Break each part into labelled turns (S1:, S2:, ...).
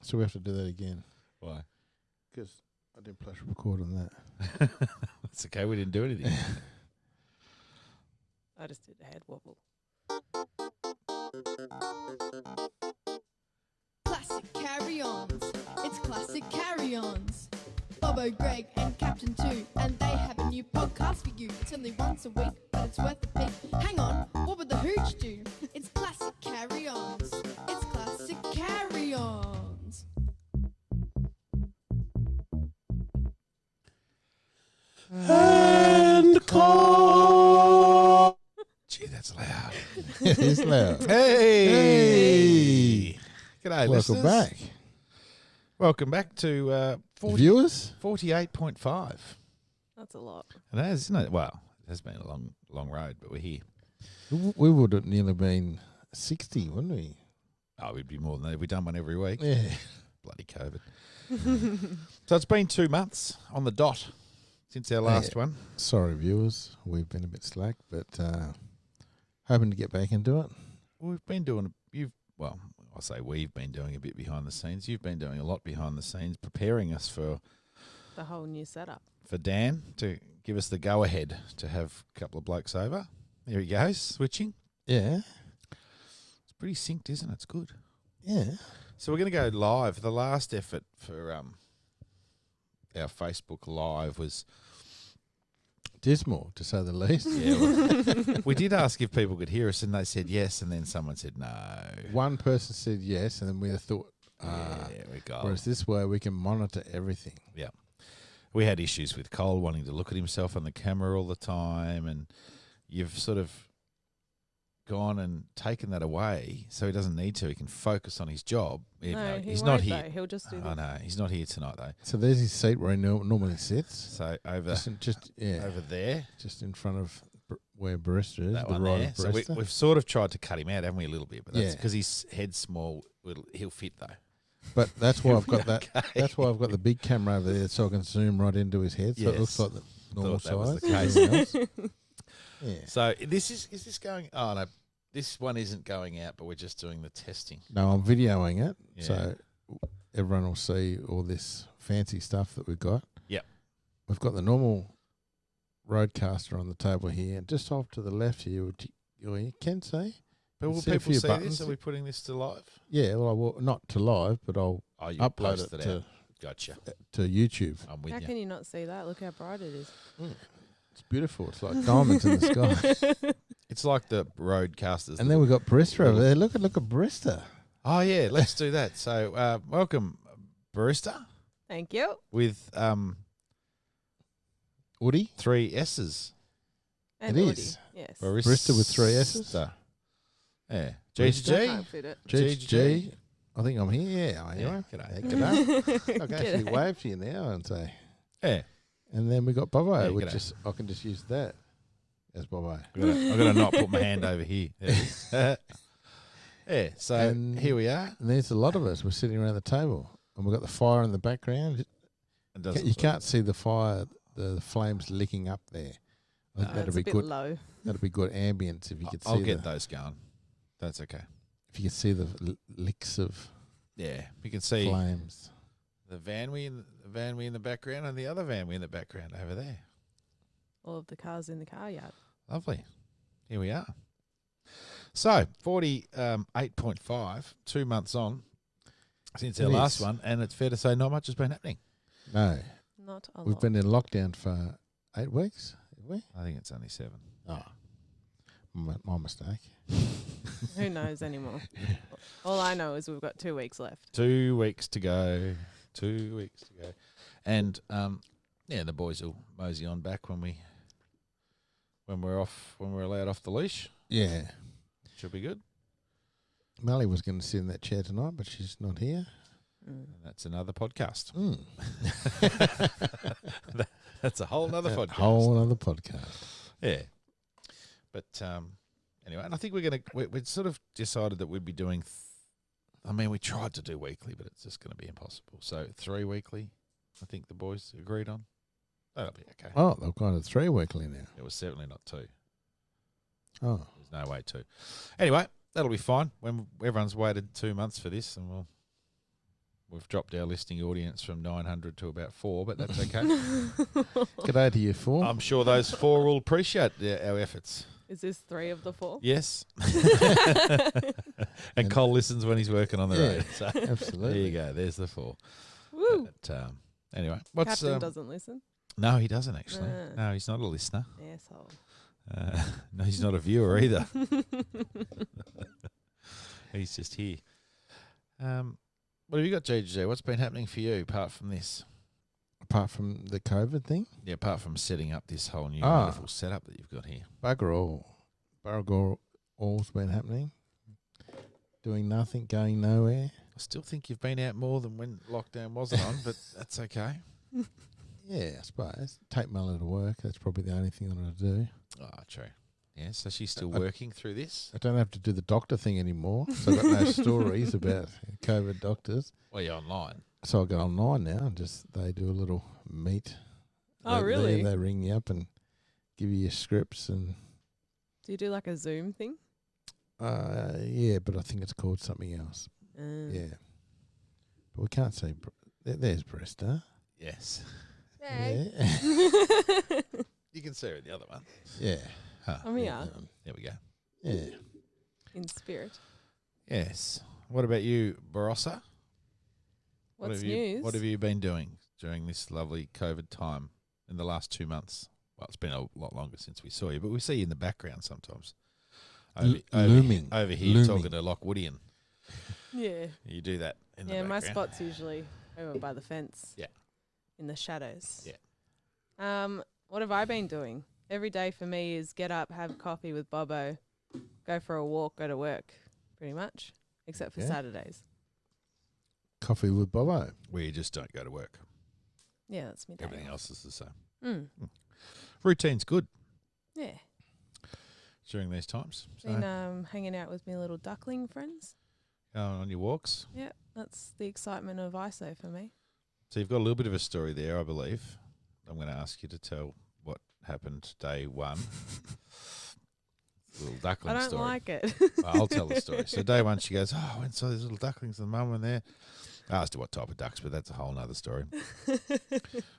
S1: So we have to do that again.
S2: Why?
S1: Because I didn't press record on that.
S2: That's okay. We didn't do anything.
S3: I just did a head wobble.
S4: Classic carry-ons. It's classic carry-ons. Bobo, Greg, and Captain 2, and they have a new podcast for you. It's only once a week, but it's worth a peek. Hang on, what would the hooch do? It's classic carry-ons. It's classic carry-ons.
S1: And call.
S2: Gee, that's loud.
S1: It is loud.
S2: Hey. G'day,
S1: Welcome
S2: listeners.
S1: back.
S2: Welcome back to
S1: Viewers?
S2: 48.5.
S3: That's a lot.
S2: And that is, isn't it? Well, it has been a long road, but we're here.
S1: We would have nearly been 60, wouldn't we?
S2: Oh, we'd be more than that if we'd done one every week.
S1: Yeah.
S2: Bloody COVID. So it's been 2 months on the dot since our last one.
S1: Sorry, viewers. We've been a bit slack, but hoping to get back into it.
S2: We've been doing, I'll say we've been doing a bit behind the scenes. You've been doing a lot behind the scenes, preparing us for
S3: The whole new setup.
S2: Dan to give us the go-ahead to have a couple of blokes over. There he goes, switching.
S1: Yeah.
S2: It's pretty synced, isn't it? It's good.
S1: Yeah.
S2: So we're going to go live. The last effort for our Facebook Live was...
S1: Dismal, to say the least.
S2: Yeah, we did ask if people could hear us, and they said yes, and then someone said no.
S1: One person said yes, and then we thought,
S2: Yeah, we go.
S1: whereas this way we can monitor everything.
S2: Yeah. We had issues with Cole wanting to look at himself on the camera all the time, and you've sort of gone and taken that away so he doesn't need to. He can focus on his job. Even though
S3: he
S2: he's
S3: won't
S2: not here.
S3: though. He'll just do
S2: I
S3: that.
S2: know. He's not here tonight, though.
S1: So there's his seat where he normally sits.
S2: So over
S1: Over
S2: there,
S1: just in front of where barista is.
S2: that
S1: the
S2: one
S1: right
S2: there.
S1: of
S2: So
S1: barista.
S2: we've sort of tried to cut him out, haven't we, a little bit? But that's
S1: Yeah.
S2: because his head's small. He'll fit, though.
S1: But that's why I've got that.
S2: Okay.
S1: That's why I've got the big camera over there, so I can zoom right into his head, so it looks
S2: Yes.
S1: like the normal
S2: Thought that was
S1: size.
S2: the case.
S1: Everything else. Yeah.
S2: So is this going? Oh, no. This one isn't going out, but we're just doing the testing.
S1: No, I'm videoing it,
S2: Yeah.
S1: so everyone will see all this fancy stuff that we've got.
S2: Yep.
S1: We've got the normal roadcaster on the table here, and just off to the left here, you can see.
S2: But will
S1: See a
S2: people
S1: few
S2: see
S1: buttons.
S2: this? Are we putting this to live?
S1: Yeah, well, I will, not to live, but I'll
S2: Oh, you
S1: upload
S2: post
S1: it
S2: it
S1: to
S2: out. Gotcha.
S1: YouTube.
S2: I'm with
S3: How
S2: you.
S3: can you not see that? Look how bright it is.
S1: It's beautiful. It's like diamonds in the sky.
S2: It's like the roadcasters.
S1: And then we've got Barista over there. Look at Barista.
S2: Oh yeah, let's do that. So welcome, Barista,
S3: Thank you.
S2: with
S1: Woody.
S2: 3 S's.
S3: And
S1: It
S3: Woody.
S1: is.
S3: Yes.
S1: Barista with 3 S's?
S2: Yeah. G to
S3: Still
S2: G.
S3: can't fit it.
S1: G. I think I'm here. Yeah, I am.
S2: G'day.
S1: G'day. I can actually
S3: G'day.
S1: wave to you now and say.
S2: Yeah.
S1: And then we got Bobo,
S2: Yeah,
S1: which
S2: g'day.
S1: is I can just use that as Bobo.
S2: I've got to not put my hand over here. There it is. Yeah. So
S1: And-
S2: here we are.
S1: And there's a lot of us. We're sitting around the table, and we've got the fire in the background.
S2: It doesn't
S1: You can't see the fire, the flames licking up there. I think
S2: No.
S1: that'd
S3: It's
S1: be
S3: a bit
S1: good.
S3: low.
S1: That'd be good ambience if you could see.
S2: I'll get those going. That's okay.
S1: If you could see the licks of
S2: Yeah, we can see
S1: flames.
S2: the van we in the background and the other van we in the background over there.
S3: All of the cars in the car yard.
S2: Lovely. Here we are. So 48.5, 2 months on since our
S1: It
S2: last
S1: is.
S2: one, and it's fair to say not much has been happening.
S1: No,
S3: Not a
S1: we've
S3: lot.
S1: been in lockdown for 8 weeks. Have we?
S2: I think it's only 7.
S1: Oh, my mistake.
S3: Who knows anymore? All I know is we've got 2 weeks left.
S2: 2 weeks to go. 2 weeks to go. And the boys will mosey on back when we're allowed off the leash.
S1: Yeah,
S2: Should be good.
S1: Melly was going to sit in that chair tonight, but she's not here.
S3: Mm.
S2: And that's another podcast.
S1: Mm.
S2: That's a whole nother
S1: A
S2: podcast.
S1: whole other podcast.
S2: Yeah. But anyway, and I think we'd sort of decided that we'd be doing, we tried to do weekly, but it's just going to be impossible. So 3 weekly, I think the boys agreed on. That'll be okay.
S1: Oh, they've gone to 3 weekly now.
S2: It was certainly not 2.
S1: Oh,
S2: There's no way 2. Anyway, that'll be fine. When everyone's waited 2 months for this, and we've dropped our listening audience from 900 to about 4, but that's okay.
S1: G'day to you, 4.
S2: I'm sure those 4 will appreciate our efforts.
S3: Is this 3 of the 4?
S2: Yes. and Cole listens when he's working on the road. So
S1: absolutely.
S2: there you go. There's the 4.
S3: Woo!
S2: But, anyway, what's
S3: Captain doesn't listen.
S2: No, he doesn't actually.
S3: Nah.
S2: No, he's not a listener.
S3: Asshole.
S2: No, he's not a viewer either. He's just here. What have you got, JJ? What's been happening for you apart from this?
S1: Apart from the COVID thing?
S2: Yeah, apart from setting up this whole new
S1: Ah.
S2: wonderful setup that you've got here.
S1: Bugger all. Bugger all's been happening. Doing nothing, going nowhere.
S2: I still think you've been out more than when lockdown wasn't on, but that's okay.
S1: Yeah, I suppose. Take Mella to work. That's probably the only thing that I do.
S2: Oh, true. Yeah, so she's still
S1: I-
S2: working through this?
S1: I don't have to do the doctor thing anymore. So I've got no stories about COVID doctors.
S2: Well, you're online.
S1: So I go online now and they do a little meet.
S3: Oh, really?
S1: They ring you up and give you your scripts and
S3: Do you do like a Zoom thing?
S1: yeah, but I think it's called something else. Yeah, but we can't say. There's Bresta.
S2: Yes.
S3: Hey.
S1: Yeah,
S2: You can see her in the other one.
S1: yeah.
S3: I'm here
S2: There we go.
S1: Yeah.
S3: in spirit.
S2: Yes. What about you, Barossa?
S3: What's
S2: What
S3: news?
S2: have you been doing during this lovely COVID time in the last 2 months? Well, it's been a lot longer since we saw you, but we see you in the background sometimes.
S1: Looming.
S2: Over here
S1: Looming.
S2: talking to Lockwoodian.
S3: Yeah.
S2: You do that in the
S3: Yeah, my
S2: background.
S3: spot's usually over by the fence.
S2: Yeah.
S3: In the shadows.
S2: Yeah.
S3: What have I been doing? Every day for me is get up, have coffee with Bobo, go for a walk, go to work, pretty much, except for
S1: Yeah.
S3: Saturdays.
S1: Coffee with Bobo.
S2: Where you just don't go to work.
S3: Yeah, that's me.
S2: Everything else is the same.
S3: Mm.
S2: Routine's good
S3: Yeah.
S2: during these times. So
S3: Been hanging out with my little duckling friends.
S2: going on your walks.
S3: Yeah, that's the excitement of ISO for me.
S2: So you've got a little bit of a story there, I believe. I'm going to ask you to tell what happened day one. Little duckling
S3: I don't
S2: story.
S3: like it.
S2: I'll tell the story. So day one, she goes, "Oh, I went and saw these little ducklings and mum were there." I asked her what type of ducks, but that's a whole nother story.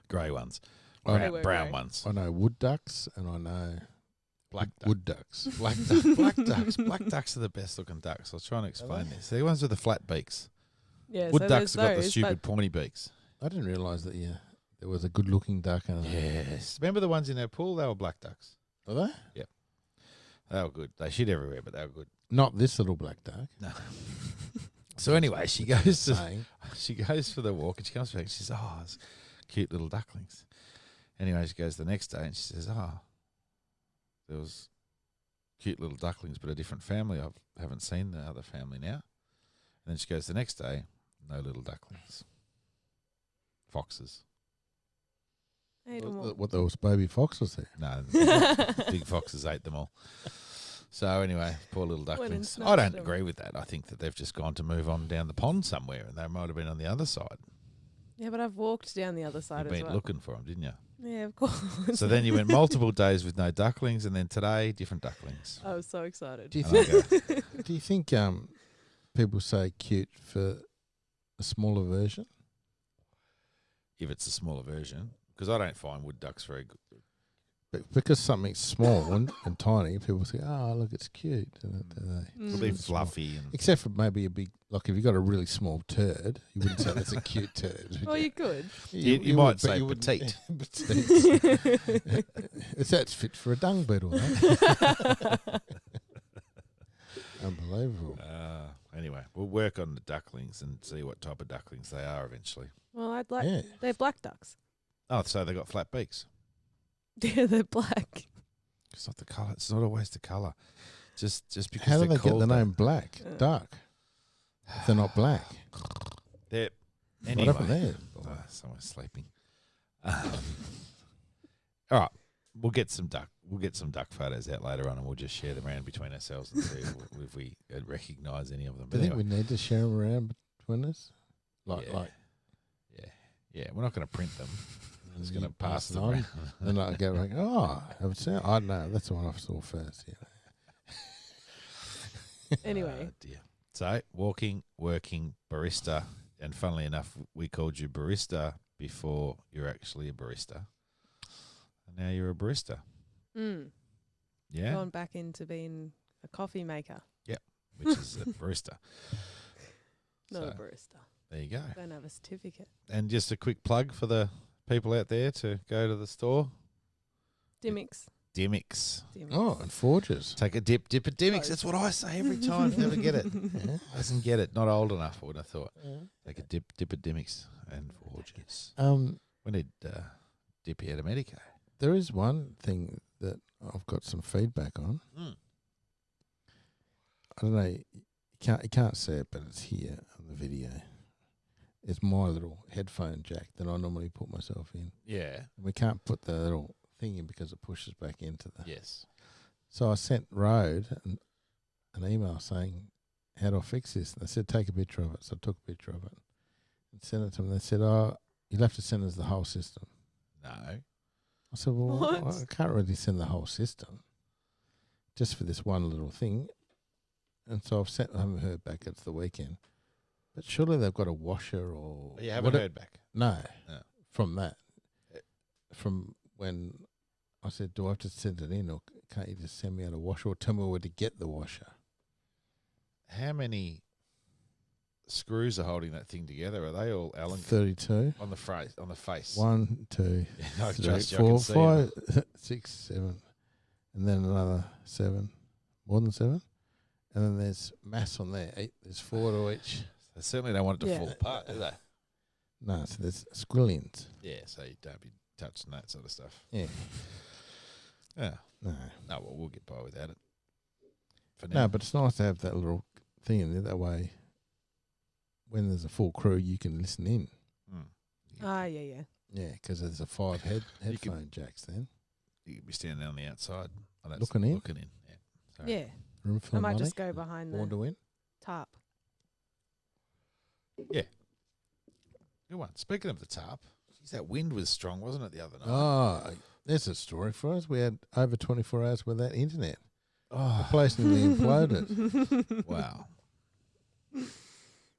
S2: Grey ones,
S1: I
S3: They were
S2: brown
S3: grey.
S2: ones,
S1: I know wood ducks and I know
S2: black ducks.
S1: wood ducks.
S2: Black ducks. Black ducks are the best looking ducks. I was trying to explain this. They're the ones with the flat beaks.
S3: Yeah,
S2: Wood
S3: so
S2: ducks have
S3: there's
S2: got the
S3: those,
S2: stupid pointy beaks.
S1: I didn't realise that there was a good looking duck. And
S2: Yes. Remember the ones in our pool? They were black ducks.
S1: Are they?
S2: They were good. They shit everywhere, but they were good.
S1: Not this little black duck.
S2: No. So anyway, she goes
S1: Saying.
S2: she goes for the walk and she comes back and she says, "Oh, it's cute little ducklings." Anyway, she goes the next day and she says, "Oh, there was cute little ducklings, but a different family. I haven't seen the other family now." And then she goes the next day, no little ducklings. Foxes.
S3: Ate 'em all.
S1: What, there was baby foxes there?
S2: No, big foxes ate them all. So anyway, poor little
S3: and
S2: ducklings. I
S3: snatched
S2: don't
S3: them.
S2: agree with that. I think that they've just gone to move on down the pond somewhere, and they might have been on the other side.
S3: Yeah, but I've walked down the other side
S2: You've
S3: as
S2: been
S3: well.
S2: looking for them, didn't you?
S3: Yeah, of course.
S2: So then you went multiple days with no ducklings, and then today, different ducklings.
S3: I was so excited.
S1: Do you
S2: And I
S1: think?
S2: go,
S1: Do you think people say cute for a smaller version?
S2: if it's a smaller version, because I don't find wood ducks very good.
S1: But because something's small and tiny, people say, "Oh, look, it's cute." And
S2: Well, they're fluffy. And
S1: Except for maybe a big, like if you got a really small turd, you wouldn't say that's a cute turd. would
S3: Well,
S1: you?
S3: you could.
S2: You might
S1: would, but
S2: say
S1: you wouldn't-
S2: petite.
S1: petite. That's fit for a dung beetle. That. Unbelievable.
S2: Anyway, we'll work on the ducklings and see what type of ducklings they are eventually.
S3: Well, I'd like.
S1: Yeah.
S3: They're black ducks.
S2: Oh, so they got flat beaks.
S3: Yeah, they're black.
S2: It's not the colour. It's not always the colour. Just because
S1: How do
S2: they're
S1: they get
S2: called
S1: the
S2: that.
S1: name black duck? If they're not black.
S2: They're
S1: What
S2: anyway.
S1: happened there?
S2: Oh, someone's sleeping. All right, we'll get some duck photos out later on, and we'll just share them around between ourselves and see if we recognise any of them.
S1: Do
S2: But
S1: you think
S2: anyway,
S1: we need to share them around between us?
S2: yeah, we're not going to print them. We're just going to
S1: you
S2: pass them
S1: on.
S2: around.
S1: And I go like, "Oh, I haven't seen. I know that's the one I saw first." Yeah.
S3: Anyway.
S2: Dear. So, walking, working, barista, and funnily enough, we called you barista before you're actually a barista. And now you're a barista. Yeah.
S3: Gone back into being a coffee maker.
S2: Which is a barista.
S3: Not a
S2: So,
S3: barista.
S2: There you go.
S3: Don't have a certificate.
S2: And just a quick plug for the people out there to go to the store.
S3: Dimmicks.
S2: Dimmicks.
S1: Oh, and Forges.
S2: Take a dip at Dimmicks. That's what I say every time. Never get it.
S1: Yeah.
S2: Doesn't get it. Not old enough, I would have thought. Take a dip at Dimmicks and Forges. We need Dippy at a Medico.
S1: There is one thing that I've got some feedback on. I don't know. You can't see it, but it's here on the video. It's my little headphone jack that I normally put myself in.
S2: Yeah.
S1: And we can't put the little thing in because it pushes back into the.
S2: Yes.
S1: So I sent Road an email saying, "How do I fix this?" And they said, "Take a picture of it." So I took a picture of it and sent it to them. They said, "Oh, you'll have to send us the whole system."
S2: No.
S1: I said, "Well,
S3: What?
S1: I can't really send the whole system just for this one little thing." And so I haven't heard back. It's the weekend. But surely they've got a washer or...
S2: You haven't heard back?
S1: No.
S2: No.
S1: From that. From when I said, do I have to send it in or can't you just send me out a washer or tell me where to get the washer?
S2: How many screws are holding that thing together? Are they all Allen
S1: 32.
S2: on the face?
S1: 1, 2,
S2: I
S1: 3,
S2: trust you, I
S1: 4,
S2: can see it.
S1: 5, 6, 7. And then another 7. More than 7. And then there's mass on there. 8. There's 4 to each.
S2: They certainly don't want it to
S3: Yeah.
S2: fall apart, do they?
S1: No, so there's squillions.
S2: Yeah, so you don't be touching that sort of stuff.
S1: Yeah.
S2: Yeah.
S1: No.
S2: No, well, we'll get by without it. For now.
S1: No, but it's nice to have that little thing in there. That way, when there's a full crew, you can listen in.
S3: Ah, yeah.
S1: Yeah, because there's a 5 headphone jacks then.
S2: You could be standing on the outside. Oh, that's
S1: Looking in?
S2: Looking in, yeah. Sorry.
S3: Yeah.
S1: Room for
S3: I might
S1: money.
S3: just go behind
S1: Born
S3: the
S1: to win.
S3: tarp.
S2: Good one. Speaking of the tarp, geez, that wind was strong, wasn't it, the other night?
S1: Oh, there's a story for us. We had over 24 hours without internet. The
S2: Oh,
S1: place nearly imploded.
S2: wow.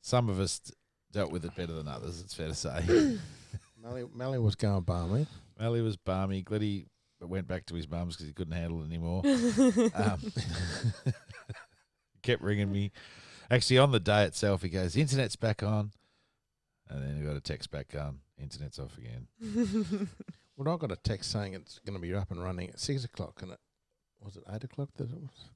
S2: Some of us dealt with it better than others, it's fair to say.
S1: Mally was going balmy.
S2: Melly was balmy. Gliddy went back to his mum's because he couldn't handle it anymore. Kept ringing me. Actually, on the day itself, he goes, "Internet's back on." And then he got a text back on, "Internet's off again."
S1: Well, I got a text saying it's going to be up and running at 6 o'clock, and was it 8 o'clock that it was?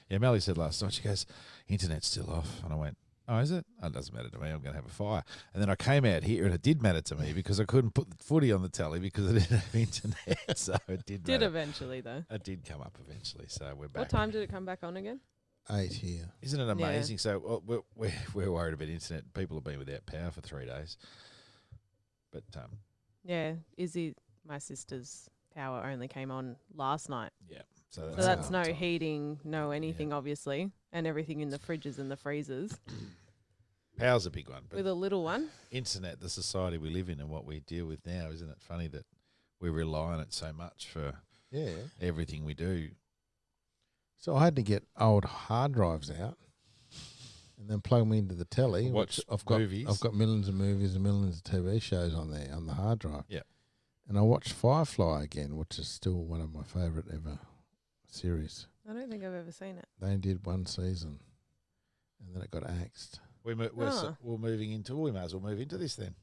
S2: Yeah, Melly said last night, she goes, "Internet's still off." And I went, "Oh, is it? Oh, it doesn't matter to me. I'm going to have a fire." And then I came out here, and it did matter to me because I couldn't put the footy on the telly because I didn't have internet. So it did
S3: Did
S2: matter.
S3: eventually, though.
S2: It did come up eventually, so we're back.
S3: What time did it come back on again?
S1: 8 here.
S2: Isn't it
S3: Yeah.
S2: amazing? So we're worried about internet. People have been without power for 3 days. But
S3: Yeah, Izzy, my sister's power only came on last night.
S2: yeah, so
S3: So
S2: that's,
S3: that's no
S2: enough time.
S3: heating, no anything, obviously, and everything in the fridges and the freezers.
S2: Power's a big one, but
S3: With a little one.
S2: internet, the society we live in and what we deal with now, isn't it funny that we rely on it so much for
S1: Yeah.
S2: everything we do?
S1: So I had to get old hard drives out and then plug them into the telly.
S2: Watch
S1: which I've got
S2: movies.
S1: I've got millions of movies and millions of TV shows on there on the hard drive.
S2: Yeah.
S1: And I watched Firefly again, which is still one of my favourite ever series.
S3: I don't think I've ever seen it.
S1: They did one season, and then it got axed.
S2: We're
S3: Ah.
S2: moving into. We may as well move into this then.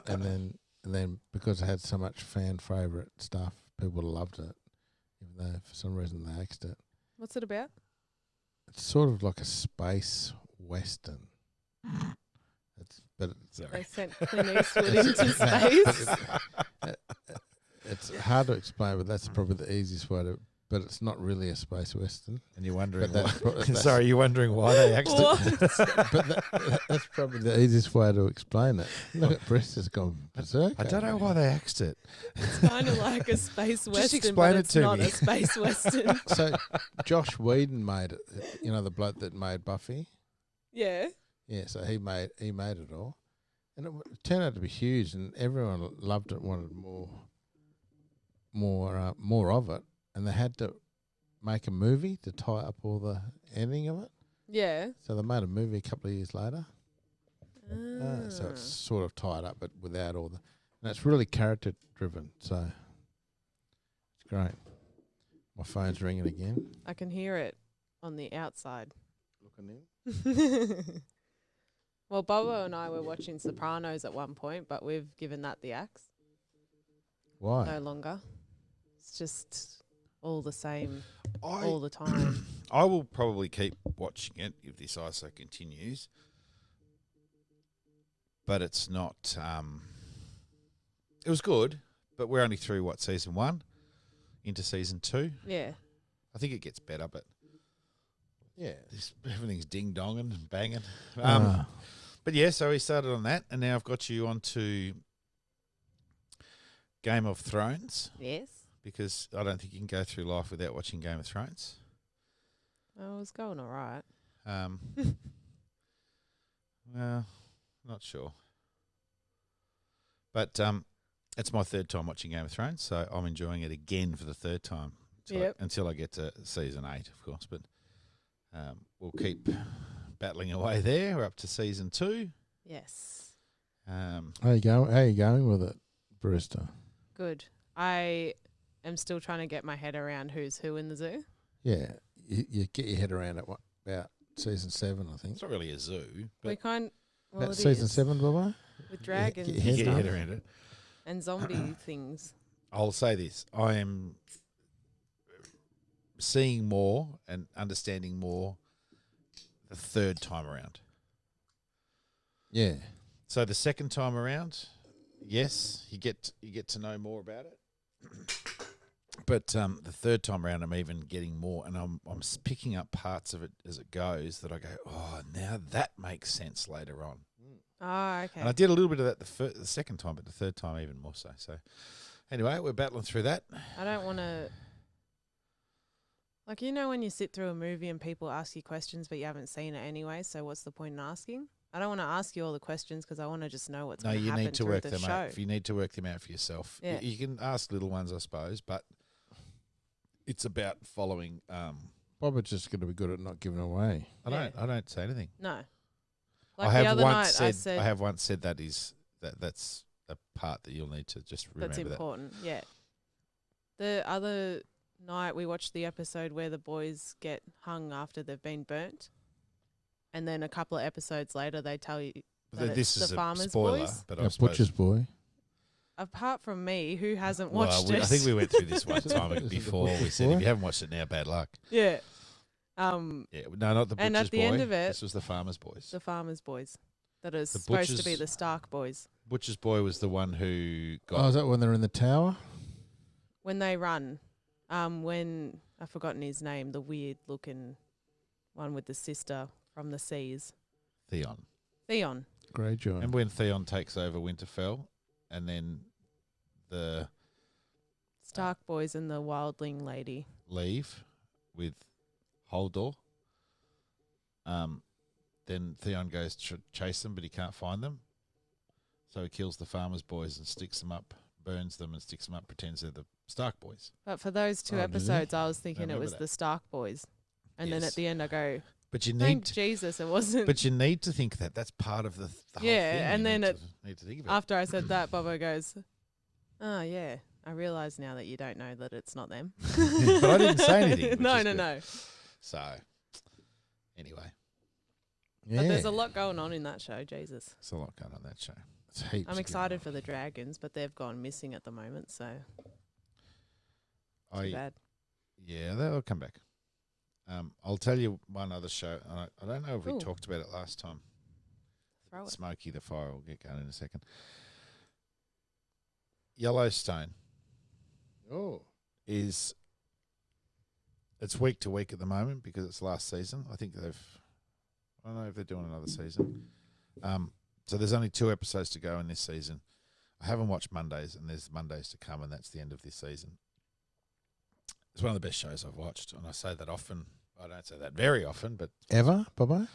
S1: and then because it had so much fan favourite stuff, people loved it, even though for some reason they axed it.
S3: What's it about?
S1: It's sort of like a space western. But
S3: They
S2: Sorry.
S3: sent Clint Eastwood into space.
S1: it's hard to explain, but that's probably the easiest way to. But it's not really a space western.
S2: And you're wondering
S1: But that's
S2: why.
S1: that's-
S2: Sorry, you're wondering why they axed it.
S3: What?
S1: But that's probably the easiest way to explain it. Look at Brest has gone berserk.
S2: I don't know why they axed it.
S3: It's kind of like a space western,
S2: explain
S3: but
S2: it
S3: it's
S2: to
S3: not
S2: me.
S3: a space western.
S1: So Josh Whedon made it. You know, the bloke that made Buffy.
S3: Yeah.
S1: Yeah, so he made it all, and it turned out to be huge, and everyone loved it, wanted more of it, and they had to make a movie to tie up all the ending of it.
S3: Yeah.
S1: So they made a movie a couple of years later. So
S3: Ah.
S1: it's sort of tied up, but without all the. And it's really character driven. So it's great. My phone's ringing again.
S3: I can hear it on the outside.
S1: Looking in.
S3: Well, Bobo and I were watching Sopranos at one point, but we've given that the axe.
S1: Why?
S3: No longer. It's just all the same all the time.
S2: I will probably keep watching it if this ISO continues. But it's not. It was good, but we're only through season 1 into season 2.
S3: Yeah.
S2: I think it gets better, but
S1: Yeah.
S2: everything's ding donging and banging.
S1: Ah.
S2: But yeah, so we started on that, and now I've got you onto Game of Thrones
S3: Yes.
S2: because I don't think you can go through life without watching Game of Thrones.
S3: Oh, it was going all right.
S2: Well, not sure. But it's my third time watching Game of Thrones, so I'm enjoying it again for the third time until I get to season 8, of course. But we'll keep battling away there. We're up to season 2.
S3: Yes.
S1: How you going with it, Brewster?
S3: Good. I am still trying to get my head around who's who in the zoo.
S1: Yeah. You get your head around it, about season 7, I think.
S2: It's not really a zoo,
S3: We
S2: but
S3: kind well,
S1: About
S3: it
S1: season
S3: is,
S1: 7, Bobo?
S3: with dragons
S1: your
S2: you
S1: head
S2: get your head
S1: done.
S2: around it.
S3: and zombie things.
S2: I'll say this. I am seeing more and understanding more the third time around.
S1: Yeah.
S2: So the second time around, yes, you get to know more about it. But the third time around, I'm even getting more, and I'm picking up parts of it as it goes that I go, oh, now that makes sense later on.
S3: Oh, okay.
S2: And I did a little bit of that the second time, but the third time even more so. So anyway, we're battling through that.
S3: I don't want to. Like, when you sit through a movie and people ask you questions, but you haven't seen it anyway, so what's the point in asking? I don't want to ask you all the questions because I want to just know what's going to happen
S2: you need to
S3: through
S2: work
S3: the
S2: them
S3: show.
S2: out. If you need to work them out for yourself,
S3: Yeah.
S2: you can ask little ones, I suppose, but it's about following.
S1: Bobber's just going to be good at not giving away.
S3: Yeah.
S2: I don't say anything.
S3: No.
S2: I
S3: Like the
S2: have
S3: other night,
S2: once
S3: I
S2: said
S3: said
S2: I have once said that's a part that you'll need to just remember.
S3: that's important. Yeah. The other night we watched the episode where the boys get hung after they've been burnt, and then a couple of episodes later they tell you that
S2: This
S3: it's
S2: is
S3: the
S2: a
S3: farmers'
S2: spoiler,
S3: boys.
S2: but I
S1: A
S2: suppose
S1: butcher's boy.
S3: Apart from me, who hasn't
S2: well,
S3: watched
S2: I
S3: it?
S2: think we went through this one
S1: Is it
S2: time
S1: the
S2: before. We
S1: Butcher's
S2: said
S1: Boy?
S2: if you haven't watched it now, bad luck.
S3: Yeah.
S2: Yeah, no, not the butcher's
S3: And at the
S2: boy.
S3: end of it-
S2: this was the farmer's boys.
S3: The farmers' boys. That is supposed to be
S2: butcher's-
S3: the Stark boys.
S2: Butcher's boy was the one who got.
S1: Oh, is that when they're in the tower?
S3: When they run, when I've forgotten his name, the weird looking one with the sister from the seas,
S2: Theon.
S3: Theon.
S1: Greyjoy.
S2: And when Theon takes over Winterfell, and then the
S3: Stark boys and the wildling lady.
S2: leave with Holdor, then Theon goes to chase them, but he can't find them. So he kills the farmers' boys and sticks them up, burns them and sticks them up, pretends they're the Stark boys.
S3: But for those two
S1: Oh, did he?
S3: episodes, I was thinking it
S2: remember
S3: was
S2: that.
S3: the Stark boys. And then
S2: Yes.
S3: at the end I go,
S2: But you
S3: thank
S2: need to,
S3: Jesus it wasn't.
S2: but you need to think that that's part of the whole
S3: Yeah,
S2: thing.
S3: and
S2: You
S3: then
S2: need
S3: it-
S2: need to think of it.
S3: After I said that, Bobo goes, oh, yeah, I realise now that you don't know that it's not them.
S2: But I didn't say anything, which
S3: no,
S2: is
S3: no,
S2: good.
S3: no.
S2: So anyway,
S1: yeah.
S3: But there's a lot going on in that show, Jesus.
S2: there's a lot going on that show.
S1: It's heaps
S3: I'm
S1: going
S3: excited
S1: on.
S3: for the dragons, but they've gone missing at the moment, so too
S2: I
S3: bad.
S2: Yeah, they'll come back. I'll tell you one other show. And I don't know if we
S3: Ooh.
S2: talked about it last time.
S3: Throw it.
S2: Smokey the Fire will get going in a second. Yellowstone
S1: Oh.
S2: it's week to week at the moment because it's last season. I think I don't know if they're doing another season. So there's only 2 episodes to go in this season. I haven't watched Mondays, and there's Mondays to come, and that's the end of this season. It's one of the best shows I've watched, and I say that often. I don't say that very often, but
S1: Ever, Bobo?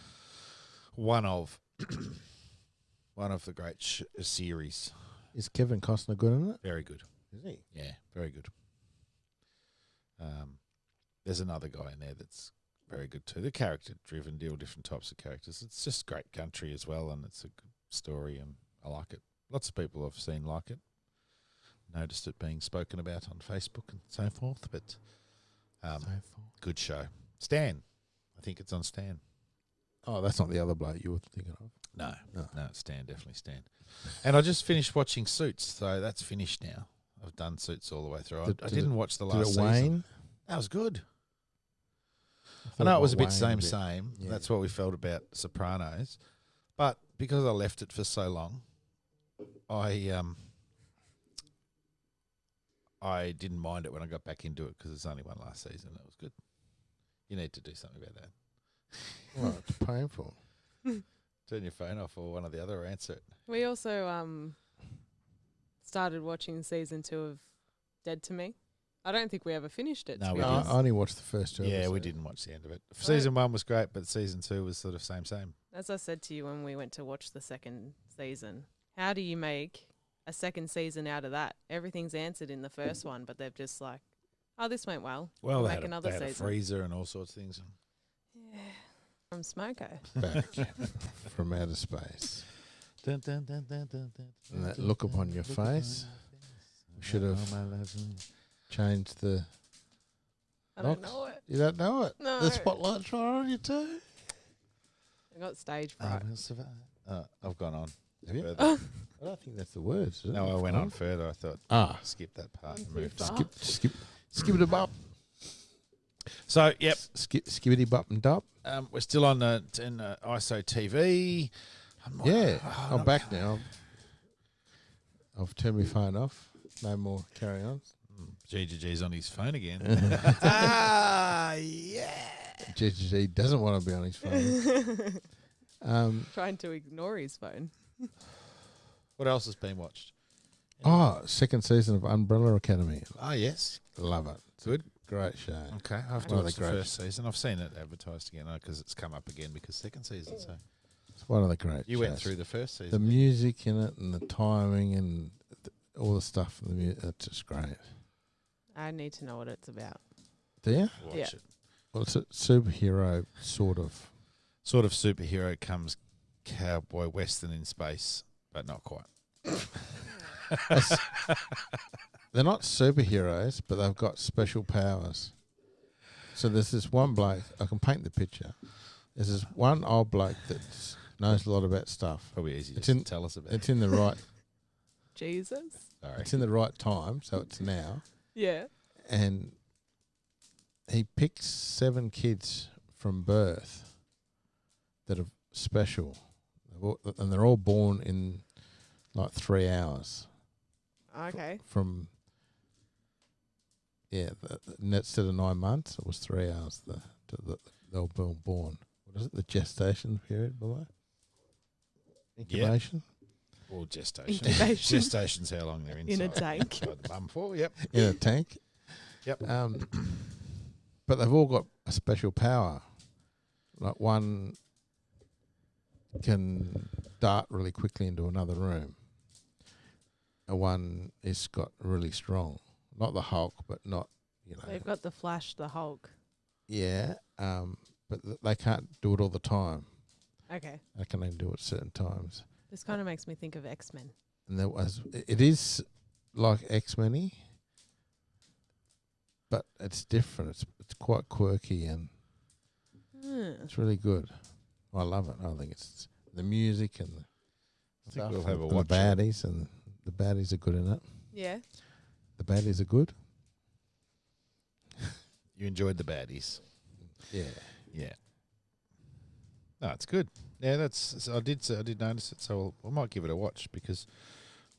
S2: one of the great series.
S1: Is Kevin Costner good in it?
S2: Very good.
S1: Is he?
S2: Yeah, very good. there's another guy in there that's very good too. The character driven, deal different types of characters. It's just great country as well, and it's a good story, and I like it. Lots of people I've seen like it. Noticed it being spoken about on Facebook and so forth, but good show. Stan, I think it's on Stan.
S1: Oh, that's not the other bloke you were thinking of.
S2: No, it's Stan, definitely Stan. And I just finished watching Suits, so that's finished now. I've done Suits all the way through. I didn't watch the last season.
S1: Wane?
S2: That was good. I know it was a bit
S1: Wane
S2: same.
S1: Yeah.
S2: That's what we felt about Sopranos. But because I left it for so long, I didn't mind it when I got back into it because there's only one last season. It was good. You need to do something about that.
S1: Well, it's painful.
S2: Turn your phone off or one or the other, or answer it.
S3: We also started watching season 2 of Dead to Me. I don't think we ever finished it.
S2: No,
S3: to be
S2: we
S1: I
S3: honest.
S1: only watched the first two
S2: Yeah,
S1: episodes.
S2: we didn't watch the end of it. Season 1 was great, but season 2 was sort of same.
S3: As I said to you when we went to watch the second season, how do you make a second season out of that? Everything's answered in the first one, but they've just like, oh, this went well.
S2: Well,
S3: We'll
S2: they
S3: make
S2: had,
S3: another
S2: they had a
S3: season.
S2: freezer and all sorts of things.
S3: Yeah. From Smoko.
S1: Back from outer space.
S2: Dun, dun, dun, dun, dun, dun,
S1: And that
S2: dun,
S1: look
S2: dun,
S1: upon your
S2: look upon
S1: face.
S2: your
S1: Should have
S2: face. Oh, my love.
S1: changed the...
S3: I don't
S1: Locks?
S3: know it.
S1: You don't know it?
S3: No.
S1: The spotlight's right on you too.
S3: I got stage
S2: I
S3: fright.
S2: will survive. I've gone on.
S1: Have you?
S2: Further.
S1: I don't think that's the words. Is it?
S2: No, I went on further. I thought, skip that part and
S3: Too
S2: move
S3: far.
S2: on.
S1: Skibbity bop.
S2: So, yep,
S1: Skibbity bop and dop.
S2: we're still on ISO TV.
S1: Yeah, I'm back now. I've turned my phone off. No more carry on.
S2: GGG's on his phone again. Yeah.
S1: GGG doesn't want to be on his phone.
S3: Trying to ignore his phone.
S2: What else has been watched?
S1: Second season of Umbrella Academy.
S2: Ah, yes.
S1: Love it.
S2: Good.
S1: Great show.
S2: Okay, I have to
S1: One of
S2: watch
S1: the
S2: the
S1: great-
S2: first season. I've seen it advertised again because it's come up again because second season. So
S1: It's one of the great
S2: you went
S1: shows.
S2: through the first season.
S1: The music in it and the timing and all the stuff. It's just great.
S3: I need to know what it's about.
S1: Do you?
S2: Watch
S3: Yeah.
S2: it.
S1: Well, it's a superhero sort of.
S2: Sort of superhero comes cowboy western in space, but not quite.
S1: They're not superheroes, but they've got special powers. So there's this one bloke. I can paint the picture. There's this one old bloke that knows a lot about stuff.
S2: Probably easy
S1: It's
S2: just
S1: in-
S2: to tell us about.
S1: It's in the right.
S3: Jesus.
S2: Sorry.
S1: It's in the right time, so it's now.
S3: Yeah.
S1: And he picks 7 kids from birth that are special, and they're all born in like 3 hours
S3: Okay.
S1: from. Yeah, instead of 9 months, it was 3 hours. They were born. What is it? The gestation period below. Incubation
S2: Or gestation.
S3: Incubation.
S2: Gestation's how long they're
S3: In a
S2: inside.
S3: tank.
S2: Inside the mum for. Yep.
S1: in a tank.
S2: Yep.
S1: But they've all got a special power. Like one can dart really quickly into another room. And one is got really strong. Not the Hulk, but not,
S3: They've got the Flash, the Hulk.
S1: Yeah, but they can't do it all the time.
S3: Okay.
S1: They can only do it certain times.
S3: This kind of makes me think of X-Men.
S1: And it is like X-Men-y, but it's different. It's quite quirky and it's really good. I love it. I think it's the music and
S2: I think
S1: stuff
S2: we'll have a
S1: and the
S2: watch.
S1: baddies, and the baddies are good in it.
S3: Yeah.
S1: The baddies are good.
S2: You enjoyed the baddies.
S1: Yeah.
S2: Yeah. No, it's good. Yeah, I did notice it, so I might give it a watch because,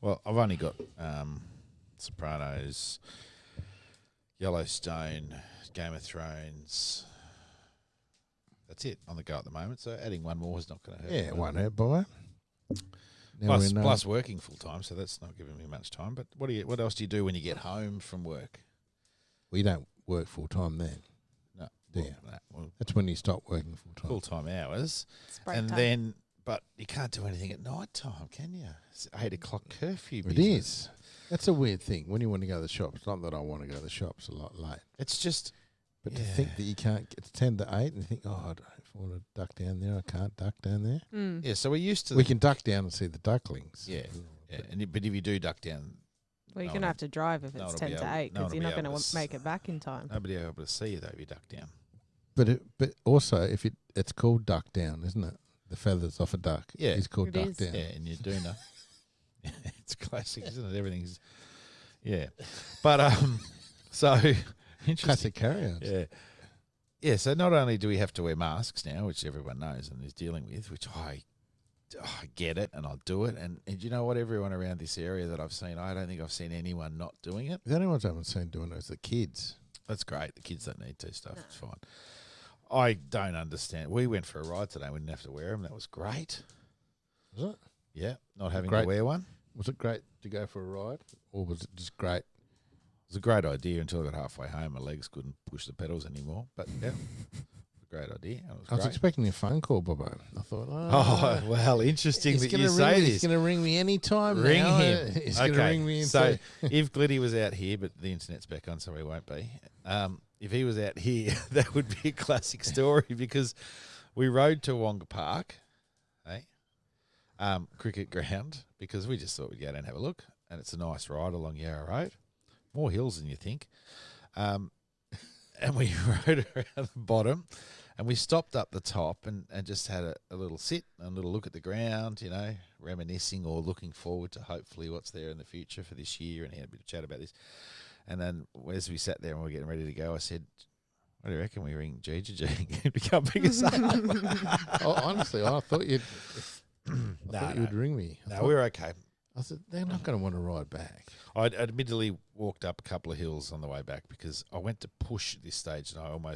S2: well, I've only got Sopranos, Yellowstone, Game of Thrones. That's it on the go at the moment. So adding one more is not going to hurt.
S1: Yeah, it won't hurt, boy. Now
S2: Plus,
S1: we know.
S2: plus working full time, so that's not giving me much time. But what else do you do when you get home from work?
S1: We don't work full time then.
S2: No,
S1: Do you?
S2: well,
S1: That's when you stop working full time.
S2: full time hours,
S3: Spray
S2: and
S3: time.
S2: then but you can't do anything at night time, can you? It's 8 o'clock curfew.
S1: It
S2: business.
S1: is. That's a weird thing. When you want to go to the shops, not that I want to go to the shops a lot late.
S2: It's just
S1: But to think that you can't get to 10 to 8 and you think, oh, if I want to duck down there, I can't duck down there.
S3: Mm.
S2: Yeah, so we're used to
S1: We can duck down and see the ducklings.
S2: Yeah. But if you do duck down,
S3: Well, you're
S2: No
S3: going
S2: one
S3: to have to drive if
S2: no
S3: it's
S2: one will
S3: 10
S2: be
S3: to
S2: able-
S3: 8
S2: no
S3: because
S2: one will
S3: you're not
S2: be
S3: going
S2: able
S3: to
S2: to
S3: make it back in time.
S2: nobody will be able to see you though if you duck down.
S1: But also, if it's called duck down, isn't it? The feathers off a duck.
S2: Yeah.
S1: It's called
S3: It
S1: duck
S3: is.
S1: down.
S2: Yeah, and you do know. It's classic, isn't it? Everything's But so interesting.
S1: Classic carry-ons.
S2: Yeah. Yeah, so not only do we have to wear masks now, which everyone knows and is dealing with, which I get it and I'll do it. And you know what? Everyone around this area that I've seen, I don't think I've seen anyone not doing it.
S1: The only ones I haven't seen doing it is the kids.
S2: That's great. The kids don't need to stuff. It's fine. I don't understand. We went for a ride today. We didn't have to wear them. That was great.
S1: Was it?
S2: Yeah, not having
S1: Great.
S2: to wear one.
S1: Was it great to go for a ride? Or was it just great?
S2: It was a great idea until I got halfway home. My legs couldn't push the pedals anymore. But yeah, it was a great idea. It was
S1: I was
S2: great.
S1: expecting a phone call, Bobo. I thought,
S2: Oh, well, interesting
S1: he's
S2: that
S1: gonna
S2: you
S1: ring
S2: say
S1: me.
S2: this.
S1: He's going to ring me anytime
S2: Ring
S1: now.
S2: him.
S1: He's going to ring me and
S2: so
S1: say,
S2: if Gliddy was out here, but the internet's back on, so he won't be. If he was out here, that would be a classic story because we rode to Wonga Park, cricket ground, because we just thought we'd go down and have a look, and it's a nice ride along Yarra Road, more hills than you think. And we rode around the bottom, and we stopped up the top and just had a little sit and a little look at the ground, you know, reminiscing or looking forward to hopefully what's there in the future for this year, and had a bit of chat about this. And then as we sat there and we were getting ready to go, I said, what do you reckon we ring Gigi to come pick us up?
S1: oh, honestly, I thought you'd
S2: No,
S1: you would ring me.
S2: No, we're okay.
S1: I said, they're not going to want to ride back.
S2: I admittedly walked up a couple of hills on the way back because I went to push at this stage and my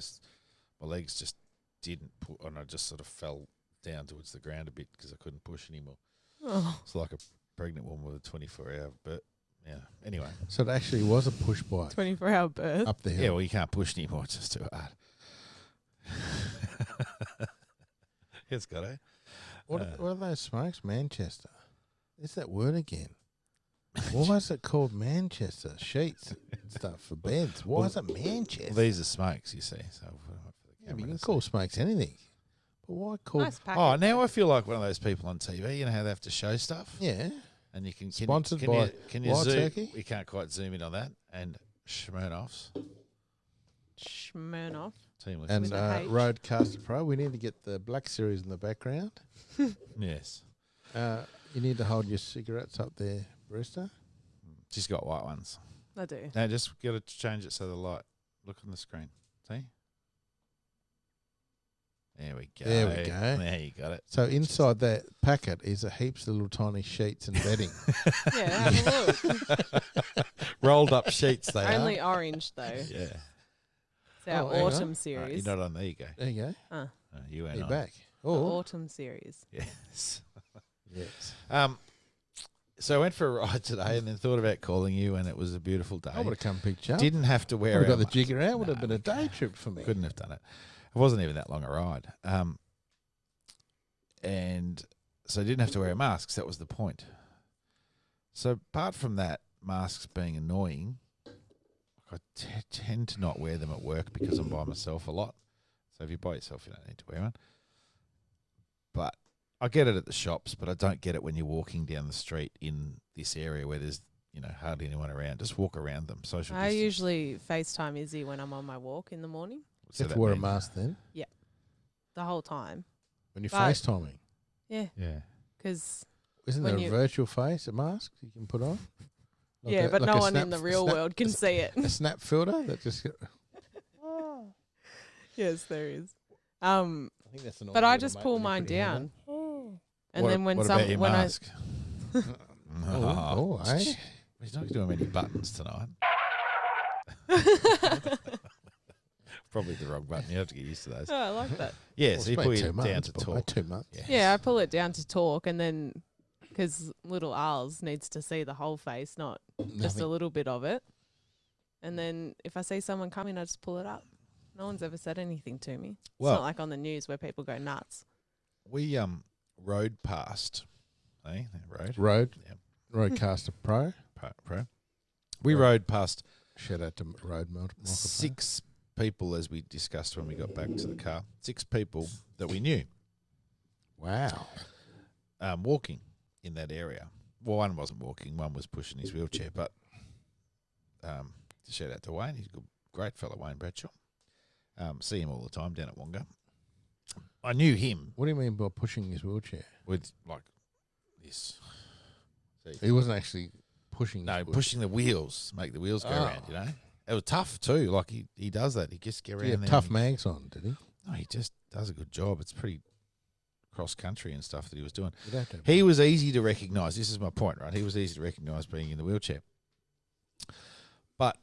S2: legs just didn't put, and I just sort of fell down towards the ground a bit because I couldn't push anymore.
S3: Oh.
S2: It's like a pregnant woman with a 24-hour, but yeah. Anyway.
S1: So it actually was a push bike
S3: 24-hour birth.
S1: up the hill.
S2: Yeah, well, you can't push anymore. It's just too hard. It's got it.
S1: What are those smokes? Manchester. There's that word again. Why is it called Manchester? Sheets and stuff for beds. Why is it Manchester?
S2: Well, these are smokes, you see. So I'll put them up for the
S1: Yeah,
S2: camera
S1: but you can
S2: to
S1: call
S2: see.
S1: smokes anything. But why call...
S3: Nice packet.
S2: Oh, now I feel like one of those people on TV. You know how they have to show stuff,
S1: Yeah.
S2: and you can
S1: Sponsored
S2: can
S1: by
S2: you, can you
S1: Wild
S2: zoom?
S1: Turkey?
S2: We can't quite zoom in on that. And Smirnoffs
S3: Smirnoff.
S2: team looks
S1: And
S3: With a H.
S1: Roadcaster Pro. We need to get the Black Series in the background.
S2: yes.
S1: You need to hold your cigarettes up there, Brewster.
S2: She's got white ones.
S3: I do.
S2: No, just got to change it so the light. Look on the screen. See? There we go.
S1: There we go.
S2: There you got it.
S1: So inside that packet is a heaps of little tiny sheets and bedding.
S3: Yeah, have a look.
S2: Rolled up sheets they
S3: Only
S2: are.
S3: orange, though.
S2: Yeah.
S3: It's our
S1: Oh, hang on.
S3: autumn
S2: Right,
S3: series.
S2: you're not on. There you go.
S1: There you go.
S3: Ah,
S2: You went
S1: You're
S2: on.
S1: back.
S3: the
S1: Oh,
S3: autumn series.
S2: Yes.
S1: yes.
S2: So I went for a ride today and then thought about calling you, and it was a beautiful day.
S1: I would have come picked you up.
S2: Didn't have to
S1: I
S2: wear
S1: would have got
S2: our
S1: the jigger out. Would have
S2: No,
S1: been a day trip for me.
S2: Couldn't have done it. It wasn't even that long a ride. And so I didn't have to wear a mask. So that was the point. So apart from that, masks being annoying, I tend to not wear them at work because I'm by myself a lot. So if you're by yourself, you don't need to wear one. But I get it at the shops, but I don't get it when you're walking down the street in this area where there's, hardly anyone around. Just walk around them. Social
S3: I
S2: distance.
S3: usually FaceTime Izzy when I'm on my walk in the morning.
S2: What's
S1: You have
S2: that
S1: to wear a
S2: mean?
S1: mask then
S3: The whole time.
S1: when you're
S3: But-
S1: FaceTiming.
S3: Yeah,
S2: Yeah.
S3: because
S1: Isn't
S3: when
S1: there a
S3: you-
S1: virtual face, a mask you can put on? Like
S3: yeah,
S1: a-
S3: but
S1: like
S3: no
S1: a
S3: one
S1: snap-
S3: in the real
S1: snap-
S3: world can see it.
S1: A snap filter that just...
S3: Yes, there is.
S1: I think that's an
S3: But I
S1: order to
S3: just
S1: make
S3: pull
S1: when you
S3: mine
S1: put your hand
S3: down, and
S2: What-
S3: then when
S2: what about your
S3: when
S2: mask?
S1: Oh, eh?
S2: He's not doing many buttons tonight. Probably the wrong button. You have to get used to those.
S3: Oh, I like that.
S2: Yeah,
S1: Well,
S2: so you
S1: it's
S2: put
S1: been
S2: it
S1: 2
S2: down
S1: months,
S2: to
S1: boy,
S2: talk.
S1: 2 months.
S3: Yeah, I pull it down to talk, and then because little Arles needs to see the whole face, not just a
S1: Nothing.
S3: little bit of it. And then if I see someone coming, I just pull it up. No one's ever said anything to me. It's
S2: Well-
S3: not like on the news where people go nuts.
S2: We rode past, that road,
S1: Road.
S2: Yep.
S1: Roadcaster Pro.
S2: Pro. We
S1: Right.
S2: rode past
S1: Shout out to Road Microphone.
S2: 6 people, as we discussed when we got back to the car, 6 people that we knew
S1: Wow.
S2: walking in that area. Well, one wasn't walking, one was pushing his wheelchair, but shout out to Wayne. He's a good, great fellow, Wayne Bradshaw. See him all the time down at Wonga. I knew him
S1: What do you mean by pushing his wheelchair?
S2: with like this. See?
S1: He wasn't actually pushing.
S2: No,
S1: his wheel-
S2: pushing the wheels, make the wheels go
S1: Oh.
S2: around, you know. It was tough too. Like he does that. He just get around
S1: He had
S2: there
S1: tough
S2: and-
S1: mags on, did he?
S2: No, he just does a good job. It's pretty cross country and stuff that he was doing.
S1: You'd have to have-
S2: He was easy to recognise. This is my point, right? He was easy to recognise being in the wheelchair. But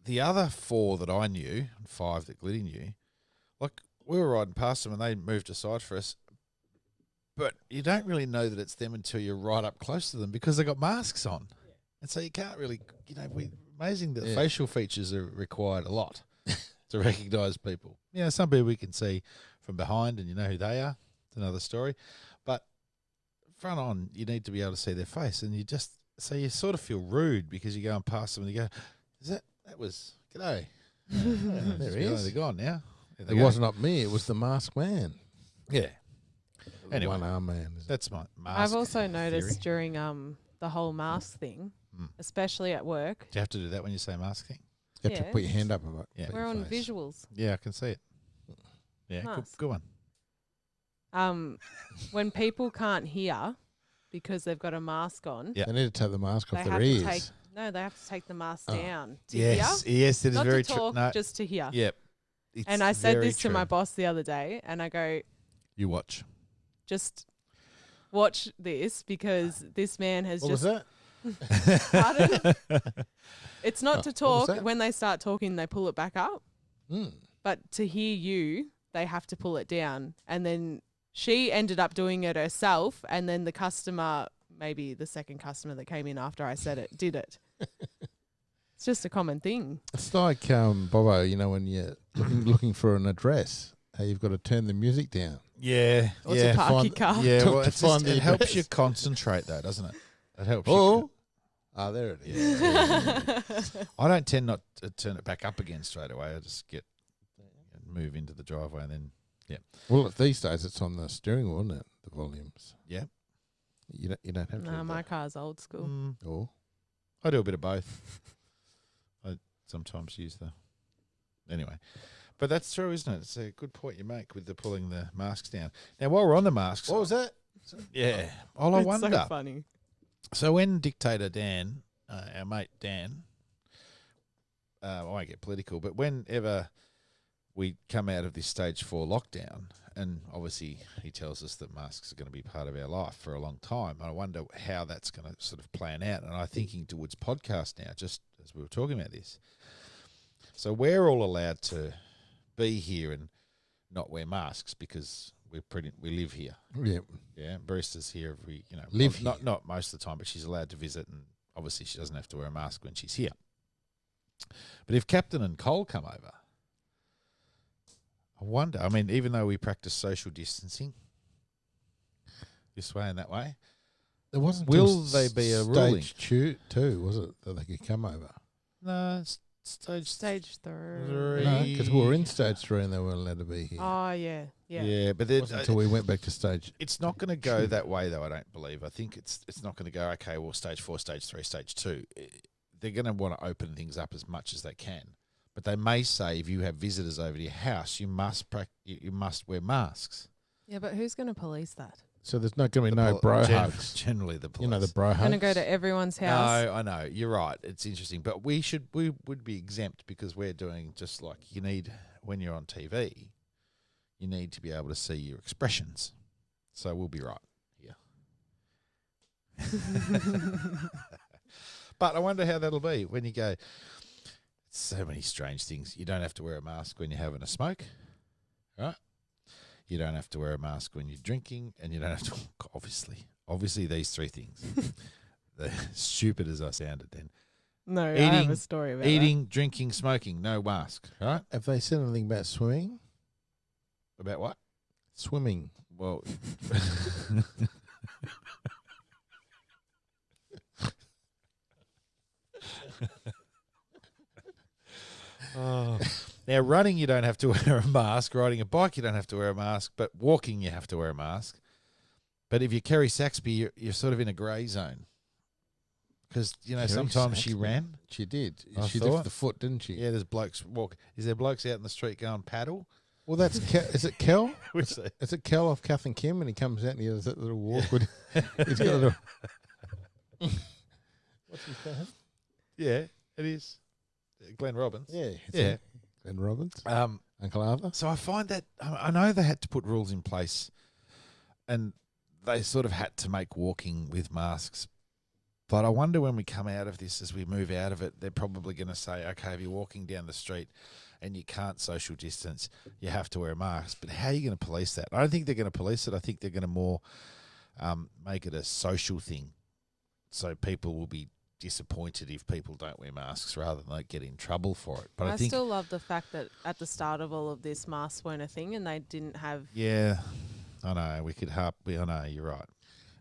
S2: the other 4 that I knew, and 5 that Gliddy knew, like we were riding past them and they moved aside for us. But you don't really know that it's them until you're right up close to them because they got masks on. And so you can't really, amazing that
S1: Yeah.
S2: facial features are required a lot to recognise people. Some people we can see from behind and you know who they are. It's another story. But front on, you need to be able to see their face. And so you sort of feel rude because you're going past them and you go, that was, g'day.
S1: There he is.
S2: They're gone now. There they
S1: It
S2: go.
S1: was not me. It was the masked man.
S2: Yeah.
S1: The
S2: Anyway.
S1: one-arm man.
S2: That's my mask.
S3: I've also noticed
S2: theory.
S3: during the whole mask thing,
S2: Mm.
S3: especially at work,
S2: Do you have to do that when you say mask thing?
S1: You have to
S3: Yeah.
S1: put your hand up. And
S2: Yeah.
S1: put
S3: we're
S1: your
S3: on
S1: face.
S3: visuals.
S2: Yeah, I can see it. Yeah, good,
S3: Nice.
S2: good one.
S3: When people can't hear because they've got a mask on,
S2: Yeah.
S1: They need to take the mask
S3: they
S1: off
S3: have
S1: their
S3: to
S1: ears.
S3: they have to take the mask
S1: Oh.
S3: down to
S2: Yes,
S3: hear,
S2: yes, it is
S3: not
S2: very
S3: to
S2: true.
S3: talk,
S2: No,
S3: just to hear.
S2: yep. It's
S3: And I said
S2: very
S3: this to my
S2: true.
S3: boss the other day, and I go,
S2: You watch.
S3: just watch this because this man has
S1: What was
S3: just.
S1: that?
S3: Pardon? It's not
S1: Oh,
S3: to
S1: what was
S3: talk.
S1: that?
S3: When they start talking, they pull it back up.
S1: Mm.
S3: But to hear you, they have to pull it down. And then she ended up doing it herself. And then the customer, maybe the second customer that came in after I said it, did it. It's just a common thing.
S1: It's like Bobo, when you're looking for an address, how you've got to turn the music down.
S2: Yeah,
S3: Or
S2: yeah.
S3: to park
S1: find-
S3: your car.
S2: Yeah,
S1: To-
S2: well,
S1: to
S2: it's just,
S1: find the
S2: it helps
S1: address.
S2: you concentrate, though, doesn't it? It helps
S1: Oh,
S2: you.
S1: there it is.
S2: I don't tend not to turn it back up again straight away. I just move into the driveway and then,
S1: Well, these days it's on the steering wheel, isn't it? The volumes.
S2: yeah.
S1: You don't have to.
S3: No,
S1: do
S3: my
S1: that.
S3: car's old school.
S2: Mm,
S1: Oh,
S2: I do a bit of both. I sometimes use anyway. But that's true, isn't it? It's a good point you make with the pulling the masks down. Now, while we're on the masks,
S1: what was that?
S2: yeah. Well, I
S3: It's
S2: wonder.
S3: so funny.
S2: So when Dictator Dan, our mate Dan, I won't get political, but whenever we come out of this stage 4 lockdown, and obviously he tells us that masks are going to be part of our life for a long time, I wonder how that's going to sort of plan out. And I'm thinking towards podcast now, just as we were talking about this. So we're all allowed to be here and not wear masks because we live here.
S1: Yeah.
S2: Yeah, Brista's here every,
S1: Live
S2: not
S1: here.
S2: not most of the time, but she's allowed to visit, and obviously she doesn't have to wear a mask when she's here. But if Captain and Cole come over, I wonder. I mean, even though we practice social distancing this way and that way,
S1: There wasn't.
S2: Will
S1: till
S2: they be a ruling?
S1: stage 2, was it, that they could come over?
S2: no, it's stage
S3: Stage 3.
S2: Three.
S1: No, because we were in stage 3 and they weren't allowed to be here.
S3: Oh, yeah. Yeah.
S2: Yeah, but
S1: It wasn't until we went back to stage.
S2: it's not going to go that way, though. I don't believe. I think it's not going to go. Okay, well, stage 4, stage 3, stage 2. They're going to want to open things up as much as they can, but they may say if you have visitors over to your house, you must you must wear masks.
S3: Yeah, but who's going to police that?
S1: So there's not going to be
S2: The
S1: no bro
S2: gen-
S1: hugs.
S2: Generally, the police.
S1: You know, the bro hugs.
S3: Going to go to everyone's house?
S2: No, I know you're right. It's interesting, but we would be exempt because we're doing just like you need when you're on TV. You need to be able to see your expressions, so we'll be right here. But I wonder how that'll be when you go. So many strange things. You don't have to wear a mask when you're having a smoke, right? You don't have to wear a mask when you're drinking, and you don't have to. Obviously, these 3 things. They're stupid as I sounded then.
S3: No, I have
S2: Eating-
S3: a story about
S2: Eating, drinking, smoking, no mask, right?
S1: Have they said anything about swimming?
S2: About what?
S1: Swimming.
S2: Well, Now, running, you don't have to wear a mask. Riding a bike, you don't have to wear a mask. But walking, you have to wear a mask. But if you Kerry Saxby, you're sort of in a grey zone. Because,
S1: Kerry
S2: sometimes she
S1: Saxby.
S2: ran.
S1: She did.
S2: I
S1: She
S2: thought.
S1: lifted the foot, didn't she?
S2: Yeah, there's blokes walk. Is there blokes out in the street going paddle?
S1: Well, that's is it Kel?
S2: Which they-
S1: Is it Kel off Kath and Kim when he comes out and he does that little walk? With, he's got a little. What's his name?
S2: Yeah, it is. Glenn Robbins.
S1: Yeah.
S2: Yeah.
S1: Glenn Robbins. Uncle Arthur.
S2: So I find that I know they had to put rules in place, and they sort of had to make walking with masks. But I wonder when we come out of this, as we move out of it, they're probably going to say, okay, if you're walking down the street and you can't social distance, you have to wear a mask. But how are you going to police that? I don't think they're going to police it. I think they're going to more make it a social thing. So people will be disappointed if people don't wear masks rather than like get in trouble for it. But I think
S3: still love the fact that at the start of all of this, masks weren't a thing and they didn't have.
S2: yeah, I know we could harp. I know you're right.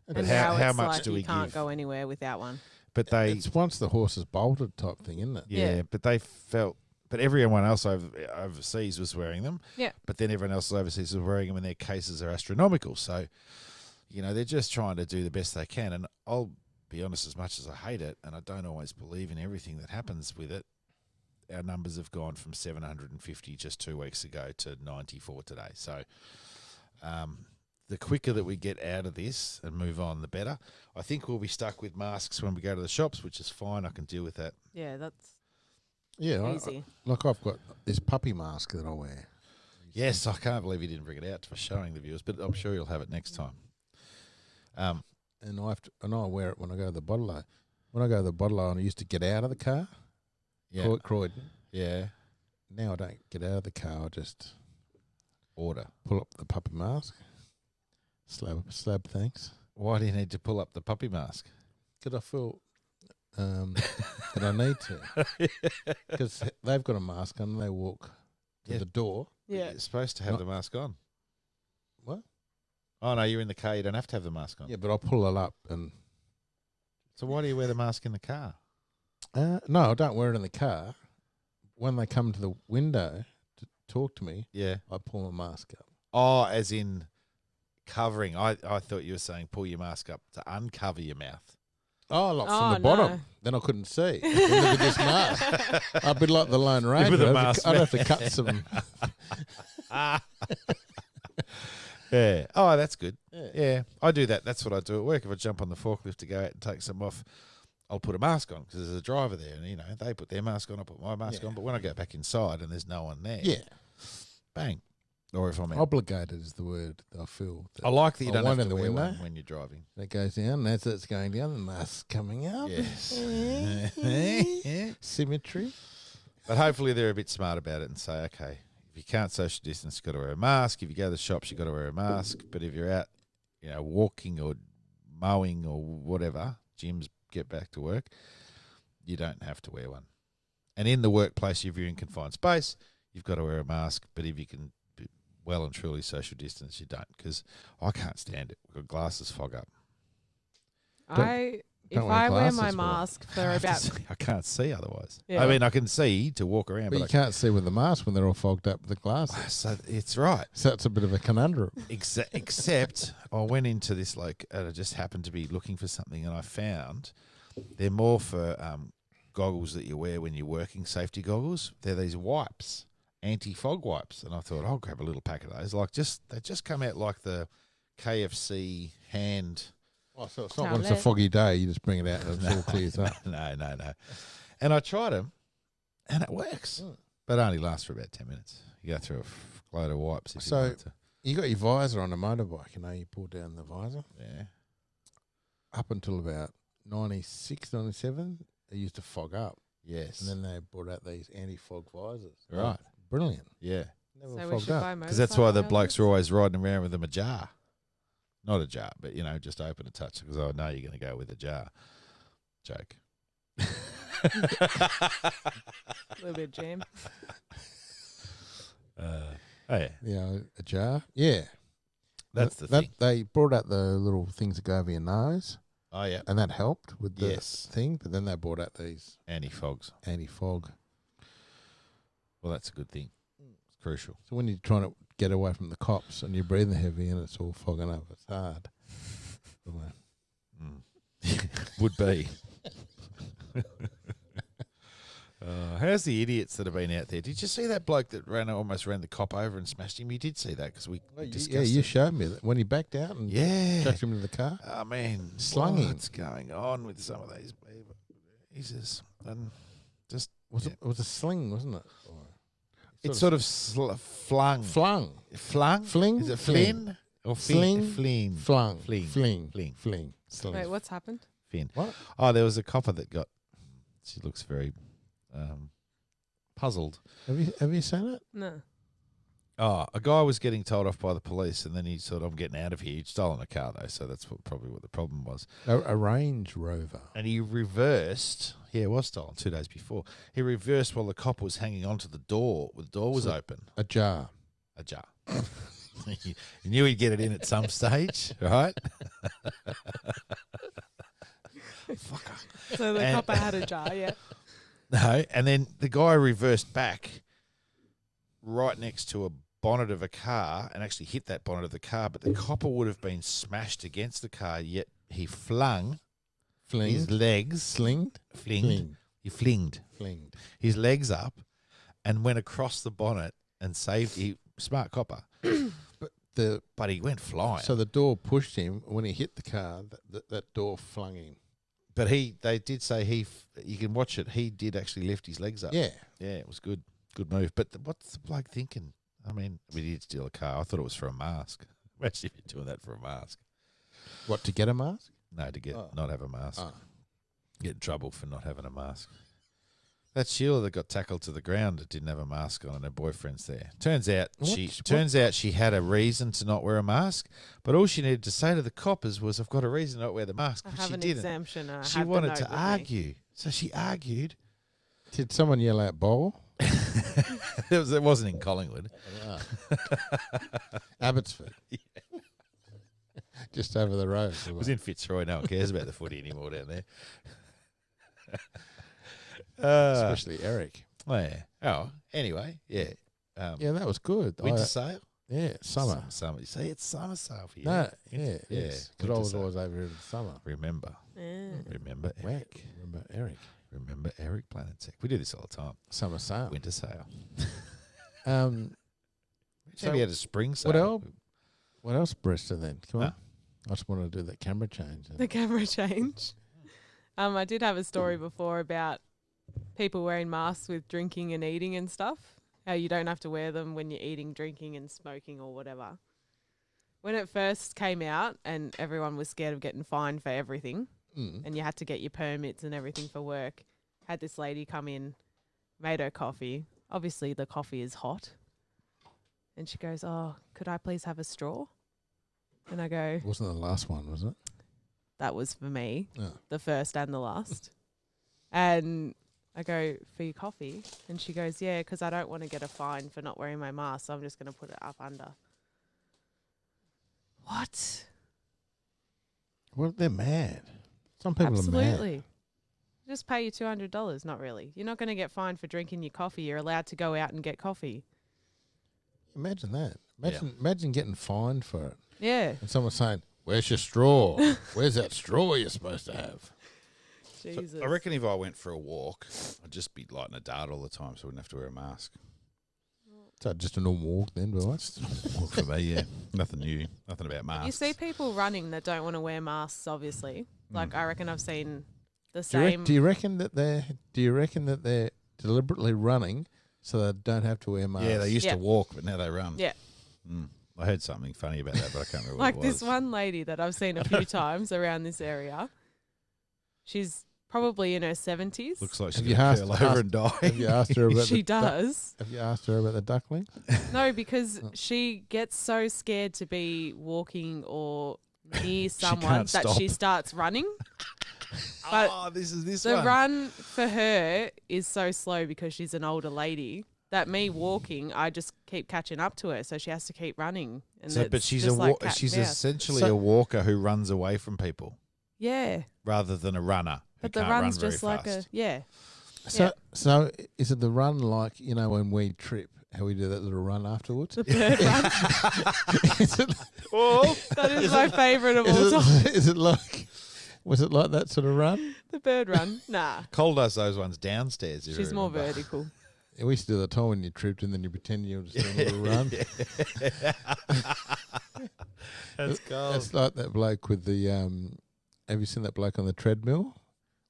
S3: And
S2: But
S3: now
S2: how
S3: it's
S2: much
S3: like
S2: do
S3: you
S2: we
S3: can't
S2: give?
S3: go anywhere without one.
S2: But they,
S1: It's once the horses bolted type thing, isn't it?
S2: yeah,
S3: Yeah.
S2: but they felt. But everyone else overseas was wearing them.
S3: Yeah.
S2: But then everyone else overseas was wearing them, and their cases are astronomical. So, they're just trying to do the best they can. And I'll be honest, as much as I hate it, and I don't always believe in everything that happens with it, our numbers have gone from 750 just 2 weeks ago to 94 today. So, the quicker that we get out of this and move on, the better. I think we'll be stuck with masks when we go to the shops, which is fine. I can deal with that.
S3: Yeah, that's
S1: Yeah.
S3: easy.
S1: Like I've got this puppy mask that I wear.
S2: Yes, I can't believe you didn't bring it out for showing the viewers, but I'm sure you'll have it next time.
S1: And I wear it when I go to the bottle. When I go to the bottle, I used to get out of the car.
S2: Yeah,
S1: Croydon.
S2: yeah.
S1: Now I don't get out of the car. I just
S2: Order.
S1: pull up the puppy mask. Slab, thanks.
S2: Why do you need to pull up the puppy mask?
S1: Because I feel that I need to. Because they've got a mask on and they walk to
S2: Yeah.
S1: the door.
S3: Yeah.
S2: You're supposed to have the mask on.
S1: What?
S2: Oh, no, you're in the car. You don't have to have the mask on.
S1: Yeah, but I'll pull it up and...
S2: So why do you wear the mask in the car?
S1: no, I don't wear it in the car. When they come to the window to talk to me,
S2: Yeah.
S1: I pull my mask up.
S2: Oh, as in covering. I thought you were saying pull your mask up to uncover your mouth.
S1: Oh, like from
S3: Oh,
S1: the bottom.
S3: no.
S1: Then I couldn't see. With this mask. I'd be like the Lone Ranger.
S2: With a
S1: I'd
S2: mask,
S1: I'd have to cut some...
S2: Yeah. Oh, that's good.
S1: Yeah.
S2: Yeah, I do that. That's what I do at work. If I jump on the forklift to go out and take some off, I'll put a mask on because there's a driver there, and they put their mask on, I put my mask
S1: Yeah.
S2: on. But when I go back inside and there's no one there,
S1: Yeah.
S2: bang. Or if I'm out.
S1: Obligated is the word that I feel.
S2: I like that you
S1: I
S2: don't
S1: want
S2: have
S1: in
S2: to
S1: the
S2: wear
S1: window.
S2: one when you're driving.
S1: That goes down, and as it's going down, the mask's coming up.
S2: Yes.
S1: Symmetry.
S2: But hopefully they're a bit smart about it and say, okay, if you can't social distance, you've got to wear a mask. If you go to the shops, you've got to wear a mask. But if you're out, walking or mowing or whatever, gyms, get back to work, you don't have to wear one. And in the workplace, if you're in confined space, you've got to wear a mask. But if you can be well and truly social distance, you don't, because I can't stand it. We've got glasses fog up.
S3: If
S1: don't wear
S3: I wear my
S1: glasses, well,
S3: mask
S2: I
S3: for
S2: have to
S3: about
S2: see- I can't see otherwise.
S3: Yeah.
S2: I mean, I can see to walk around,
S1: But you
S2: but
S1: can't see with the mask when they're all fogged up with the glasses.
S2: so it's right.
S1: So it's a bit of a conundrum.
S2: Except I went into this and I just happened to be looking for something, and I found they're more for goggles that you wear when you're working, safety goggles. They're these wipes, anti-fog wipes, and I thought I'll grab a little pack of those. They just come out like the KFC hand.
S1: Oh, so it's not when it's a foggy day, you just bring it out and it all clears up.
S2: No. And I tried them, and it works, but it only lasts for about 10 minutes. You go through a load of wipes. If you
S1: So-
S2: want to.
S1: You got your visor on a motorbike, you pull down the visor.
S2: Yeah.
S1: Up until about 96, 97, they used to fog up.
S2: Yes.
S1: And then they brought out these anti-fog visors.
S2: Right.
S1: Brilliant.
S2: Yeah.
S1: Never
S3: so we
S1: fogged
S3: should
S1: up.
S3: buy
S2: Because that's why the
S3: motorcycle
S2: blokes are
S3: helmets.
S2: always riding around with them a jar. Not a jar, but, just open a touch because I know you're going to go with a jar. Joke.
S3: A little bit of jam.
S2: Oh, yeah.
S1: Yeah, a jar. Yeah.
S2: That's the
S1: that,
S2: thing.
S1: They brought out the little things that go over your nose,
S2: Oh, yeah.
S1: and that helped with the
S2: Yes.
S1: thing. But then they brought out these
S2: Anti-fogs.
S1: anti-fog.
S2: Well, that's a good thing. It's crucial.
S1: So when you're trying to get away from the cops and you're breathing heavy and it's all fogging up, it's hard.
S2: Would be. How's the idiots that have been out there? Did you see that bloke that almost ran the cop over and smashed him? You did see that because we discussed
S1: you
S2: it.
S1: showed me that when he backed out and chucked him into the car.
S2: Oh, man.
S1: Slung him.
S2: What's going on with some of these people? Jesus. And just...
S1: It was a sling, wasn't it?
S2: It's sort of flung.
S1: Flung.
S2: Flung?
S1: Fling?
S2: Is it
S1: Fling.
S2: flin? Or
S1: Sling?
S2: Fling.
S1: Flung.
S2: Fling.
S1: Fling.
S2: Fling.
S1: Fling. Sling.
S3: Wait, what's happened?
S2: Fin.
S1: What?
S2: Oh, there was a copper that got... She looks very puzzled.
S1: Have you seen it?
S3: No.
S2: Oh, a guy was getting told off by the police, and then he said, I'm getting out of here. He'd stolen a car, though, so that's probably what the problem was.
S1: A Range Rover.
S2: And he reversed. Yeah, it was stolen 2 days before. He reversed while the cop was hanging onto the door. The door was open.
S1: Ajar.
S2: He knew he'd get it in at some stage, right? Fucker.
S3: So the copper had a jar, yeah.
S2: No, and then the guy reversed back right next to a bonnet of a car and actually hit that bonnet of the car, but the copper would have been smashed against the car, yet he flung his legs.
S1: Slinged?
S2: Flinged. He flinged his legs up and went across the bonnet and saved. Smart copper. But he went flying.
S1: So the door pushed him. When he hit the car, that door flung him.
S2: But they did say you can watch it, he did actually lift his legs up.
S1: Yeah.
S2: Yeah, it was good. Good move. But what's the bloke thinking? I mean, we did steal a car. I thought it was for a mask. Imagine if you're doing that for a mask.
S1: What, to get a mask?
S2: No, to not have a mask. Get in trouble for not having a mask. That Sheila that got tackled to the ground that didn't have a mask on and her boyfriend's there. Turns out she had a reason to not wear a mask, but all she needed to say to the coppers was, I've got a reason to not wear the mask.
S3: I
S2: But
S3: have
S2: she
S3: an
S2: didn't.
S3: exemption. And I
S2: She
S3: have the
S2: wanted
S3: note
S2: to
S3: with me.
S2: argue. So she argued.
S1: Did someone yell out bowl?
S2: It wasn't in Collingwood.
S1: Abbotsford. Just over the road.
S2: It was in Fitzroy. No one cares about the footy anymore down there.
S1: Especially Eric.
S2: Oh, yeah. Oh, anyway, yeah.
S1: Yeah, that was good.
S2: Winter sale?
S1: Yeah, summer.
S2: Summer. You see, it's summer sale for you.
S1: No,
S2: Winter-
S1: yeah, because I was always over here in the summer.
S2: Remember
S1: Whack.
S2: Eric.
S1: Remember Eric.
S2: Remember Eric Planet Tech. We do this all the time.
S1: Summer sale.
S2: Winter sale.
S1: So
S2: we had a spring sale.
S1: What else, Bristol, then? Come on.
S2: Huh?
S1: I just want to do that camera change. Then.
S3: The camera change. I did have a story before about people wearing masks with drinking and eating and stuff. How you don't have to wear them when you're eating, drinking and smoking or whatever. When it first came out and everyone was scared of getting fined for everything and you had to get your permits and everything for work, had this lady come in, made her coffee. Obviously the coffee is hot. And she goes, oh, could I please have a straw? And I go,
S1: It wasn't the last one, was it?
S3: that was for me,
S1: Oh.
S3: the first and the last. And I go, for your coffee? And she goes, yeah, because I don't want to get a fine for not wearing my mask, so I'm just going to put it up under. What?
S1: Well, they're mad. Some people are mad.
S3: Absolutely. Just pay you $200. Not really. You're not going to get fined for drinking your coffee. You're allowed to go out and get coffee.
S1: Imagine that. Imagine getting fined for it.
S3: Yeah.
S1: And someone saying, where's your straw? Where's that straw you're supposed to have?
S3: Jesus.
S5: I reckon if I went for a walk, I'd just be lighting a dart all the time, so I wouldn't have to wear a mask.
S1: So just a normal walk then, boys?
S5: Walk for me, yeah. Nothing new. Nothing about masks.
S3: You see people running that don't want to wear masks, obviously. Like, I reckon I've seen the
S1: Do you,
S3: same.
S1: do you reckon that they're deliberately running so they don't have to wear masks?
S5: Yeah, they used
S3: Yeah.
S5: to walk, but now they run.
S3: Yeah.
S5: I heard something funny about that, but I can't remember
S3: Like
S5: what it was.
S3: this one lady that I've seen a few times around this area. She's probably in her 70s.
S5: Looks like
S1: Have
S5: she's
S1: you
S5: going to
S1: asked-
S5: curl over
S1: asked-
S5: and die.
S1: Have you asked her about
S3: She
S1: the duck-
S3: does.
S1: Have you asked her about the duckling?
S3: No, because she gets so scared to be walking or near someone
S5: can't
S3: that
S5: stop.
S3: she starts running. But
S5: Oh, this is this
S3: the
S5: one.
S3: run for her is so slow because she's an older lady that me walking, I just keep catching up to her. So she has to keep running. And
S2: So, but
S3: it's
S2: she's
S3: just like cat and
S2: she's
S3: mouse.
S2: essentially
S1: So-
S2: a walker who runs away from people
S3: Yeah.
S2: rather than a runner. Who
S3: But the
S2: can't run
S3: run's
S2: very
S3: just like a,
S2: fast.
S3: yeah.
S1: So is it the run like, when we trip, how we do that little run afterwards?
S3: The bird run.
S1: Is it,
S3: That is my favourite of all time.
S1: is it like, was it like that sort of run?
S3: The bird run. Nah.
S2: Cole does those ones downstairs. if you
S3: She's more
S2: remember.
S3: vertical.
S1: Yeah, we used to do the time when you tripped and then you pretend you were just doing a little run.
S2: That's cold.
S1: It's like that bloke with the, have you seen that bloke on the treadmill?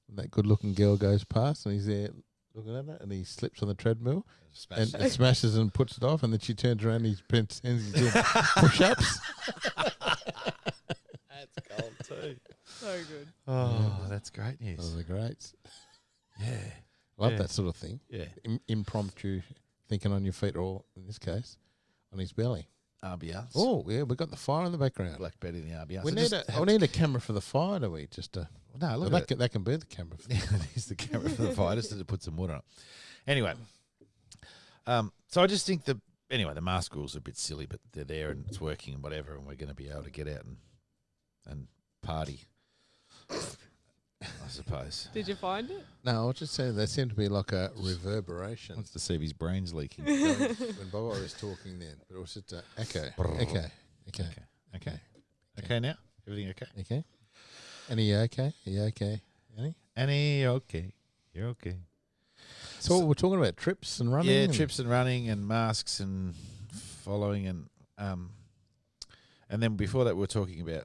S1: When that good looking girl goes past and he's there looking at it and he slips on the treadmill and smashes and puts it off and then she turns around and he pretends he's doing push-ups.
S2: That's cold too.
S3: So good.
S2: Oh, that's great
S1: Oh,
S2: news.
S1: they're great.
S2: Yeah.
S1: Love
S2: Yeah.
S1: that sort of thing.
S2: Yeah.
S1: Impromptu thinking on your feet or, in this case, on his belly.
S2: RBS.
S1: Oh, yeah, we got the fire in the background.
S2: Black Betty in the RBS.
S1: We need a camera for the fire, do we? Just to,
S2: No, look
S1: that
S2: at it.
S1: that can be the camera. For
S2: Yeah, there's the camera for the fire. Just to put some wood on it. Anyway, so I just think the mask rules are a bit silly, but they're there and it's working and whatever, and we're going to be able to get out and party. I suppose.
S3: Did you find it?
S1: No, I was just saying they seem to be like a reverberation.
S2: Wants to see if his brain's leaking.
S1: When Bobo was talking then, but it was just a echo.
S2: Okay, now everything okay?
S1: Okay. Annie, you okay? Are you okay, Annie?
S2: Annie, okay, you're okay.
S1: So we're talking about trips and running.
S2: Yeah,
S1: and
S2: trips and running and masks and following and then before that we were talking about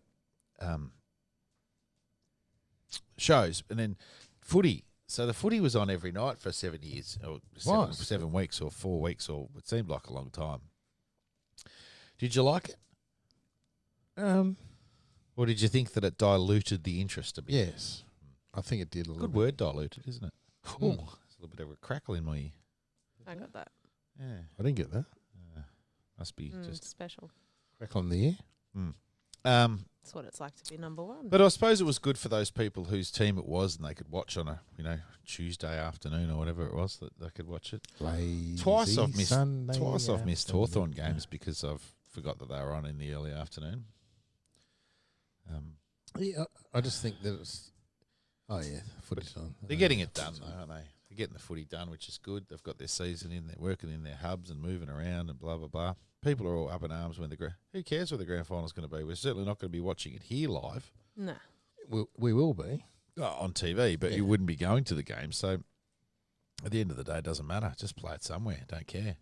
S2: shows and then footy. So the footy was on every night for 7 years or seven weeks or 4 weeks or it seemed like a long time. Did you like it? Or did you think that it diluted the interest a bit?
S1: Yes, I think it did a little
S2: Good
S1: bit.
S2: word, diluted, isn't it? Oh, there's a little bit of a crackle in my ear.
S3: I got that.
S2: Yeah,
S1: I didn't get that.
S2: must be just.
S3: Special.
S1: Crack on the ear.
S3: That's what it's like to be number one.
S2: But I suppose it was good for those people whose team it was, and they could watch on a Tuesday afternoon or whatever it was that they could watch it. Twice I've missed Hawthorn games because I've forgot that they were on in the early afternoon.
S1: Yeah, I just think that it's. Oh yeah, footy's on.
S2: They're getting it done, though, aren't they? They're getting the footy done, which is good. They've got their season in. They're working in their hubs and moving around and blah blah blah. People are all up in arms when who cares what the grand final's going to be? We're certainly not going to be watching it here live.
S3: Nah.
S1: We will be
S2: On TV, but you wouldn't be going to the game. So at the end of the day, it doesn't matter. Just play it somewhere. Don't care.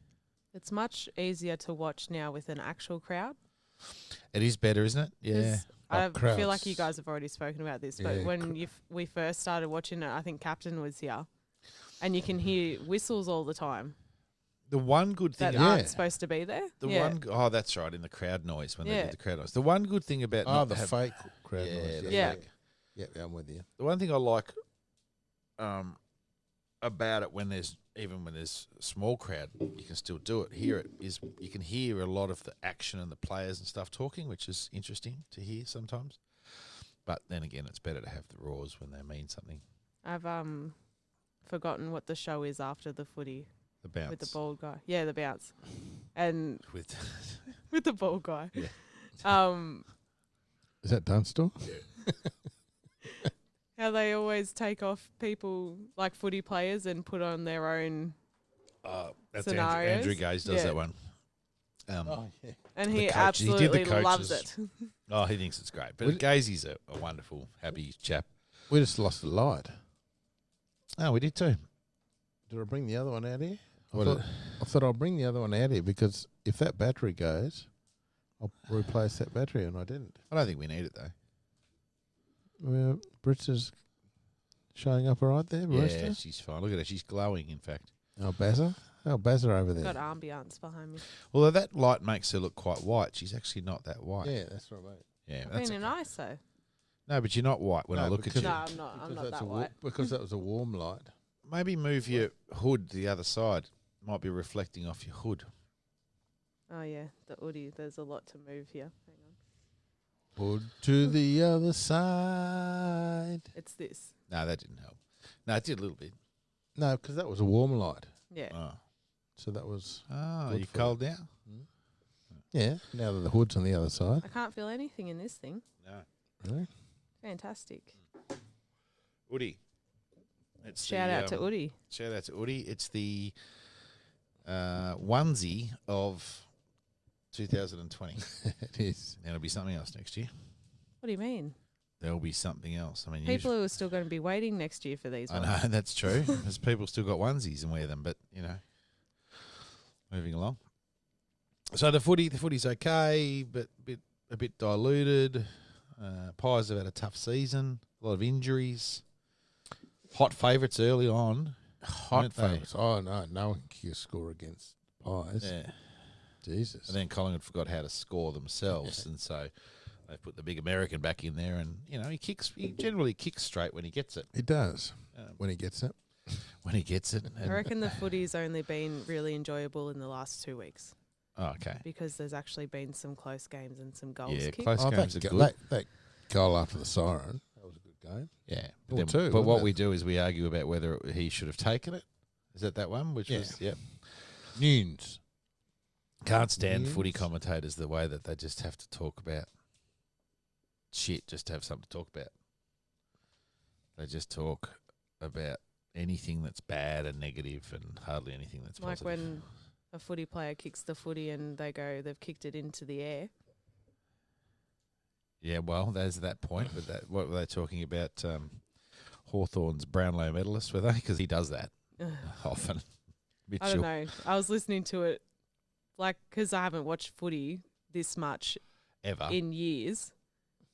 S3: It's much easier to watch now with an actual crowd.
S2: It is better, isn't it? Yeah.
S3: 'Cause I
S1: crowds.
S3: feel like you guys have already spoken about this, but
S1: Yeah,
S3: when we first started watching it, I think Captain was here, and you can hear whistles all the time
S2: The one good thing
S3: that aren't supposed to be there.
S2: Oh, that's right, in the crowd noise when they
S3: Yeah.
S2: did the crowd noise. The one good thing about
S1: the fake crowd noise.
S2: the
S3: Yeah.
S2: fake.
S1: Yeah, I'm with you.
S2: The one thing I like about it when there's small crowd, you can still do it. Hear it is you can hear a lot of the action and the players and stuff talking, which is interesting to hear sometimes. But then again, it's better to have the roars when they mean something.
S3: I've forgotten what the show is after the footy
S2: The bounce
S3: with the bald guy. Yeah, the bounce, and
S2: with
S3: with the bald guy.
S2: Yeah.
S1: Is that Dunstall?
S3: How they always take off people like footy players and put on their own,
S2: that's
S3: scenarios.
S2: Andrew Gaze does
S3: Yeah.
S2: that one.
S1: Yeah.
S3: and
S2: The
S3: he
S2: coach- he did the
S3: absolutely loves
S2: coaches.
S3: it.
S2: Oh, he thinks it's great. But
S1: Was it-
S2: Gazy's a wonderful, happy chap.
S1: We just lost the light.
S2: Oh, we did too.
S1: Did I bring the other one out here?
S2: What
S1: I thought I'll bring the other one out here because if that battery goes, I'll replace that battery, and I didn't.
S2: I don't think we need it though.
S1: Well, Brits is showing up all right there,
S2: Yeah,
S1: Barista.
S2: she's fine. Look at her. She's glowing, in fact.
S1: Oh, Bazza. Oh, Bazza over there.
S3: Got ambiance behind me.
S2: Although that light makes her look quite white, she's actually not that white.
S1: Yeah, that's right, mate.
S2: Yeah,
S3: I've
S2: that's
S3: been in
S2: okay.
S3: ISO.
S2: No, but you're not white when I
S1: No,
S2: look at
S1: because-
S2: you.
S3: No, I'm not. I'm not
S1: that's
S3: that
S1: a
S3: white.
S1: because that was a warm light.
S2: Maybe move your hood to the other side. Might be reflecting off your hood.
S3: Oh yeah, the hoodie. There's a lot to move here. Hang on.
S1: Hood to the other side.
S3: It's this.
S2: No, that didn't help. No, it did a little bit.
S1: No, because that was a warm light.
S3: Yeah.
S2: Oh,
S1: So that was,
S2: you
S1: Good for
S2: cold now?
S1: yeah, now that the hood's on the other side.
S3: I can't feel anything in this thing.
S2: No.
S1: Really?
S3: Fantastic.
S2: Woody, It's
S3: Shout out to Udi.
S2: Shout out to Udi. It's the onesie of 2020.
S1: It is.
S2: There'll be something else next year.
S3: What do you mean?
S2: There'll be something else. I mean,
S3: People who are still going to be waiting next year for these
S2: I
S3: ones.
S2: know, that's true. There's people still got onesies and wear them, but, moving along. So the footy's okay, but a bit diluted. Pies have had a tough season, a lot of injuries. Hot favourites early on.
S1: Hot favourites. Oh, no one can kick a score against Pies.
S2: Yeah.
S1: Jesus.
S2: And then Collingwood forgot how to score themselves, and so they put the big American back in there, and he generally kicks straight when he gets it.
S1: He does when he gets it.
S2: When he gets it.
S3: I reckon the footy's only been really enjoyable in the last 2 weeks
S2: Oh, okay.
S3: because there's actually been some close games and some goals
S2: Yeah,
S3: kicked.
S2: close games are good.
S1: That goal after the siren, that was a good game.
S2: Yeah.
S1: Or
S2: But,
S1: two,
S2: but what
S1: wasn't
S2: we
S1: it?
S2: do is we argue about whether he should have taken it. Is that one? Which
S1: Yeah.
S2: was, yep.
S1: Nunes.
S2: Can't stand
S1: News.
S2: footy commentators the way that they just have to talk about shit just to have something to talk about. They just talk about anything that's bad and negative and hardly anything that's
S3: Like
S2: positive.
S3: when a footy player kicks the footy and they go, they've kicked it into the air.
S2: Yeah, well, there's that point. But what were they talking about? Hawthorn's Brownlow medalist, were they? Because he does that often.
S3: I don't know. I was listening to it, because I haven't watched footy this much
S2: Ever.
S3: in years.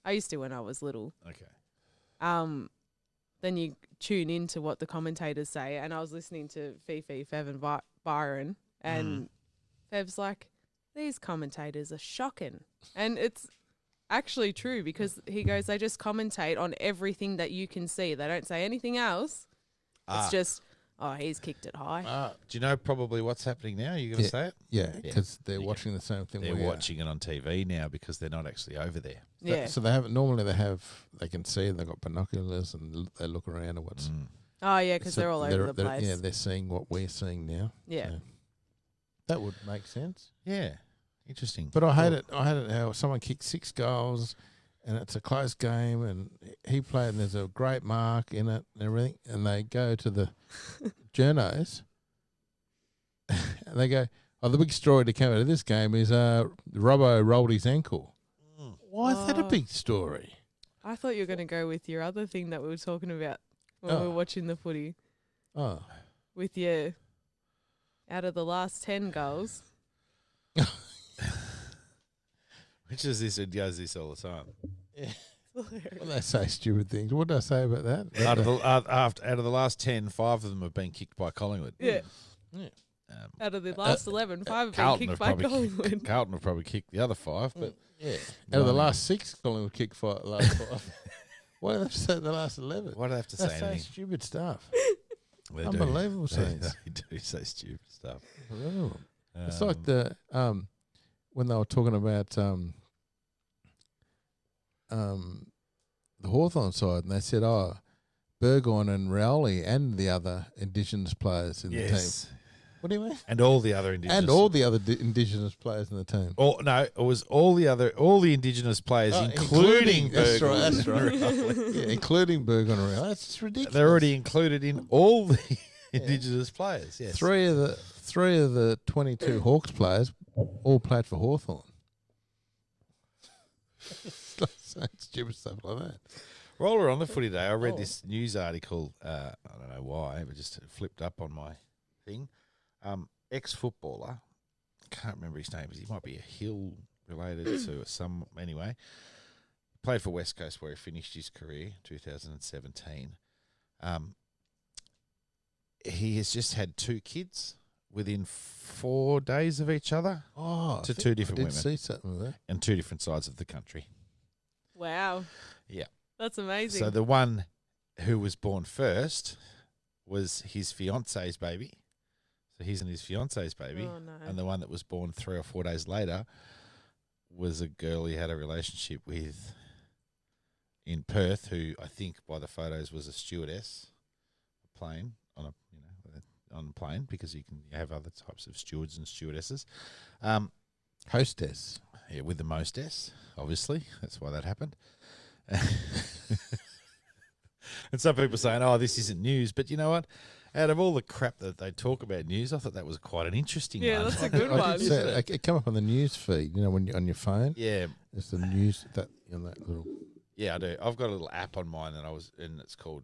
S3: I used to when I was little.
S2: Okay.
S3: Then you tune into what the commentators say, and I was listening to Fifi, Fev, and Byron, and Fev's like, "These commentators are shocking," and it's actually true because he goes, "They just commentate on everything that you can see. They don't say anything else. It's just, oh, he's kicked it high."
S2: Do you know probably what's happening now? You're going to say it?
S1: Yeah, because they're
S2: You
S1: watching the same thing.
S2: They're
S1: we are.
S2: watching it on TV now because they're not actually over there.
S3: Yeah.
S1: So they can see, and they've got binoculars, and they look around at what's.
S3: Oh yeah, because
S1: so
S3: they're all over the place.
S1: Yeah, they're seeing what we're seeing now.
S3: Yeah.
S1: So that would make sense.
S2: Yeah. Interesting.
S1: But I hate it. I hate it how someone kicked 6 goals, and it's a close game, and he played, and there's a great mark in it and everything, and they go to the journos, and they go, "Oh, the big story to come out of this game is Robbo rolled his ankle." Why is that a
S3: Oh.
S1: big story?
S3: I thought you were going to go with your other thing that we were talking about when we were watching the footy
S1: Oh,
S3: with your out of the last 10 goals.
S2: Which is this? It does this all the time.
S1: well, they say stupid things. What did I say about that?
S2: Out of the last 10, 5 of them have been kicked by Collingwood.
S3: Yeah.
S1: Yeah.
S3: Out of the last 11, 5 have been
S2: Carlton
S3: kicked
S2: have
S3: by Collingwood.
S2: Carlton have probably kicked the other 5, but
S1: Yeah. Out of the last 6, Collingwood kicked 5. Last 5. Why did they say the last 11?
S2: why do they have to
S1: They
S2: say
S1: say
S2: anything?
S1: stupid stuff.
S2: They do.
S1: Unbelievable
S2: They,
S1: scenes.
S2: they do say stupid stuff.
S1: Unbelievable. It's like the when they were talking about the Hawthorn side, and they said, "Oh, Burgoyne and Rowley and the other Indigenous players in the team."
S2: yes,
S1: What do you mean?
S2: and all the other Indigenous
S1: And all the other Indigenous players in the team.
S2: Oh no, it was all the Indigenous players,
S1: Oh,
S2: including
S1: that's right,
S2: Burgoyne
S1: that's right. Yeah, including Burgoyne and Rowley. That's ridiculous.
S2: They're already included in all the Indigenous players. Yes,
S1: Three of the 22 Hawks players all played for Hawthorn. Stupid stuff like that.
S2: While we're on the footy day, I read this news article. I don't know why, but just flipped up on my thing. Ex-footballer, can't remember his name, but he might be a Hill related to some. Anyway, played for West Coast where he finished his career, 2017. He has just had 2 kids within 4 days of each other,
S1: Oh,
S2: To two different
S1: I
S2: women.
S1: did see something with that.
S2: and 2 different sides of the country.
S3: Wow.
S2: Yeah.
S3: That's amazing.
S2: So the one who was born first was his fiance's baby. So he's and his fiance's baby.
S3: Oh, no.
S2: And the one that was born 3 or 4 days later was a girl he had a relationship with in Perth, who I think by the photos was a stewardess, a plane on a on a plane, because you have other types of stewards and stewardesses.
S1: Hostess.
S2: Yeah, with the mostess, obviously. That's why that happened. And some people saying, "Oh, this isn't news," but you know what? Out of all the crap that they talk about news, I thought that was quite an interesting
S3: Yeah,
S2: one.
S3: that's a good
S1: I
S3: one.
S1: did say it come up on the news feed. You know, when you on your phone,
S2: Yeah,
S1: it's the news that that little.
S2: yeah, I do. I've got a little app on mine that it's called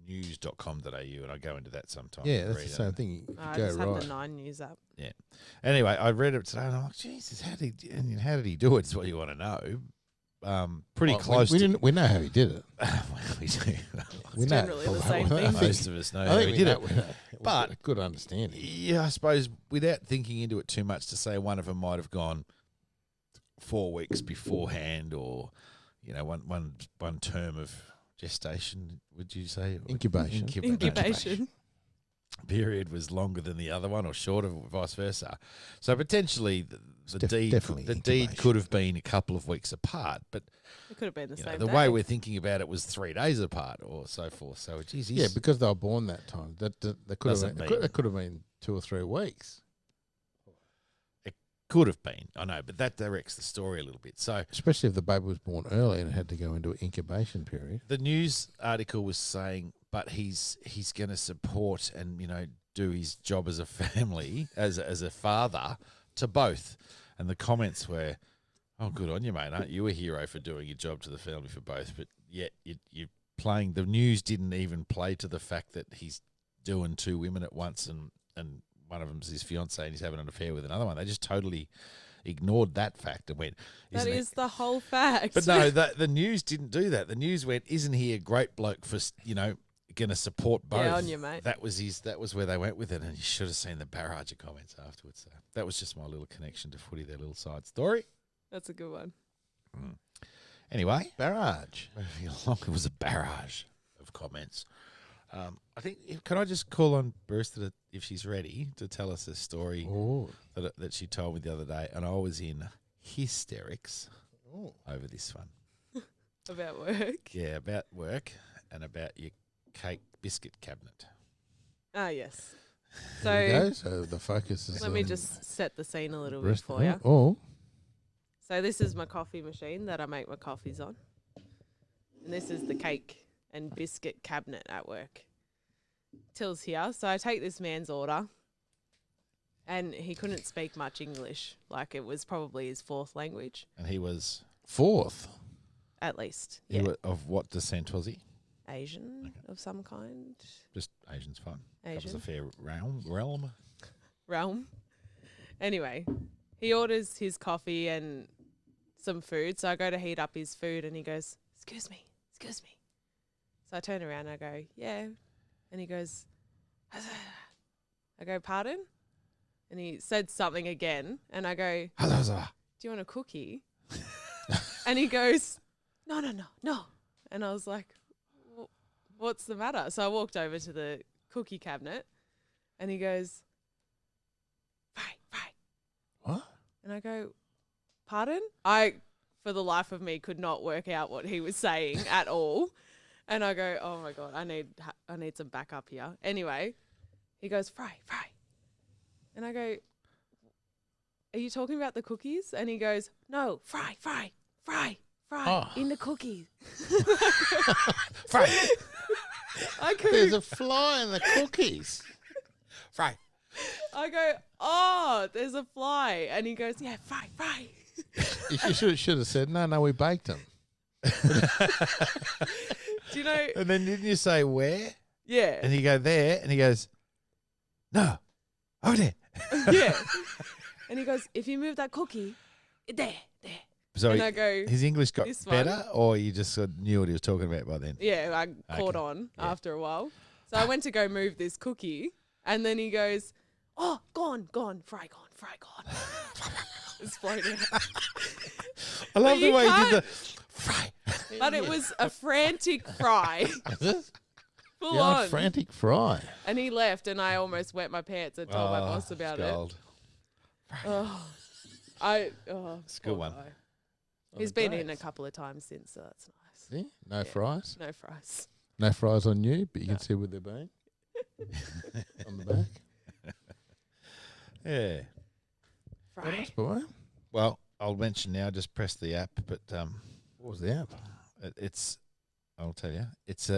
S2: news.com.au, and I go into that sometimes.
S1: Yeah,
S2: and
S1: that's
S2: read
S1: the
S2: it.
S1: same thing. You
S3: I
S1: go
S3: just
S1: right.
S3: have the 9 News app.
S2: Anyway, I read it today, and I'm like, Jesus, how did he do it? Is what you want to know. Pretty
S1: Well,
S2: close.
S1: We know how he did it.
S2: We do.
S1: We know.
S3: generally the same thing.
S2: Most of us know
S1: I
S2: how
S1: think
S2: he did it.
S1: We know.
S2: But-
S1: a good understanding.
S2: Yeah, I suppose without thinking into it too much, to say one of them might have gone 4 weeks beforehand, or one term of gestation. Would you say
S1: Incubation.
S3: Incubation.
S2: period was longer than the other one, or shorter, or vice versa. So potentially the deed
S1: definitely
S2: could have been a couple of weeks apart, but
S3: It could have been the same
S2: the
S3: day.
S2: way we're thinking about it was 3 days apart, or so forth. So geez,
S1: Yeah, because they were born that time. That could
S2: Doesn't
S1: have been,
S2: mean-
S1: that could have been 2 or 3 weeks.
S2: could have been. I know, but that directs the story a little bit. So
S1: Especially if the baby was born early and had to go into an incubation period.
S2: the news article was saying, but he's going to support and do his job as a family, as a father to both. And the comments were, "Oh, good on you, mate! Aren't you a hero for doing your job to the family for both?" But yet you're playing. The news didn't even play to the fact that he's doing 2 women at once, and one of them's his fiance, and he's having an affair with another one. They just totally ignored that fact and went,
S3: That
S2: "Isn't
S3: is the whole fact.
S2: But no, the news didn't do that. The news went, "Isn't he a great bloke for going to support both?"
S3: Yeah, on you, mate.
S2: That was where they went with it, and you should have seen the barrage of comments afterwards. So that was just my little connection to footy, their little side story.
S3: That's a good one.
S2: Anyway,
S1: Barrage.
S2: moving along, it was a barrage of comments. I think, can I just call on Bruce if she's ready to tell us a story
S1: Oh.
S2: that she told me the other day, and I was in hysterics
S1: Oh.
S2: over this one.
S3: About work.
S2: Yeah, about work and about your cake biscuit cabinet.
S3: Ah, yes.
S1: There you
S3: So
S1: go. So the focus is
S3: let me
S1: on
S3: just set the scene a little bit
S1: breast-
S3: for you.
S1: Oh.
S3: So this is my coffee machine that I make my coffees on. And this is the cake and biscuit cabinet at work. Till's here. So I take this man's order. And he couldn't speak much English. Like, it was probably his 4th language,
S2: And he was,
S1: 4th.
S3: at least.
S2: he
S3: Yeah.
S2: wa- of what descent was he?
S3: Asian of some kind.
S2: Just Asian's fine. Covers
S3: Asian.
S2: a fair realm.
S3: Realm. Anyway, he orders his coffee and some food. So I go to heat up his food and he goes, excuse me. So I turn around and I go, yeah. And he goes, I go, pardon? And he said something again. And I go, do you want a cookie? And he goes, no. And I was like, what's the matter? So I walked over to the cookie cabinet and he goes, fry.
S1: What?
S3: And I go, pardon? I, for the life of me, could not work out what he was saying at all. And I go, oh my God, I need some backup here. Anyway, he goes, fry. And I go, are you talking about the cookies? And he goes, no, fry.
S1: Oh.
S3: In the cookies.
S2: Fry.
S3: I go,
S1: There's a fly in the cookies.
S2: Fry.
S3: I go, oh, there's a fly. And he goes, yeah, fry.
S1: You should have said, no, we baked them.
S3: Do you know?
S2: And then didn't you say where?
S3: Yeah.
S2: And you go there, and he goes, no, over there.
S3: Yeah. And he goes, if you move that cookie, there.
S2: So
S3: And I go,
S2: his English got
S3: this one.
S2: better, or you just sort of knew what he was talking about by then?
S3: yeah, I caught
S2: Okay.
S3: on
S2: Yeah.
S3: after a while. So I went to go move this cookie, and then he goes, oh, gone, fry gone. It's floating out.
S2: I love the
S3: you
S2: way he
S3: can't-
S2: did the fry.
S3: But it was a frantic fry. Full
S1: Yeah,
S3: on.
S1: frantic fry.
S3: And he left, and I almost wet my pants and told my boss about
S2: Gold.
S3: it. Oh, it's
S2: a good one.
S3: He's been in a couple of times since, so that's nice.
S1: See? No fries.
S3: No fries.
S1: No fries on you, but you can see where they're been. On the back.
S2: Yeah.
S3: Fry.
S1: Nice boy.
S2: Well, I'll mention now. Just press the app, but
S1: What was the app?
S2: I'll tell you, it's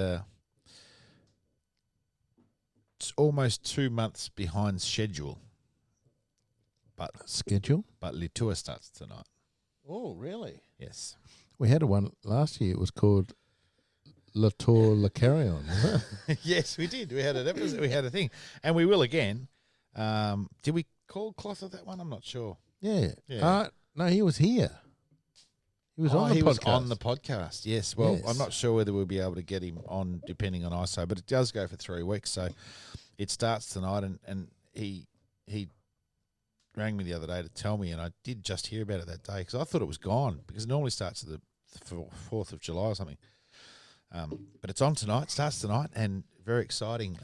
S2: almost 2 months behind schedule.
S1: Schedule?
S2: But Le Tour starts tonight.
S1: Oh, really?
S2: Yes.
S1: We had one last year. It was called Le Tour Le Carillon.
S2: Yes, we did. We had an episode. We had a thing, and we will again. Did we call Cloth of that one? I'm not sure.
S1: Yeah.
S2: Yeah.
S1: No, he was here. He was on the
S2: he
S1: podcast.
S2: was on the podcast. Yes. Well,
S1: Yes.
S2: I'm not sure whether we'll be able to get him on, depending on ISO, but it does go for 3 weeks. So it starts tonight, and he rang me the other day to tell me, and I did just hear about it that day because I thought it was gone because it normally starts at the 4th of July or something. But it's on tonight, starts tonight, and very exciting.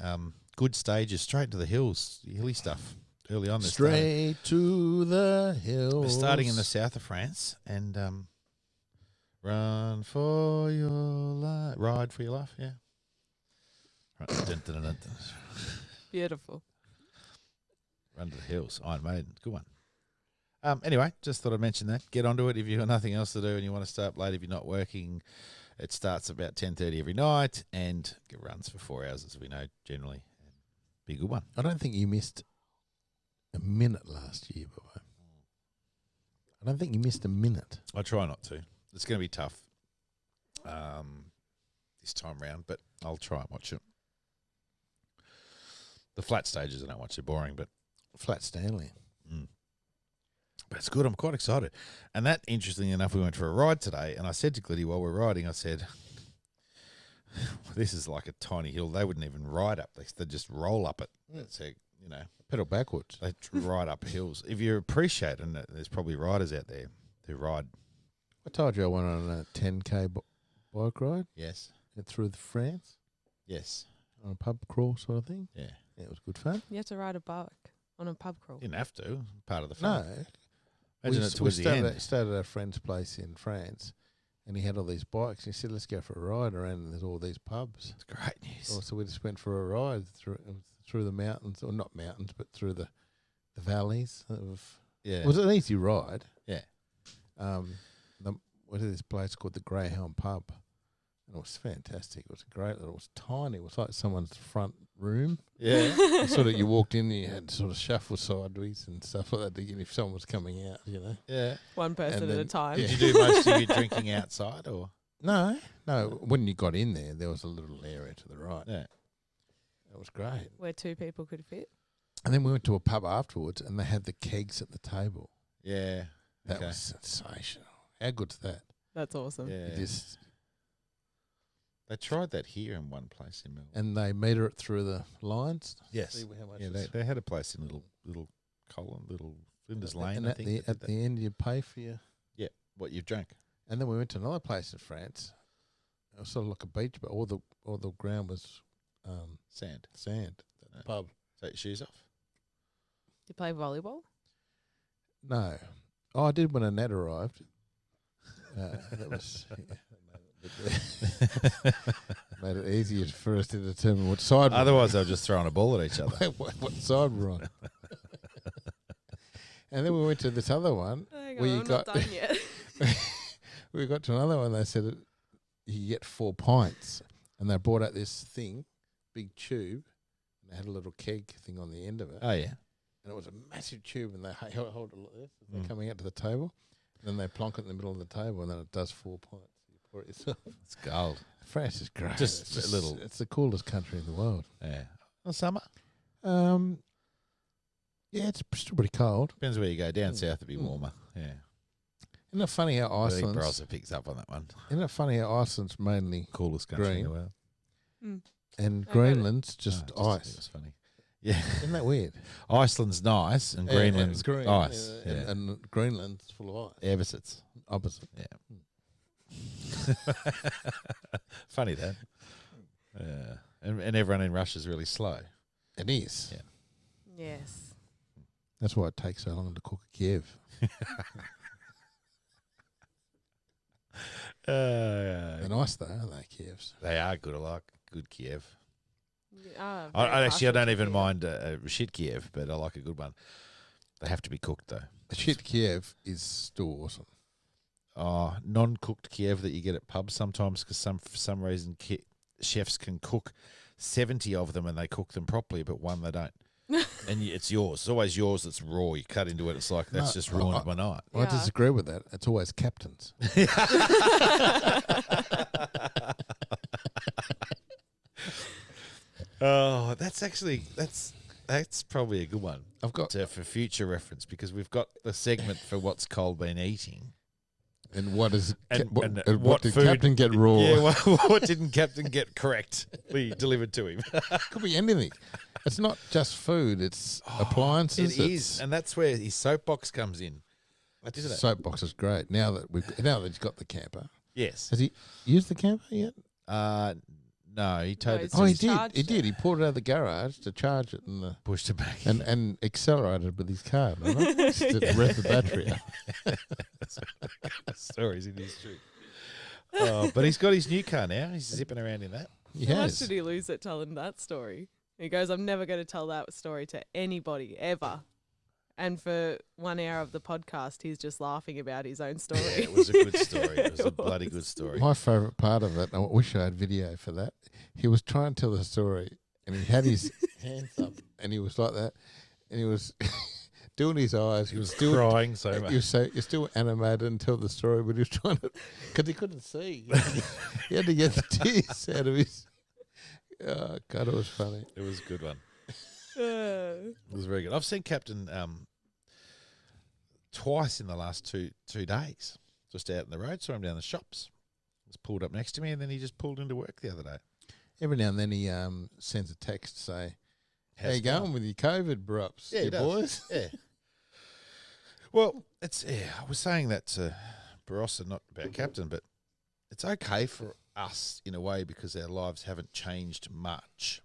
S2: Good stages, straight to the hills, hilly stuff early on.
S1: Straight to the hills.
S2: They're starting in the south of France, and run for your life, ride for your life, yeah. Right. Dun, dun, dun, dun.
S3: Beautiful.
S2: Run to the hills, Iron Maiden, good one. Anyway, just thought I'd mention that. Get onto it if you've got nothing else to do and you want to stay up late if you're not working. It starts about 10:30 every night and it runs for 4 hours, as we know, generally. Be a good one.
S1: I don't think you missed a minute last year, boy. I don't think you missed a minute.
S2: I try not to. It's going to be tough this time round, but I'll try and watch it. The flat stages I don't watch, they're boring, but
S1: Flat Stanley.
S2: But it's good. I'm quite excited. And that, interestingly enough, we went for a ride today, and I said to Glitty while we're riding, I said, this is like a tiny hill. They wouldn't even ride up. They just roll up it. It's a,
S1: Pedal backwards.
S2: they ride up hills. If you appreciate, and there's probably riders out there who ride.
S1: I told you I went on a 10K bike ride
S2: Yes.
S1: through France
S2: Yes.
S1: on a pub crawl sort of thing.
S2: Yeah.
S1: Yeah, it was good fun.
S3: You have to ride a bike on a pub crawl.
S2: Didn't have to. Part of the
S1: No.
S2: fun. Imagine it towards the
S1: Stayed at a friend's place in France, and he had all these bikes. He said, "Let's go for a ride around." And there's all these pubs.
S2: It's great news.
S1: So we just went for a ride through the mountains, or not mountains, but through the valleys of.
S2: Yeah.
S1: It was an easy ride.
S2: Yeah.
S1: What is this place called the Greyhound Pub? And it was fantastic. It was great. It was tiny. It was like someone's front room.
S2: Yeah.
S1: You walked in, and you had to sort of shuffle sideways and stuff like that to get if someone was coming out.
S2: Yeah.
S3: One person
S1: And
S3: at a
S1: then-
S3: time.
S2: Did you do most of your drinking outside or?
S1: No. When you got in there was a little area to the right.
S2: Yeah.
S1: It was great.
S3: Where 2 people could fit.
S1: And then we went to a pub afterwards, and they had the kegs at the table.
S2: Yeah.
S1: That
S2: Okay.
S1: was sensational. How good's that?
S3: That's awesome.
S2: Yeah. They tried that here in one place in Melbourne.
S1: And they meter it through the lines.
S2: Yes.
S1: See how much
S2: Yeah,
S1: it's-
S2: they had a place in little Flinders Lane,
S1: and
S2: I
S1: at
S2: think.
S1: the, at the end, you pay for your.
S2: what you've drank.
S1: And then we went to another place in France. It was sort of like a beach, but all the ground was
S2: Sand.
S1: sand.
S2: No.
S1: Pub.
S2: Take your shoes off.
S3: You play volleyball?
S1: No. Oh, I did when Annette arrived. That was made it easier for us to determine what side.
S2: Otherwise, they'll just throwing a ball at each other.
S1: what side we're on. And then we went to this other one.
S3: Hang
S1: Well,
S3: on,
S1: you
S3: I'm
S1: got-
S3: not done yet.
S1: We got to another one. They said you get 4 pints, and they brought out this thing, big tube, and they had a little keg thing on the end of it.
S2: Oh, yeah.
S1: And it was a massive tube, and they hold it like this as they're
S2: Mm.
S1: coming out to the table. And then they plonk it in the middle of the table, and then it does 4 pints. You pour it yourself.
S2: It's gold.
S1: France is great.
S2: Just
S1: it's
S2: a little-
S1: It's the coolest country in the world.
S2: Yeah. Well, summer.
S1: Yeah, it's still pretty cold.
S2: Depends where you go. Down south, it'd be warmer. Yeah.
S1: Isn't it funny how
S2: I think
S1: Iceland's?
S2: Barossa picks up on that one.
S1: Isn't it funny how Iceland's mainly
S2: Coolest country in
S1: Green.
S2: the world.
S3: Mm.
S1: and
S3: I got it.
S1: Greenland's just
S2: Oh,
S1: ice?
S2: It was funny. Yeah.
S1: Isn't that weird?
S2: Iceland's nice and Greenland's
S1: green,
S2: ice.
S1: yeah,
S2: Yeah.
S1: and Greenland's full of ice.
S2: Opposites.
S1: Opposite.
S2: Funny that. Yeah. And everyone in Russia's really slow.
S1: It is.
S2: Yeah.
S3: Yes.
S1: That's why it takes so long to cook a Kiev. They're nice though, aren't they, Kievs?
S2: They are good. I like good Kiev.
S3: Yeah,
S2: I actually, I don't even mind a shit Kiev, but I like a good one. They have to be cooked though.
S1: The shit Kiev is still awesome.
S2: non-cooked Kiev that you get at pubs sometimes, because for some reason chefs can cook 70 of them and they cook them properly, but one they don't. And it's yours. It's always yours that's raw. You cut into it. It's like, that's just ruined my night.
S1: I disagree with that. It's always Captain's.
S2: Oh, that's probably a good one.
S1: I've got
S2: for future reference, because we've got the segment for what's Cole been eating.
S1: And what is
S2: what
S1: did
S2: food-
S1: Captain get raw?
S2: Yeah, what didn't Captain get correctly delivered to him?
S1: Could be anything. It's not just food. It's appliances.
S2: It is, and that's where his soapbox comes in. Isn't it?
S1: Soapbox is great. Now that he's got the camper.
S2: Yes.
S1: Has he used the camper yet?
S2: No, he towed it.
S3: No,
S1: He
S3: just
S1: did.
S3: charged
S1: He
S3: it.
S1: did. He pulled it out of the garage to charge it
S2: Pushed it back.
S1: and accelerated with his car. Just to rev the battery up.
S2: Stories in history. Oh, but he's got his new car now. He's zipping around in that.
S1: He
S3: How much
S1: has.
S3: did he lose at telling that story? He goes, I'm never going to tell that story to anybody ever. And for 1 hour of the podcast, he's just laughing about his own story.
S2: Yeah, it was a good story. It was a bloody good story.
S1: My favourite part of it, I wish I had video for that. He was trying to tell the story and he had his hands up and he was like that and he was doing his eyes.
S2: He was still crying so much.
S1: You're still animated and tell the story, but he was trying to, because he couldn't see. He had to get the tears out of his. Oh, God, it was funny.
S2: It was a good one. It was very good. I've seen Captain twice in the last two days, just out in the road. Saw him down the shops. Was pulled up next to me, and then he just pulled into work the other day.
S1: Every now and then he sends a text to say, "How
S2: How's
S1: you
S2: it
S1: going with your COVID, brops?
S2: Yeah, he
S1: you
S2: does.
S1: boys?"
S2: Yeah. Well, I was saying that to Barossa, not about Captain, but it's okay for us in a way because our lives haven't changed much.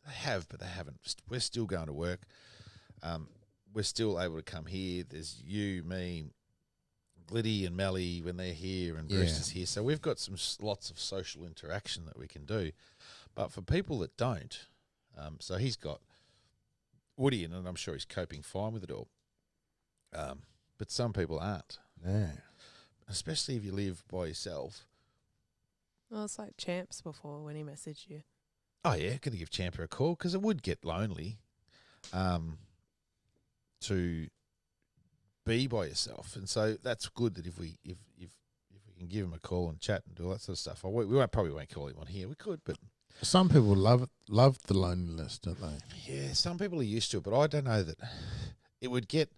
S2: They have, but they haven't. We're still going to work. We're still able to come here. There's you, me, Gliddy and Melly when they're here, and Bruce is here. So we've got lots of social interaction that we can do. But for people that don't, so he's got Woody in, and I'm sure he's coping fine with it all. But some people aren't.
S1: No.
S2: Especially if you live by yourself.
S3: Well, it's like Champs before when he messaged you.
S2: Oh, yeah, going to give Champa a call because it would get lonely to be by yourself. And so that's good that if we can give him a call and chat and do all that sort of stuff. We probably won't call him on here. We could, but...
S1: Some people love the loneliness, don't they?
S2: Yeah, some people are used to it, but I don't know that it would get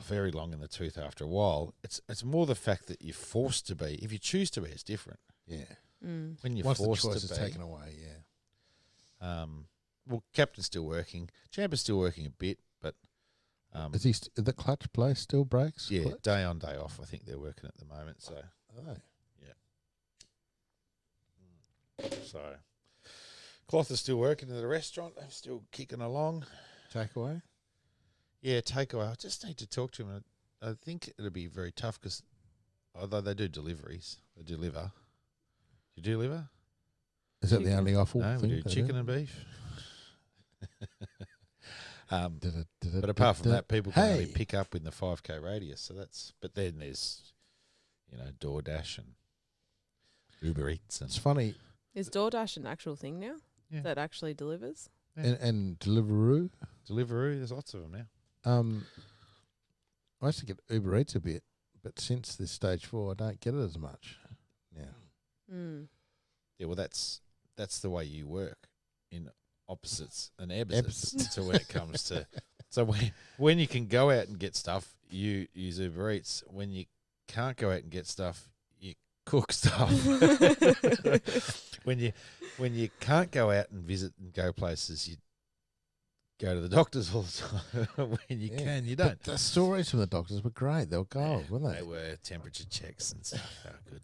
S2: very long in the tooth after a while. It's more the fact that you're forced to be. If you choose to be, it's different.
S1: Yeah.
S3: Mm.
S2: When you're
S1: Once the
S2: forced
S1: choice
S2: to
S1: is
S2: be.
S1: taken away, yeah.
S2: Well, Captain's still working. Champa's still working a bit, but
S1: Is he the clutch place still breaks?
S2: yeah,
S1: Clutch?
S2: day on, day off. I think they're working at the moment. So,
S1: Oh.
S2: so Cloth is still working in the restaurant. They're still kicking along.
S1: Takeaway?
S2: Yeah, takeaway. I just need to talk to him. I think it'll be very tough because although they do deliveries, they deliver. You deliver?
S1: Is that the only awful
S2: No,
S1: thing?
S2: we do chicken and beef. But
S1: But
S2: apart from that, people can only pick up in the 5K radius. So but then there's, DoorDash and Uber Eats and
S1: it's funny.
S3: Is DoorDash an actual thing now
S2: Yeah.
S3: that actually delivers?
S1: And Deliveroo.
S2: Deliveroo. There's lots of them now.
S1: I used to get Uber Eats a bit, but since this stage 4, I don't get it as much now.
S3: Mm.
S2: Yeah, well, that's the way you work in opposites and opposites to when it comes to. So when you can go out and get stuff, you use Uber Eats. When you can't go out and get stuff, you cook stuff. when you can't go out and visit and go places, you go to the doctors all the time. When you can, you don't.
S1: But the stories from the doctors were great. They were gold, weren't they?
S2: They were temperature checks and stuff. They were good.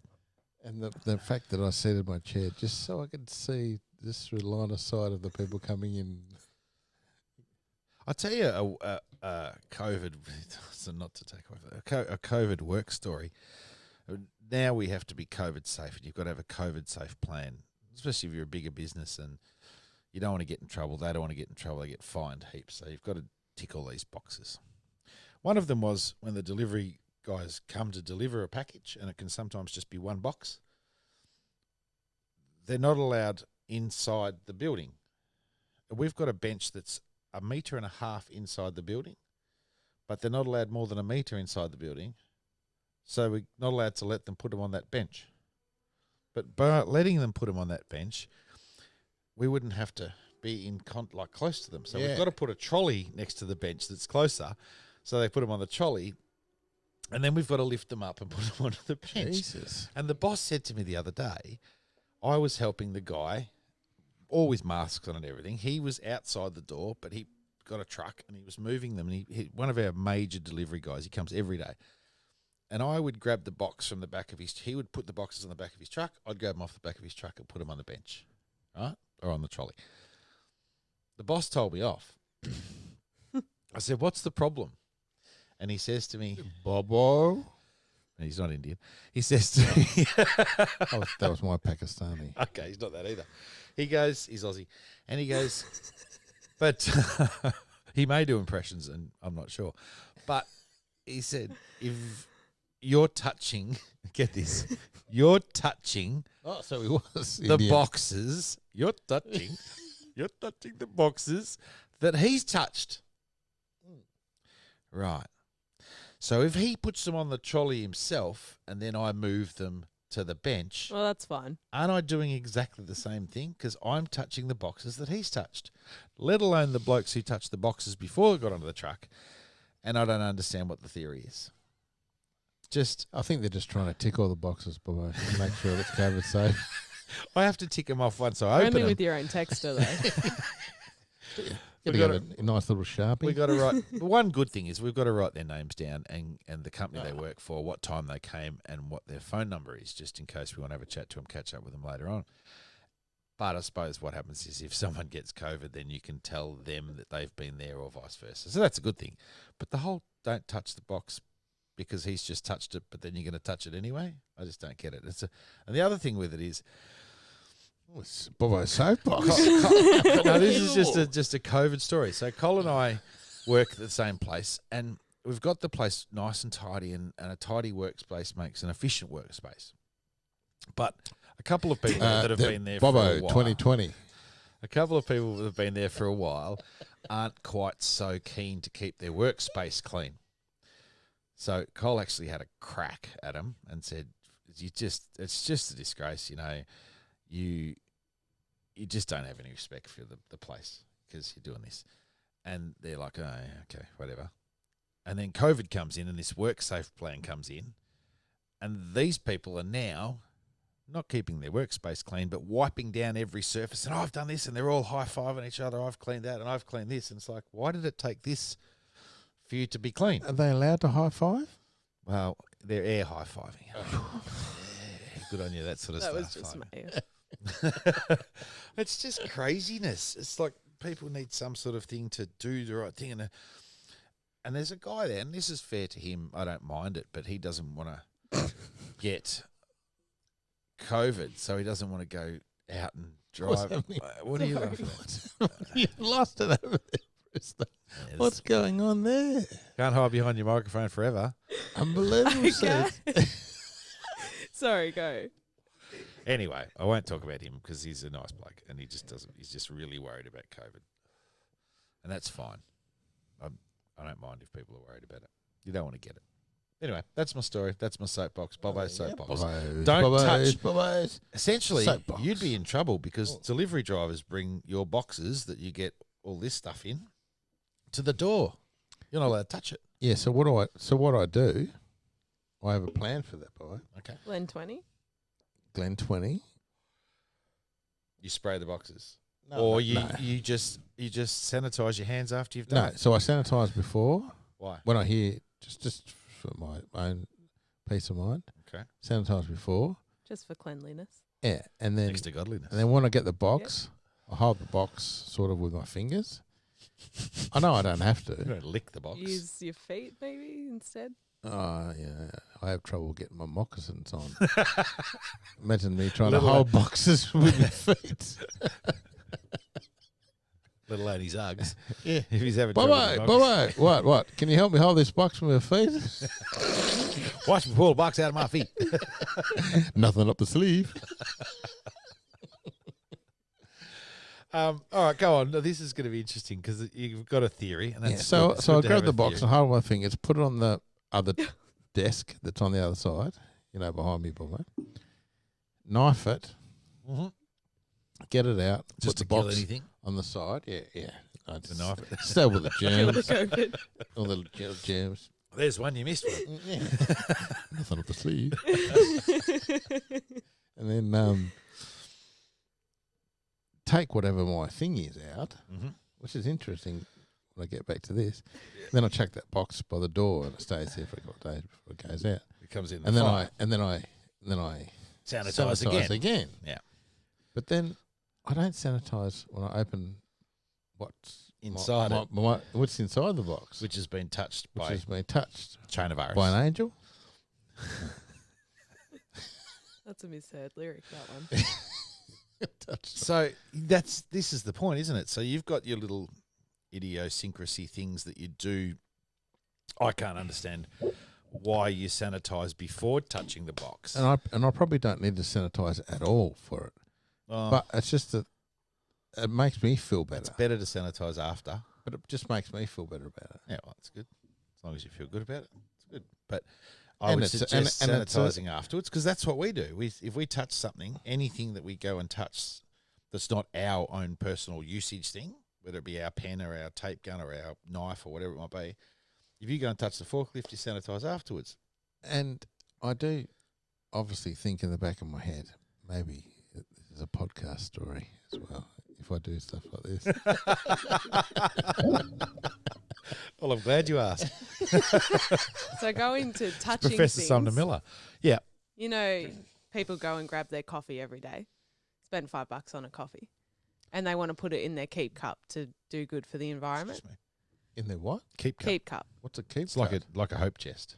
S1: And the fact that I seated my chair just so I could see just through line of sight of the people coming in.
S2: I'll tell you a COVID, so not to take away a COVID work story. Now we have to be COVID safe, and you've got to have a COVID safe plan, especially if you're a bigger business and you don't want to get in trouble. They don't want to get in trouble. They get fined heaps. So you've got to tick all these boxes. One of them was when the delivery guys come to deliver a package, and it can sometimes just be one box. They're not allowed inside the building. We've got a bench that's 1.5 meters inside the building, but they're not allowed more than 1 meter inside the building. So we're not allowed to let them put them on that bench. But by letting them put them on that bench, we wouldn't have to be close to them. So we've got to put a trolley next to the bench that's closer. So they put them on the trolley, and then we've got to lift them up and put them onto the bench.
S1: Jesus.
S2: And the boss said to me the other day, I was helping the guy, all with masks on and everything. He was outside the door, but he got a truck and he was moving them. And he one of our major delivery guys, he comes every day. And I would grab the box from the back of he would put the boxes on the back of his truck. I'd grab them off the back of his truck and put them on the bench, right? Or on the trolley. The boss told me off. I said, what's the problem? And he says to me,
S1: Bobo.
S2: and he's not Indian. He says to me,
S1: That was my Pakistani.
S2: okay, he's not that either. He goes, he's Aussie. And he goes, but he may do impressions and I'm not sure. But he said, if you're touching, get this, you're touching
S1: Oh, so he was
S2: the
S1: Indian.
S2: boxes, you're touching the boxes that he's touched. Right. So if he puts them on the trolley himself and then I move them to the bench,
S3: Well, that's fine.
S2: aren't I doing exactly the same thing? Because I'm touching the boxes that he's touched, let alone the blokes who touched the boxes before they got onto the truck. And I don't understand what the theory is.
S1: I think they're just trying to tick all the boxes, Bobo, to make sure it's COVID safe.
S2: I have to tick them off once I open
S3: Only
S2: them.
S3: with your own texter, though.
S1: You got a nice little Sharpie.
S2: We got to write. One good thing is we've got to write their names down and the company they work for, what time they came, and what their phone number is, just in case we want to have a chat to them, catch up with them later on. But I suppose what happens is if someone gets COVID, then you can tell them that they've been there or vice versa. So that's a good thing. But the whole don't touch the box because he's just touched it, but then you're going to touch it anyway. I just don't get it. And the other thing with it is,
S1: It's Bobo's soapbox.
S2: no, this is just a COVID story. So Cole and I work at the same place, and we've got the place nice and tidy, and a tidy workspace makes an efficient workspace. But a couple of people that have been there for
S1: Bobo
S2: a while,
S1: 2020.
S2: a couple of people that have been there for a while aren't quite so keen to keep their workspace clean. So Cole actually had a crack at him and said, it's just a disgrace, you know. You just don't have any respect for the place because you're doing this. And they're like, oh, okay, whatever. And then COVID comes in and this WorkSafe plan comes in. And these people are now not keeping their workspace clean, but wiping down every surface. And I've done this, and they're all high-fiving each other. I've cleaned that, and I've cleaned this. And it's like, why did it take this for you to be clean?
S1: Are they allowed to high five?
S2: Well, they're air high-fiving. Yeah, good on you, that sort of
S3: That
S2: stuff.
S3: was just me.
S2: It's just craziness. It's like people need some sort of thing to do the right thing. And there's a guy there, and this is fair to him. I don't mind it, but he doesn't want to get COVID, so he doesn't want to go out and
S1: What's
S2: drive.
S1: happening?
S2: What are you laughing at?
S1: You've lost it over there, Brewster.
S2: Yes.
S1: What's going on there?
S2: Can't hide behind your microphone forever.
S1: Unbelievable.
S3: Okay.
S1: Seth.
S3: Sorry, go.
S2: Anyway, I won't talk about him because he's a nice bloke, and he just doesn't. He's just really worried about COVID, and that's fine. I don't mind if people are worried about it. You don't want to get it. Anyway, that's my story. That's my soapbox. Bobo's soapbox.
S1: Bobo's,
S2: Don't
S1: Bobo's,
S2: touch.
S1: Bobo's.
S2: Essentially,
S1: Soapbox.
S2: you'd be in trouble because delivery drivers bring your boxes that you get all this stuff in to the door. You're not allowed to touch it.
S1: Yeah. So what I do? I have a plan for that, boy.
S2: Okay.
S3: Glen 20.
S1: Glen 20.
S2: You spray the boxes,
S1: No,
S2: or
S1: no,
S2: you
S1: no.
S2: you just sanitize your hands after you've done
S1: No.
S2: it.
S1: So I sanitize before
S2: Why?
S1: when I hear just for my own peace of mind.
S2: Okay.
S1: Sanitize before.
S3: Just for cleanliness.
S1: Yeah, and then
S2: Next to godliness.
S1: and then when I get the box, I hold the box sort of with my fingers. I know I don't have
S2: You
S1: to.
S2: don't lick the box.
S3: Use your feet maybe instead.
S1: Oh, yeah. I have trouble getting my moccasins on. Imagine me trying
S2: Little
S1: to hold boxes with my feet.
S2: Let alone his Uggs.
S1: Yeah.
S2: If he's having trouble with the box.
S1: What? Can you help me hold this box with my feet?
S2: Watch me pull the box out of my feet.
S1: Nothing up the sleeve.
S2: All right, go on. Now, this is going to be interesting because you've got a theory. And that's
S1: So
S2: good. It's
S1: I
S2: good to
S1: grab
S2: have
S1: the
S2: a
S1: box
S2: theory.
S1: and hold my fingers, put it on the other desk that's on the other side, behind me, boy. Knife it,
S2: Mhm.
S1: get it out,
S2: Just
S1: put
S2: to
S1: the
S2: kill
S1: box
S2: anything.
S1: on the side. Yeah. I
S2: The knife it.
S1: Still with the
S3: Kill the
S1: germs,
S3: COVID.
S1: all the germs.
S2: There's one you missed. One.
S1: Yeah. Nothing up the sleeve. And then take whatever my thing is out,
S2: Mm-hmm.
S1: which is interesting when I get back to this. Then I chuck that box by the door and it stays there for a couple of days before it goes out.
S2: It comes in.
S1: And then
S2: fire.
S1: I
S2: sanitize again. Yeah.
S1: But then I don't sanitize when I open what's
S2: Inside it.
S1: what's inside the box,
S2: Which has been touched
S1: which
S2: by
S1: has been touched
S2: China virus.
S1: by an angel.
S3: That's a misheard lyric, that one.
S1: Touched.
S2: So this is the point, isn't it? So you've got your little idiosyncrasy things that you do. I can't understand why you sanitize before touching the box.
S1: And I probably don't need to sanitize at all for it.
S2: Oh,
S1: But it's just that it makes me feel better.
S2: it's better to sanitize after.
S1: But it just makes me feel better about it.
S2: Yeah, well, that's good. As long as you feel good about it, it's good. But I
S1: And
S2: would
S1: it's-
S2: suggest
S1: and it's a-
S2: sanitizing afterwards because that's what we do. If we touch something, anything that we go and touch that's not our own personal usage thing, whether it be our pen or our tape gun or our knife or whatever it might be, if you go and touch the forklift, you sanitize afterwards.
S1: And I do obviously think in the back of my head, maybe this is a podcast story as well, if I do stuff like this.
S2: Well, I'm glad you asked.
S3: So going to touching
S2: Professor
S3: things,
S2: Sumner Miller. Yeah.
S3: you know, people go and grab their coffee every day, spend $5 on a coffee, and they want to put it in their keep cup to do good for the environment.
S2: Excuse me.
S1: In their what?
S2: Keep cup.
S3: Keep cup.
S1: What's a keep?
S2: It's like a hope chest.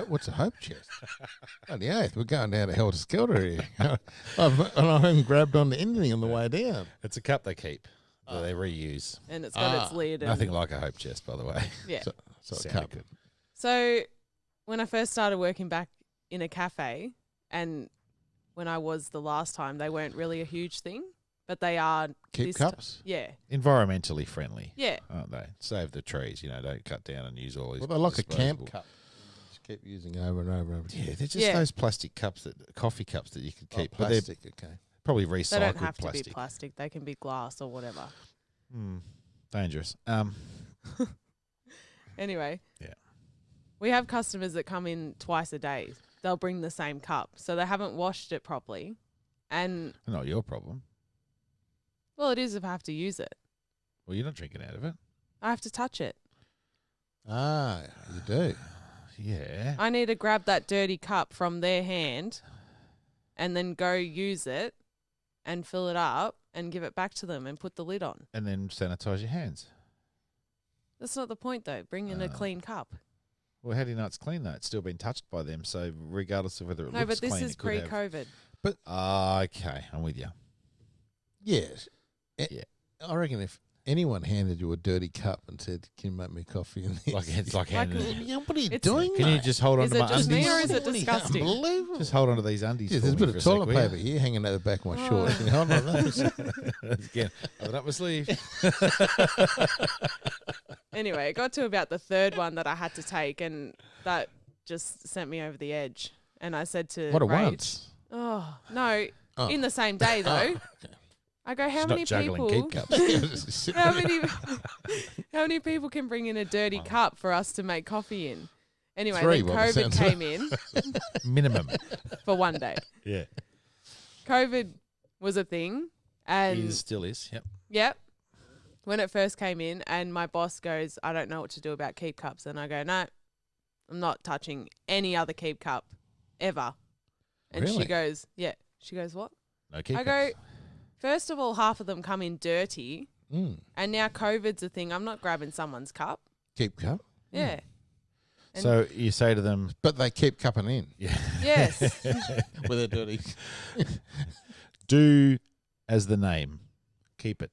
S1: What's a hope chest? On the 8th, we're going down to Helter Skelter here. I haven't grabbed onto anything on the way down.
S2: It's a cup they keep that they reuse.
S3: And it's got its lid. And,
S2: Nothing like a hope chest, by the way.
S3: Yeah.
S1: So a
S2: Sounded
S1: cup.
S2: good.
S3: So when I first started working back in a cafe, and when I was the last time, they weren't really a huge thing, but they are.
S1: Keep
S3: this
S1: cups?
S3: Yeah.
S2: Environmentally friendly,
S3: Yeah.
S2: aren't they? Save the trees, don't cut down and use all these.
S1: Well, they're like a camp
S2: disposable-
S1: cup. Just keep using over and over and over.
S2: Yeah, they're just
S3: Yeah.
S2: those plastic cups coffee cups that you could keep. But they're
S1: Plastic, okay.
S2: probably
S3: They
S2: recycled
S3: don't have to
S2: plastic.
S3: be plastic. They can be glass or whatever.
S2: Dangerous.
S3: Anyway.
S2: Yeah.
S3: We have customers that come in twice a day. They'll bring the same cup. So they haven't washed it properly. And,
S2: Not your problem.
S3: well, it is if I have to use it.
S2: Well, you're not drinking out of it.
S3: I have to touch it.
S1: Ah, you do.
S2: Yeah.
S3: I need to grab that dirty cup from their hand and then go use it and fill it up and give it back to them and put the lid on.
S2: And then sanitize your hands.
S3: That's not the point, though. Bring in a clean cup.
S2: Well, how do you know it's clean though? It's still been touched by them, so regardless of whether it
S3: No,
S2: looks
S3: but this
S2: clean,
S3: is
S2: it could have-
S3: pre-COVID.
S2: Okay, I'm with you.
S1: Yes.
S2: Yeah.
S1: I reckon if anyone handed you a dirty cup and said, "Can you make me coffee in this?"
S2: It's like handing.
S1: Yeah, what are you
S3: It's-
S1: doing?
S2: Can you
S1: mate?
S2: just hold on
S3: Is
S2: to
S3: it
S2: my
S3: just
S2: undies?
S3: me or is it
S1: Bloody
S3: disgusting?
S1: Unbelievable.
S2: Just hold on to these undies.
S1: Yeah,
S2: for
S1: there's a
S2: me
S1: bit
S2: for
S1: of
S2: sec,
S1: toilet
S2: will ya?
S1: paper here hanging out the back of my
S3: Oh.
S1: shorts. Can you hold on to that?
S2: Again, open up my sleeve.
S3: Anyway, it got to about the third one that I had to take, and that just sent me over the edge. And I said to
S1: What a
S3: Rach,
S1: once.
S3: Oh, no,
S1: Oh.
S3: in the same day, though. I go, how
S2: She's
S3: many
S2: not juggling
S3: people...
S2: keep cups.
S1: Sitting
S3: How
S1: there.
S3: many how many people can bring in a dirty cup for us to make coffee in? Anyway,
S1: Three,
S3: then
S1: by the
S3: COVID
S1: sounds of it.
S3: came in
S2: Minimum.
S3: for one day.
S2: Yeah.
S3: COVID was a thing, and
S2: Still is. Yep.
S3: yep, when it first came in, and my boss goes, "I don't know what to do about keep cups," and I go, "No, I'm not touching any other keep cup ever." And
S1: Really?
S3: she goes, "Yeah." She goes, "What?"
S2: No keep
S3: I
S2: cups.
S3: go, first of all, half of them come in dirty,
S1: Mm.
S3: and now COVID's a thing. I'm not grabbing someone's cup.
S1: Keep cup.
S3: Yeah. And-
S2: So you say to them,
S1: But they keep cupping in
S3: Yes.
S1: with their dirty.
S2: do as the name. Keep it.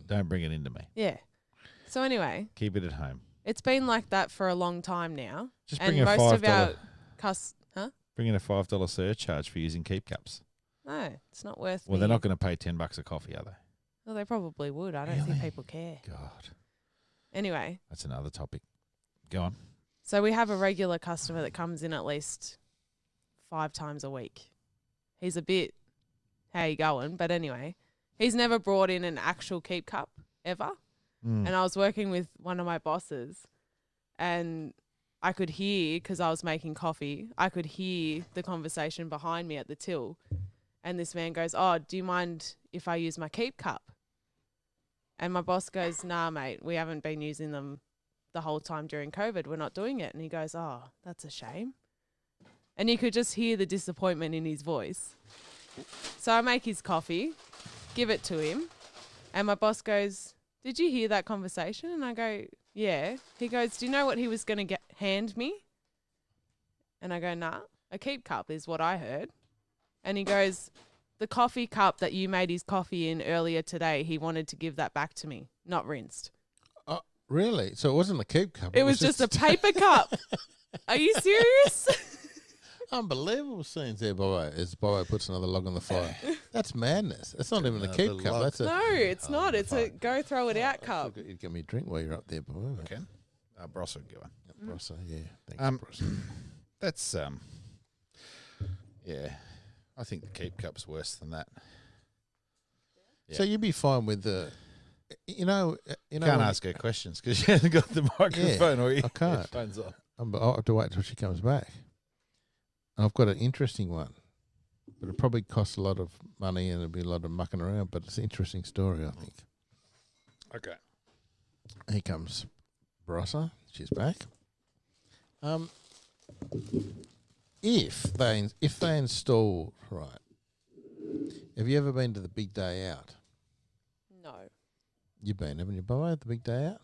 S2: Don't bring it into me.
S3: Yeah. So anyway,
S2: Keep it at home.
S3: it's been like that for a long time now.
S2: Just
S3: And
S2: bring a
S3: most of our
S2: $5
S3: huh?
S2: bring in a $5 surcharge for using keep cups.
S3: No, it's not worth.
S2: Well, they're not going to pay $10 a coffee, are they?
S3: Well, they probably would. I don't
S2: Really?
S3: think people care.
S2: God,
S3: Anyway,
S2: that's another topic. Go on.
S3: so we have a regular customer that comes in at least 5 times a week. He's a bit, how you going? But anyway, he's never brought in an actual keep cup ever.
S2: Mm.
S3: And I was working with one of my bosses, and I could hear, because I was making coffee, I could hear the conversation behind me at the till. And this man goes, "Oh, do you mind if I use my keep cup?" And my boss goes, "Nah, mate, we haven't been using them the whole time during COVID. We're not doing it." And he goes, "Oh, that's a shame." And you could just hear the disappointment in his voice. So I make his coffee, give it to him, and my boss goes, "Did you hear that conversation?" And I go, "Yeah." He goes, "Do you know what he was going to hand me?" And I go, "Nah, a keep cup is what I heard." And he goes, "The coffee cup that you made his coffee in earlier today, he wanted to give that back to me, not rinsed."
S1: Really? So it wasn't a keep cup.
S3: It was just a paper cup. Are you serious?
S1: Unbelievable scenes there, Bobo. As Bobo puts another log on the fire. That's madness. It's not even a keep
S5: Another
S1: cup.
S5: log.
S1: That's a.
S3: No, it's not. It's a go throw it out cup.
S1: You'd get me a drink while you're up there, Bobo.
S2: Okay. Brosso, go on.
S1: Brosso, yeah. Thanks,
S2: Um,
S1: Brosso.
S2: That's yeah. I think the keep cup's worse than that. Yeah.
S1: So you'd be fine with the, you know,
S2: Can't
S1: when-
S2: ask her questions because she hasn't got the microphone or your
S1: I can't.
S2: headphones on.
S1: I'll have to wait till she comes back. I've got an interesting one, but it probably costs a lot of money and it'll be a lot of mucking around. But it's an interesting story, I think.
S2: Okay.
S1: Here comes Brossa. She's back. If they install right, have you ever been to the big day out?
S3: No.
S1: You've been, haven't you, Bobo, at the big day out?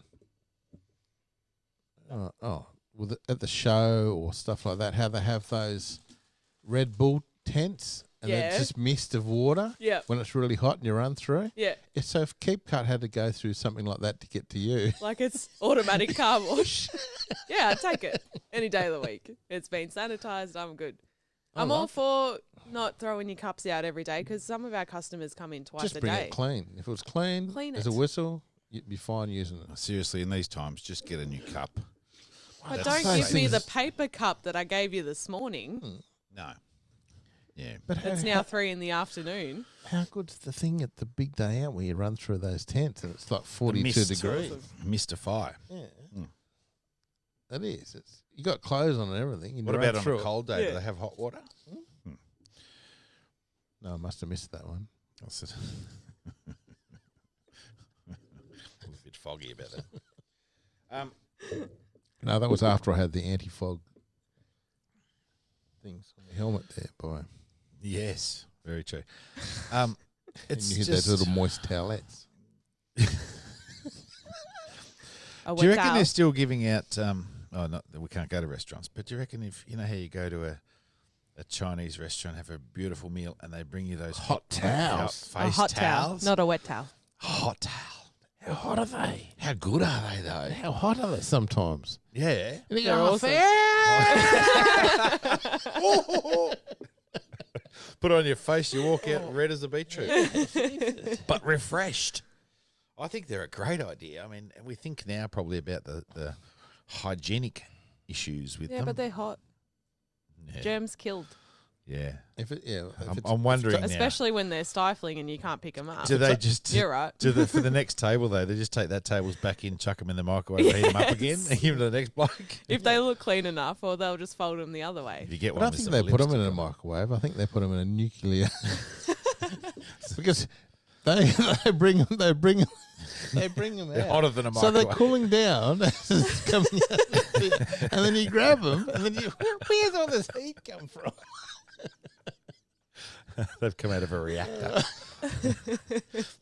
S1: Well, at the show or stuff like that, how they have those Red Bull tents and
S3: Yeah.
S1: it's just mist of water
S3: Yeah.
S1: when it's really hot and you run through.
S3: Yeah.
S1: So if Keep Cut had to go through something like that to get to you,
S3: Like it's automatic car wash. Yeah, I'd take it any day of the week. It's been sanitized. I'm good. I'm all for not throwing your cups out every day because some of our customers come in twice
S1: just
S3: a
S1: bring
S3: day.
S1: it clean. If it was clean,
S3: Clean
S1: as
S3: it.
S1: a whistle, you'd be fine using it.
S5: Seriously, in these times, just get a new cup.
S3: But
S1: That's
S3: don't
S1: those
S3: give me the
S1: things-
S3: paper cup that I gave you this morning.
S5: No. Yeah.
S1: But
S3: It's now 3 p.m.
S1: how good's the thing at the big day out where you run through those tents and it's like 42
S5: mist.
S1: degrees?
S5: Mystify.
S1: Yeah,
S5: Mm.
S1: that is. It's you got clothes on and everything. And
S5: What
S1: you run
S5: about on
S1: through
S5: a
S1: it.
S5: cold day?
S3: Yeah.
S5: Do they have hot water?
S1: No, I must have missed that one.
S5: I said- I was a bit foggy about that.
S1: No, that was after I had the anti-fog things on the helmet there, boy.
S5: Yes, very true.
S1: And
S5: It's
S1: you had
S5: just,
S1: those little moist towelettes.
S3: A
S2: Do you
S3: wet
S2: reckon
S3: towel.
S2: they're still giving out? Not we can't go to restaurants, but do you reckon if you know how you go to a Chinese restaurant, have a beautiful meal, and they bring you those
S1: Hot towels.
S2: face
S3: A hot
S2: towels,
S3: towel, not a wet towel.
S2: hot towel.
S1: How hot are they?
S5: how good are they though?
S1: How hot are they sometimes?
S2: Yeah,
S1: And you
S3: They're
S1: go,
S3: awesome.
S2: put it on your face, you walk out red as a beetroot, but refreshed. I think they're a great idea. I mean, we think now probably about the hygienic issues with
S3: Yeah,
S2: them.
S3: but they're hot.
S2: yeah.
S3: Germs killed.
S2: yeah.
S1: If it, yeah, if it's,
S2: I'm wondering now.
S3: Especially when they're stifling and you can't pick them up.
S2: Do they just
S3: You're right.
S2: for the next table though? They just take that tables back in, chuck them in the microwave, heat them up again, and give them to the next bloke.
S3: If they look clean enough, or they'll just fold them the other way.
S2: If you get
S1: I
S2: one,
S1: don't
S2: with
S1: think
S2: some
S1: they put them in a
S2: lipstick on it.
S1: microwave. I think they put them in a nuclear because they bring them out.
S2: They're hotter than a
S1: So
S2: microwave.
S1: they're cooling down, it's coming out, and then you grab them, and then where's all this heat come from?
S2: They've come out of a reactor.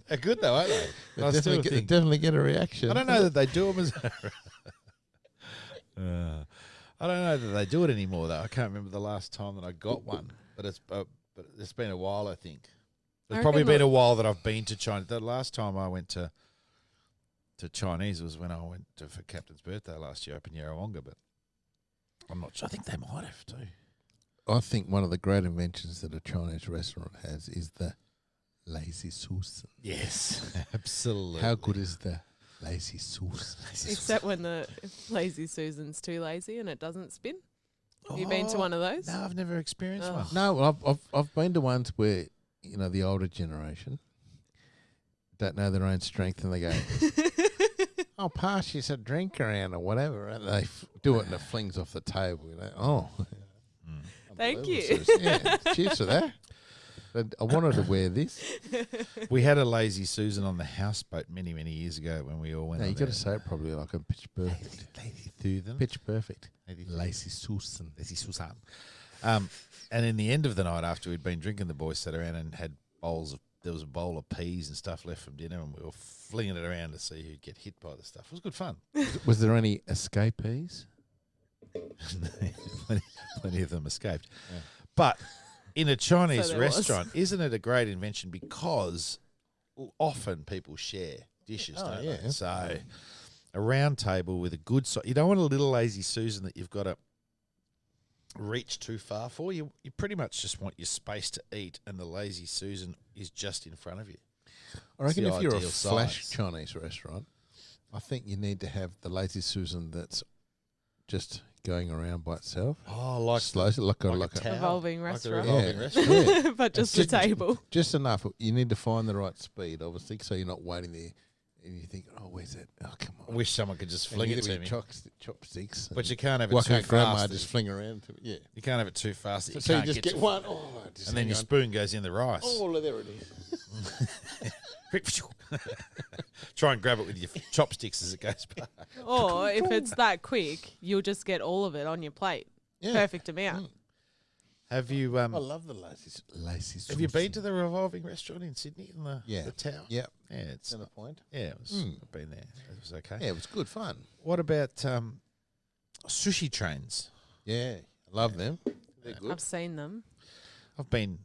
S2: They're good though, aren't they? I still
S1: Definitely,
S2: think.
S1: definitely get a reaction.
S2: I don't know that they do them as. I don't know that they do it anymore though. I can't remember the last time that I got one, but it's been a while. I think
S3: I
S2: it's probably
S3: reckon
S2: been a while that I've been to China. The last time I went to to Chinese was when I went to for Captain's birthday last year up in Yarrawonga, but I'm not sure. I think they might have too.
S1: I think one of the great inventions that a Chinese restaurant has is the lazy Susan.
S2: Yes, absolutely.
S1: How good is the lazy Susan?
S3: Except when the lazy Susan's too lazy and it doesn't spin. Have you been to one of those?
S2: No, I've never experienced
S3: Oh.
S2: one.
S1: No, I've been to ones where, you know, the older generation don't know their own strength and they go, I'll pass you a drink around or whatever, and they do it and it flings off the table. You know, oh,
S3: Thank you.
S1: unbelievable, Susan. Yeah, cheers for that. But I wanted to wear this.
S2: We had a lazy Susan on the houseboat many, many years ago when we all went.
S1: No,
S2: on
S1: you got to
S2: there.
S1: say it probably like a pitch perfect.
S2: Lazy Susan.
S1: Pitch perfect.
S2: Lazy
S1: Lazy Susan.
S2: Lazy Susan. And in the end of the night, after we'd been drinking, the boys sat around and had bowls of. There was a bowl of peas and stuff left from dinner, and we were flinging it around to see who'd get hit by the stuff. It was good fun.
S1: Was there any escapees?
S2: Plenty of them escaped. But in a Chinese
S3: So there was.
S2: restaurant, isn't it a great invention because often people share dishes,
S1: Oh,
S2: don't
S1: yeah.
S2: they? So a round table with a good you don't want a little lazy Susan that you've got to reach too far for. You pretty much just want your space to eat, and the lazy Susan is just in front of you.
S1: I reckon
S2: the
S1: if you're a
S2: ideal
S1: flash
S2: size.
S1: Chinese restaurant, I think you need to have the lazy Susan that's just going around by itself.
S2: Oh, like
S1: Slow, like a
S2: towel.
S3: Revolving
S2: Like a
S3: restaurant.
S2: revolving
S1: Yeah.
S2: restaurant.
S1: Yeah.
S3: But just
S1: It's
S3: the table.
S1: Just enough. You need to find the right speed, obviously, so you're not waiting there and you think, oh, where's that? Oh, come
S2: I
S1: on.
S2: wish someone could just
S1: And
S2: fling
S1: you
S2: it
S1: get
S2: to
S1: me
S2: me.
S1: chopsticks.
S2: But
S1: and
S2: you can't have it
S1: why
S2: too
S1: can't grandma
S2: fast.
S1: just fling around to it? Yeah.
S2: You can't have it too fast. That you
S1: So you
S2: can't
S1: just get
S2: to-
S1: one. Oh, just
S2: and then
S1: hang
S2: your
S1: on.
S2: spoon goes in the rice.
S1: Oh, there it is.
S2: Quick, try and grab it with your chopsticks as it goes by.
S3: Or if it's that quick, you'll just get all of it on your plate.
S1: Yeah.
S3: Perfect amount.
S1: Mm.
S2: Have you
S1: I love the lazy
S2: have you been to the revolving restaurant in Sydney in the
S1: Yeah.
S2: the tower?
S1: Yeah.
S2: Yeah, it's
S1: Center point.
S2: yeah, it was
S1: Mm.
S2: I've been there. It was okay.
S1: Yeah, it was good fun.
S2: What about sushi trains?
S1: Yeah. I love them. They're good.
S3: I've seen them.
S2: I've been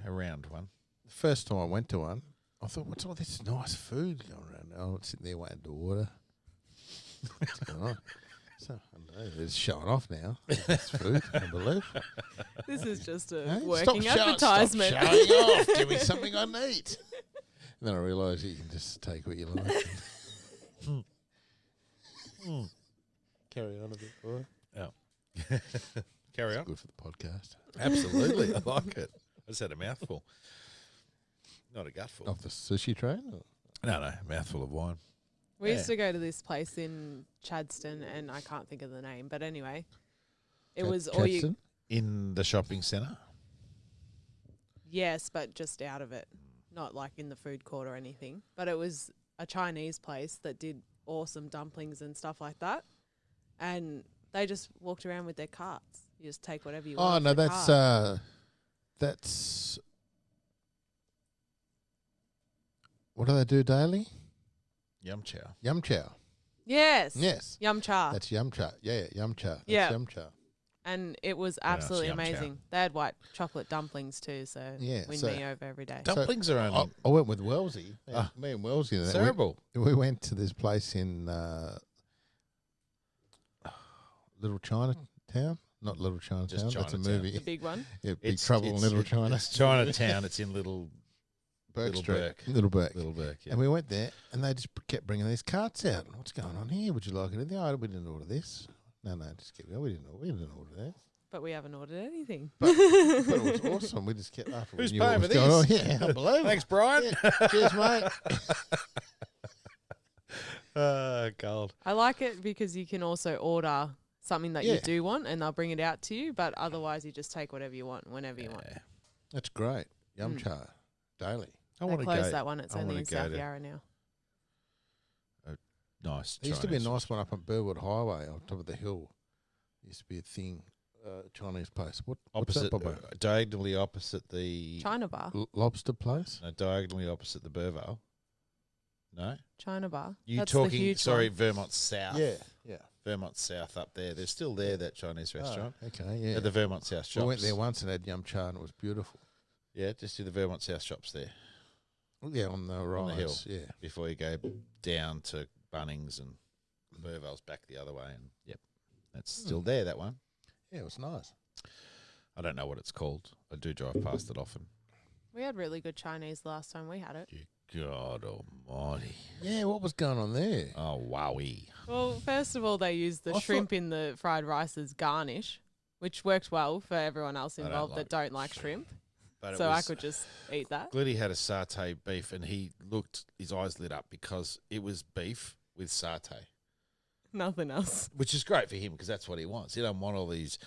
S2: around one.
S1: The first time I went to one, I thought, what's all this nice food going around? I was sitting there waiting to order. What's going on? So, I don't know, it's showing off now. It's food, I believe.
S3: This is just a
S1: Hey,
S3: working
S1: stop
S3: advertisement.
S1: Stop showing off. Give me something I need. And then I realised you can just take what you like. Carry on a bit, boy.
S2: Carry on.
S1: Good for the podcast.
S2: Absolutely, I like it. I just had a mouthful, not a gutful.
S1: Off the sushi train? Or?
S2: No, a mouthful of wine.
S3: We used
S2: Yeah.
S3: to go to this place in Chadston, and I can't think of the name, but anyway, it was all you.
S1: Chadston?
S2: In the shopping centre.
S3: Yes, but just out of it, not like in the food court or anything. But it was a Chinese place that did awesome dumplings and stuff like that, and they just walked around with their carts. You just take whatever you want.
S1: Oh,
S3: off
S1: no,
S3: the
S1: that's
S3: cart.
S1: what do they do daily?
S2: Yum chow.
S1: Yum chow.
S3: Yes.
S1: Yes.
S3: Yum cha.
S1: That's yum chow. Yeah, yum chow. That's
S3: Yeah.
S1: yum chow.
S3: And it was
S2: What else?
S3: absolutely
S2: Yum cha.
S3: amazing. They had white chocolate dumplings too, so
S1: Yeah,
S3: win
S1: so-
S3: me over every day.
S2: Dumplings are only
S1: I went with Wellesley.
S2: Ah.
S1: Me and Wellesley.
S2: terrible.
S1: We went to this place in Little Chinatown. Not Little Chinatown.
S2: Just
S1: That's a
S2: Chinatown.
S1: movie.
S3: The big one.
S1: Yeah, Big Trouble in Little China.
S2: It's Chinatown. It's in Little
S1: Burke
S2: Little
S1: Street.
S2: Burke.
S1: Little Burke.
S2: Little Burke. Yeah.
S1: And we went there, and they just kept bringing these carts out. What's going on here? Would you like anything? Oh, we didn't order this. No, just keep going. We didn't order that.
S3: But we haven't ordered anything.
S1: But it was awesome. We just kept after.
S2: Who's
S1: we knew what
S2: paying
S1: was
S2: for
S1: going on.
S2: this?
S1: Yeah, unbelievable.
S2: Thanks, Brian.
S1: Yeah. Cheers, mate.
S2: Gold.
S3: I like it because you can also order something that
S1: Yeah.
S3: you do want, and they'll bring it out to you. But otherwise, you just take whatever you want whenever you want.
S2: Yeah.
S1: That's great. Yum
S3: Mm.
S1: cha daily.
S2: I
S3: They
S2: want to
S3: closed
S2: go.
S3: that one. It's
S2: I
S3: only
S2: wanna
S3: in
S2: go
S3: South
S2: to-
S3: Yarra now.
S2: Nice.
S1: There used to be a
S2: Chinese.
S1: nice one up on Burwood Highway on top of the hill. Used to be a thing, Chinese place. What's
S2: Opposite,
S1: that, Bobo?
S2: diagonally opposite the
S3: China bar.
S1: Lobster place?
S2: no, diagonally opposite the Burvale. No,
S3: China bar.
S2: you
S3: That's the
S2: talking?
S3: huge
S2: Sorry,
S3: one.
S2: Vermont South.
S1: Yeah.
S2: Vermont South up there. They're still there. That Chinese restaurant.
S1: Oh, okay, yeah.
S2: At the Vermont South shops.
S1: We went there once and had yum cha and it was beautiful.
S2: Yeah, just do the Vermont South shops there.
S1: Yeah, on the rise.
S2: hill.
S1: Yeah.
S2: before you go down to Bunnings and Burvale's back the other way. And yep, that's still there, that one.
S1: Yeah, it was nice.
S2: I don't know what it's called. I do drive past it often.
S3: We had really good Chinese last time we had it.
S2: God almighty.
S1: Yeah, what was going on there?
S2: Oh, wowie.
S3: Well, first of all, they used the
S1: I
S3: shrimp in the fried rice as garnish, which worked well for everyone else
S2: I don't
S3: involved
S2: like
S3: that don't like shrimp.
S2: But it
S3: So I
S2: was-
S3: could just eat that.
S2: Gliddy had a satay beef and his eyes lit up because it was beef with satay,
S3: Nothing else.
S2: which is great for him because that's what he wants. He don't want all these,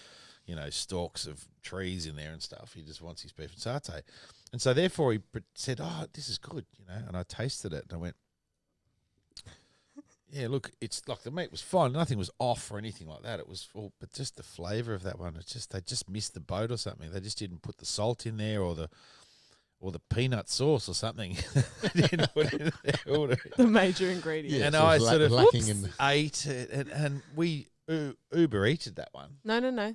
S2: stalks of trees in there and stuff. He just wants his beef and satay. And so therefore he said, oh, this is good, and I tasted it and I went, yeah, look, it's like the meat was fine. Nothing was off or anything like that. It was full, but just the flavour of that one, they just missed the boat or something. They just didn't put the salt in there or the peanut sauce or something. They didn't put it in there.
S3: The major ingredient.
S1: Yeah,
S2: and
S1: so
S2: I
S1: it's
S2: sort of
S1: lacking in
S2: ate it, and we Uber eated that one.
S3: No.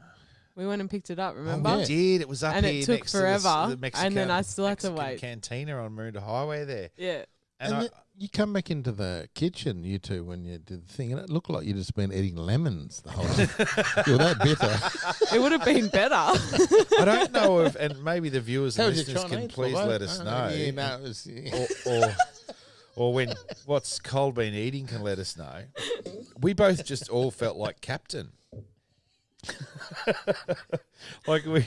S3: We went and picked it up, remember?
S1: yeah.
S2: We did. It was up
S3: And
S2: here
S3: it took
S2: next to
S3: forever,
S2: the Mexican,
S3: and then I still had to
S2: Mexican
S3: wait.
S2: Cantina on Maroondah Highway there.
S3: Yeah.
S2: And
S1: you come back into the kitchen, you two, when you did the thing, and it looked like you'd just been eating lemons the whole time. You were that bitter.
S3: It would have been better.
S2: I don't know if, and maybe the viewers
S1: How
S2: and
S1: was your
S2: listeners can
S1: Chinese,
S2: please
S1: Bobo?
S2: let us
S1: Oh,
S2: know.
S1: Yeah, no, it was,
S2: or when what's Cole been eating can let us know. We both just all felt like Captain. Like we'd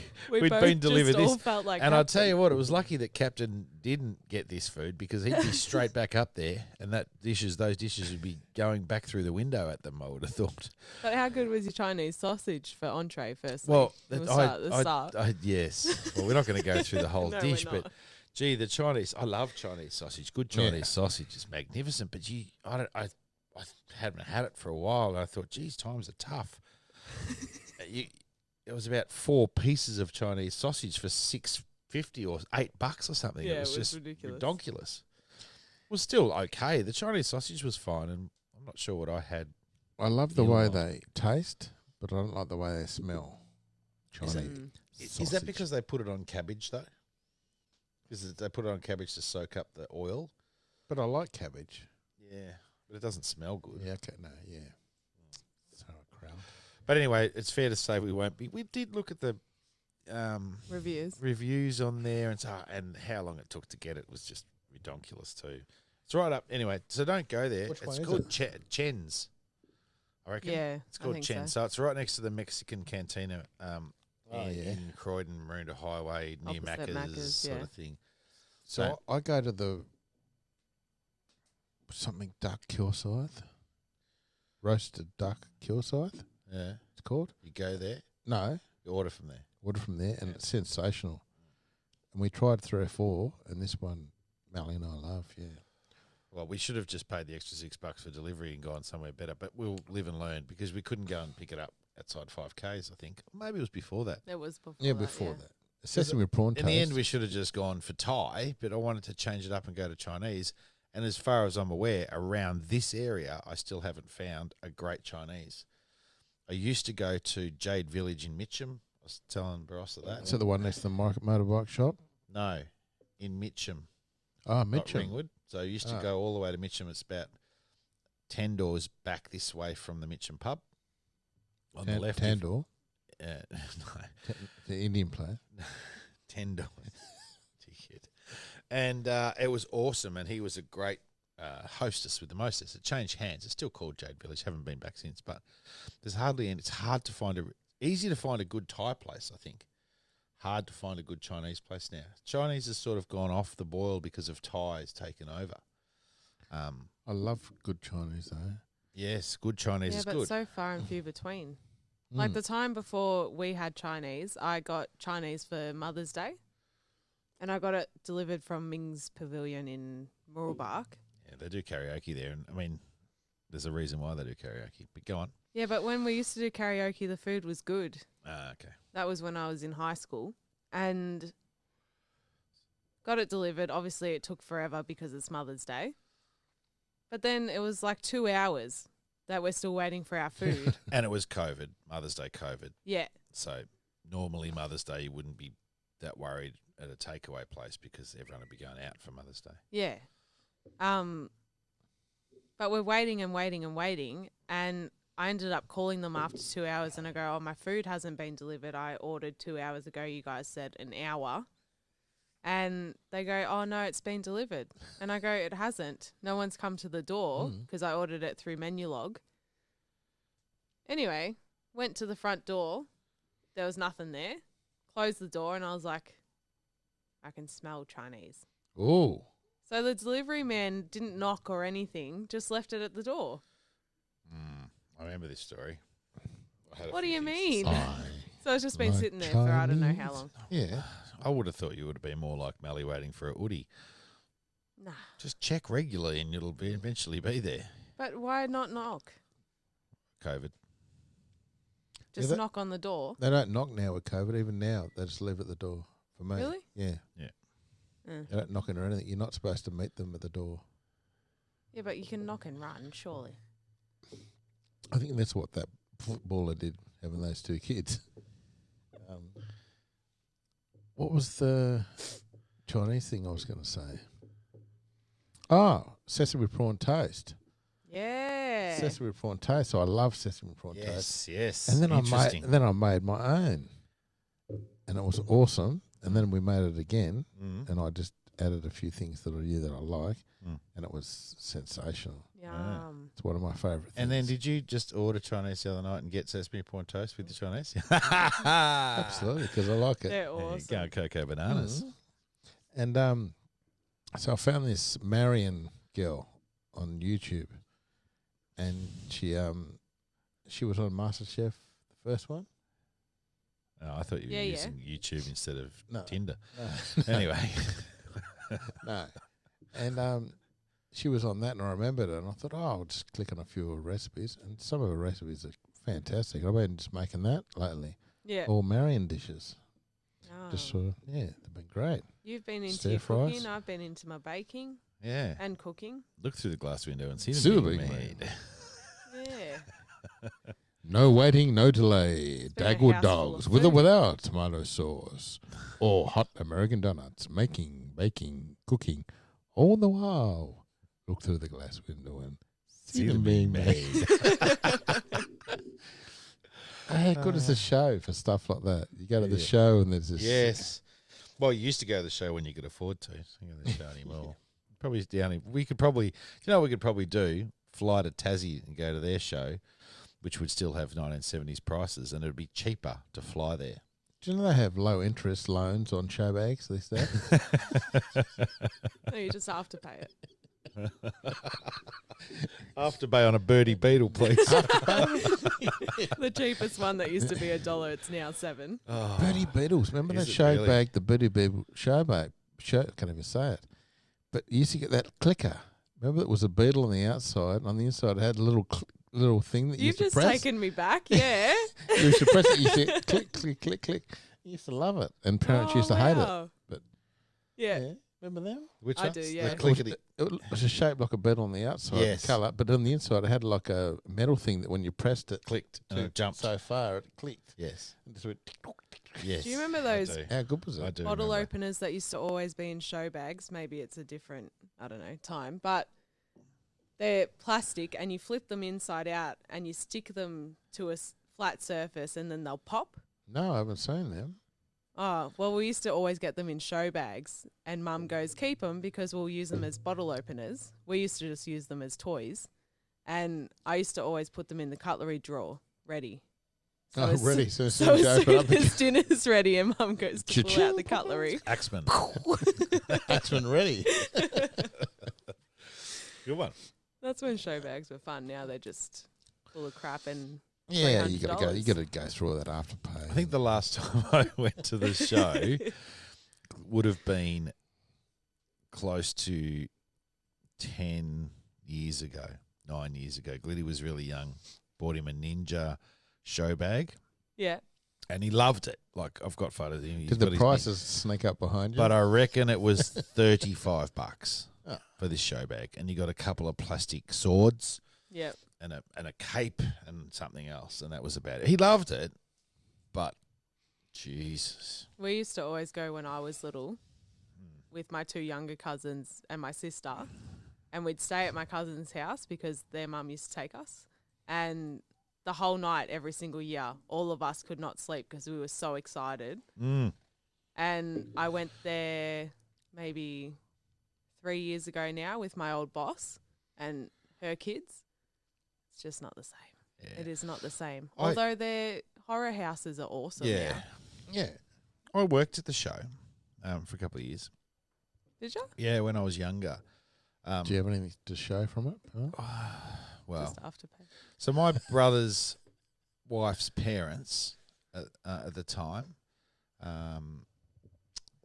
S3: both
S2: been delivered
S3: just all
S2: this.
S3: felt like
S2: And I'll
S3: Captain.
S2: tell you what, it was lucky that Captain didn't get this food because he'd be straight back up there and those dishes would be going back through the window at them, I would have thought.
S3: But how good was your Chinese sausage for entree first?
S2: Well,
S3: We'll start at the start.
S2: yes. Well, we're not going to go through the whole
S3: No, we're
S2: dish,
S3: not.
S2: but gee, the Chinese, I love Chinese sausage. Good
S1: Yeah.
S2: Chinese sausage is magnificent, but I hadn't had it for a while and I thought, geez, times are tough. It was about 4 pieces of Chinese sausage for $6.50 or $8 or something.
S3: Yeah,
S2: it was just
S3: ridiculous.
S2: ridiculous. It was still okay. The Chinese sausage was fine, and I'm not sure what I had.
S1: I love the
S2: You
S1: way
S2: like-
S1: they taste, but I don't like the way they smell.
S2: Is
S1: Chinese.
S3: Mm.
S2: Is that
S1: sausage.
S2: because they put it on cabbage though? Because they put it on cabbage to soak up the oil.
S1: But I like cabbage.
S2: Yeah, but it doesn't smell good.
S1: Yeah, okay, no, yeah. Sauerkraut.
S2: But anyway, it's fair to say we won't be. We did look at the
S3: Reviews.
S2: reviews on there and how long it took to get it was just ridiculous too. It's right up anyway. So don't go there.
S1: Which
S2: It's
S1: one is
S2: called
S1: it?
S2: Chen's. I reckon.
S3: Yeah,
S2: It's
S3: I
S2: called
S3: think
S2: Chen's.
S3: so.
S2: So it's right next to the Mexican Cantina
S1: Oh, yeah.
S2: in Croydon, Maroondah Highway, near
S3: Opposite
S2: Macca's,
S3: Macca's,
S2: sort
S3: yeah.
S2: of thing.
S1: So I go to the something duck Kilsyth. Roasted duck Kilsyth,
S2: Yeah,
S1: it's called.
S2: you go there,
S1: No,
S2: you order from there.
S1: order from there, and it's sensational. And we tried 3 or 4, and this one, Mally and I love, yeah.
S2: Well, we should have just paid the extra $6 for delivery and gone somewhere better, but we'll live and learn because we couldn't go and pick it up outside 5Ks, I think. Maybe it was before that.
S3: It was before
S1: Yeah,
S3: that,
S1: before that. Sesame prawn
S2: In the end,
S1: toast.
S2: we should have just gone for Thai, but I wanted to change it up and go to Chinese. And as far as I'm aware, around this area, I still haven't found a great Chinese. I used to go to Jade Village in Mitcham. I was telling Barossa that.
S1: So the one next to the motorbike shop?
S2: No, in Mitcham,
S1: Oh,
S2: not
S1: Mitcham.
S2: Ringwood. So I used to
S1: Ah.
S2: go all the way to Mitcham. It's about 10 doors back this way from the Mitcham pub. On the left.
S1: Tandor,
S2: No,
S1: the Indian place.
S2: 10 dollars. Dickhead. And it was awesome, and he was a great hostess with the mostess. It changed hands. It's still called Jade Village. Haven't been back since, but there's hardly any. It's hard to find easy to find a good Thai place, I think. Hard to find a good Chinese place now. Chinese has sort of gone off the boil because of Thai's taken over.
S1: I love good Chinese, though.
S2: Yes, good Chinese
S3: Yeah,
S2: is
S3: but
S2: good.
S3: so far and few between. Like
S1: Mm.
S3: the time before we had Chinese, I got Chinese for Mother's Day. And I got it delivered from Ming's Pavilion in Moorbark.
S2: Yeah, they do karaoke there, and I mean, there's a reason why they do karaoke. But go on.
S3: Yeah, but when we used to do karaoke, the food was good.
S2: Okay.
S3: That was when I was in high school. And got it delivered. Obviously, it took forever because it's Mother's Day. But then it was like 2 hours that we're still waiting for our food.
S2: And it was COVID, Mother's Day COVID.
S3: Yeah.
S2: So normally Mother's Day you wouldn't be
S5: that worried at a takeaway place because everyone would be going out for Mother's Day.
S3: Yeah. But we're waiting and waiting and waiting, and I ended up calling them after 2 hours, and I go, "Oh, my food hasn't been delivered. I ordered 2 hours ago. You guys said an hour." And they go, "Oh, no, it's been delivered." And I go, "It hasn't. No one's come to the door because I ordered it through Menulog." Anyway, went to the front door. There was nothing there. Closed the door, and I was like, I can smell Chinese.
S1: Oh.
S3: So the delivery man didn't knock or anything, just left it at the door.
S5: I remember this story.
S3: What do you mean?
S1: I
S3: So it's just been
S1: like
S3: sitting there for I don't know how
S1: Chinese.
S3: long.
S1: Yeah.
S5: I would have thought you would have been more like Melly waiting for a Woody.
S3: Nah.
S5: Just check regularly and it'll eventually be there.
S3: But why not knock?
S5: COVID.
S3: Just
S1: that-
S3: knock on the door.
S1: They don't knock now with COVID. Even now, they just leave it at the door for me.
S3: Really?
S1: Yeah.
S3: Mm.
S1: They don't knock in or anything. You're not supposed to meet them at the door.
S3: Yeah, but you can knock and run, surely.
S1: I think that's what that footballer did, having those two kids. What was the Chinese thing I was going to say? Oh, sesame prawn toast.
S3: Yeah.
S1: Sesame prawn toast. So I love sesame prawn toast.
S5: Yes.
S1: And then
S5: Interesting.
S1: I made my own, and it was awesome. And then we made it again, and I just added a few things that I knew that I like, and it was sensational.
S3: Yum.
S1: It's one of my favourite things.
S5: And then did you just order Chinese the other night and get sesame prawn toast with the Chinese?
S1: Absolutely, because I like it.
S3: They're
S5: There you
S3: awesome.
S5: go, cocoa bananas.
S1: And so I found this Marion girl on YouTube, and she was on MasterChef, the first one.
S5: Oh, I thought you were
S3: Yeah, yeah.
S5: using YouTube instead of
S1: No.
S5: Tinder.
S1: No.
S5: Anyway.
S1: No. And she was on that, and I remembered it, and I thought, I'll just click on a few of her recipes, and some of her recipes are fantastic. I've been just making that lately.
S3: Yeah.
S1: All Marion dishes.
S3: Yum.
S1: Just sort of, they've been great.
S3: You've been into
S1: stir
S3: your
S1: fries.
S3: cooking. I've been into my baking
S5: Yeah.
S3: and cooking.
S5: Look through the glass window and see
S1: See
S5: them
S1: the
S5: being
S1: big
S5: made.
S3: Yeah.
S1: No waiting, no delay.
S3: been a
S1: Dagwood
S3: house full
S1: dogs
S3: of
S1: with or
S3: food.
S1: without tomato sauce. Or hot American donuts. Making, baking, cooking. All the while. Look through the glass window and see them being made. How good is the show for stuff like that? You go to the
S5: Yeah.
S1: show and there's this.
S5: Yes. Well, you used to go to the show when you could afford to. You go to the show anymore. Probably the only we could probably what we could probably do, fly to Tassie and go to their show, which would still have 1970s prices, and it would be cheaper to fly there.
S1: Do you know they have low interest loans on show bags these days?
S3: No, you just have to pay it.
S5: Afterpay on a birdie beetle, please.
S3: The cheapest one that used to be $1, it's now $7.
S1: Birdie Beetles. Remember
S5: Is
S1: that
S5: it
S1: show
S5: really?
S1: bag, the Birdie Beetle show bag? I can't even say it. But you used to get that clicker. Remember it was a beetle on the outside, and on the inside it had a little thing that you
S3: You've
S1: used to
S3: just
S1: press.
S3: taken me back, yeah.
S1: You used to press it, you used to click, click, click, click. You used to love it. And parents used to hate it.
S3: wow.
S1: But
S3: Yeah.
S1: Remember them?
S5: Which
S3: I
S5: one?
S3: do, yeah.
S5: The
S1: It was,
S5: clickety.
S1: it was shaped like a beetle on the outside,
S5: Yes.
S1: the colour, but on the inside it had like a metal thing that when you pressed it
S5: Clicked and
S1: to
S5: it jumped.
S1: so far, it clicked.
S5: Yes.
S1: And just went tick, tock, tick, tock.
S5: Yes.
S3: Do you remember
S5: I
S3: those
S5: do.
S1: How good was it?
S5: I do.
S3: bottle
S5: remember.
S3: openers that used to always be in show bags? Maybe it's a different, I don't know, time. But they're plastic and you flip them inside out and you stick them to a flat surface and then they'll pop.
S1: No, I haven't seen them.
S3: Oh, well, we used to always get them in show bags, and Mum goes, keep them because we'll use them as bottle openers. We used to just use them as toys, and I used to always put them in the cutlery drawer, ready. as
S1: Ready. So as
S3: So
S1: soon as you
S3: as
S1: open
S3: soon
S1: up the
S3: as dinner's ready and Mum goes to pull out the
S1: Cha-ching.
S3: cutlery.
S5: Axeman.
S1: Axeman ready.
S5: Good one.
S3: That's when show bags were fun. Now they're just full of crap and
S1: Yeah, you got to go. You
S3: $300.
S1: got to go through all that afterpay.
S5: I think the last time I went to the show would have been close to 10 years ago, 9 years ago. Glitty was really young. Bought him a Ninja show bag,
S3: yeah.
S5: and he loved it. Like, I've got photos of him. He's
S1: Did
S5: got
S1: the
S5: his
S1: prices sneak up behind you?
S5: But I reckon it was $35
S1: Oh.
S5: for this show bag, and you got a couple of plastic swords
S3: Yep.
S5: and a cape and something else, and that was about it. He loved it, but Jesus.
S3: We used to always go when I was little with my 2 younger cousins and my sister, and we'd stay at my cousin's house because their mum used to take us. And the whole night, every single year, all of us could not sleep because we were so excited.
S5: Mm.
S3: And I went there maybe 3 years ago now with my old boss and her kids. It's just not the same.
S5: Yeah.
S3: It is not the same.
S5: I-
S3: Although their horror houses are awesome
S5: Yeah.
S3: now.
S5: Yeah. I worked at the show for a couple of years.
S3: Did you?
S5: Yeah, when I was younger.
S1: Do you have anything to show from it? Huh?
S5: Well,
S3: Just Afterpay.
S5: so my brother's wife's parents at the time,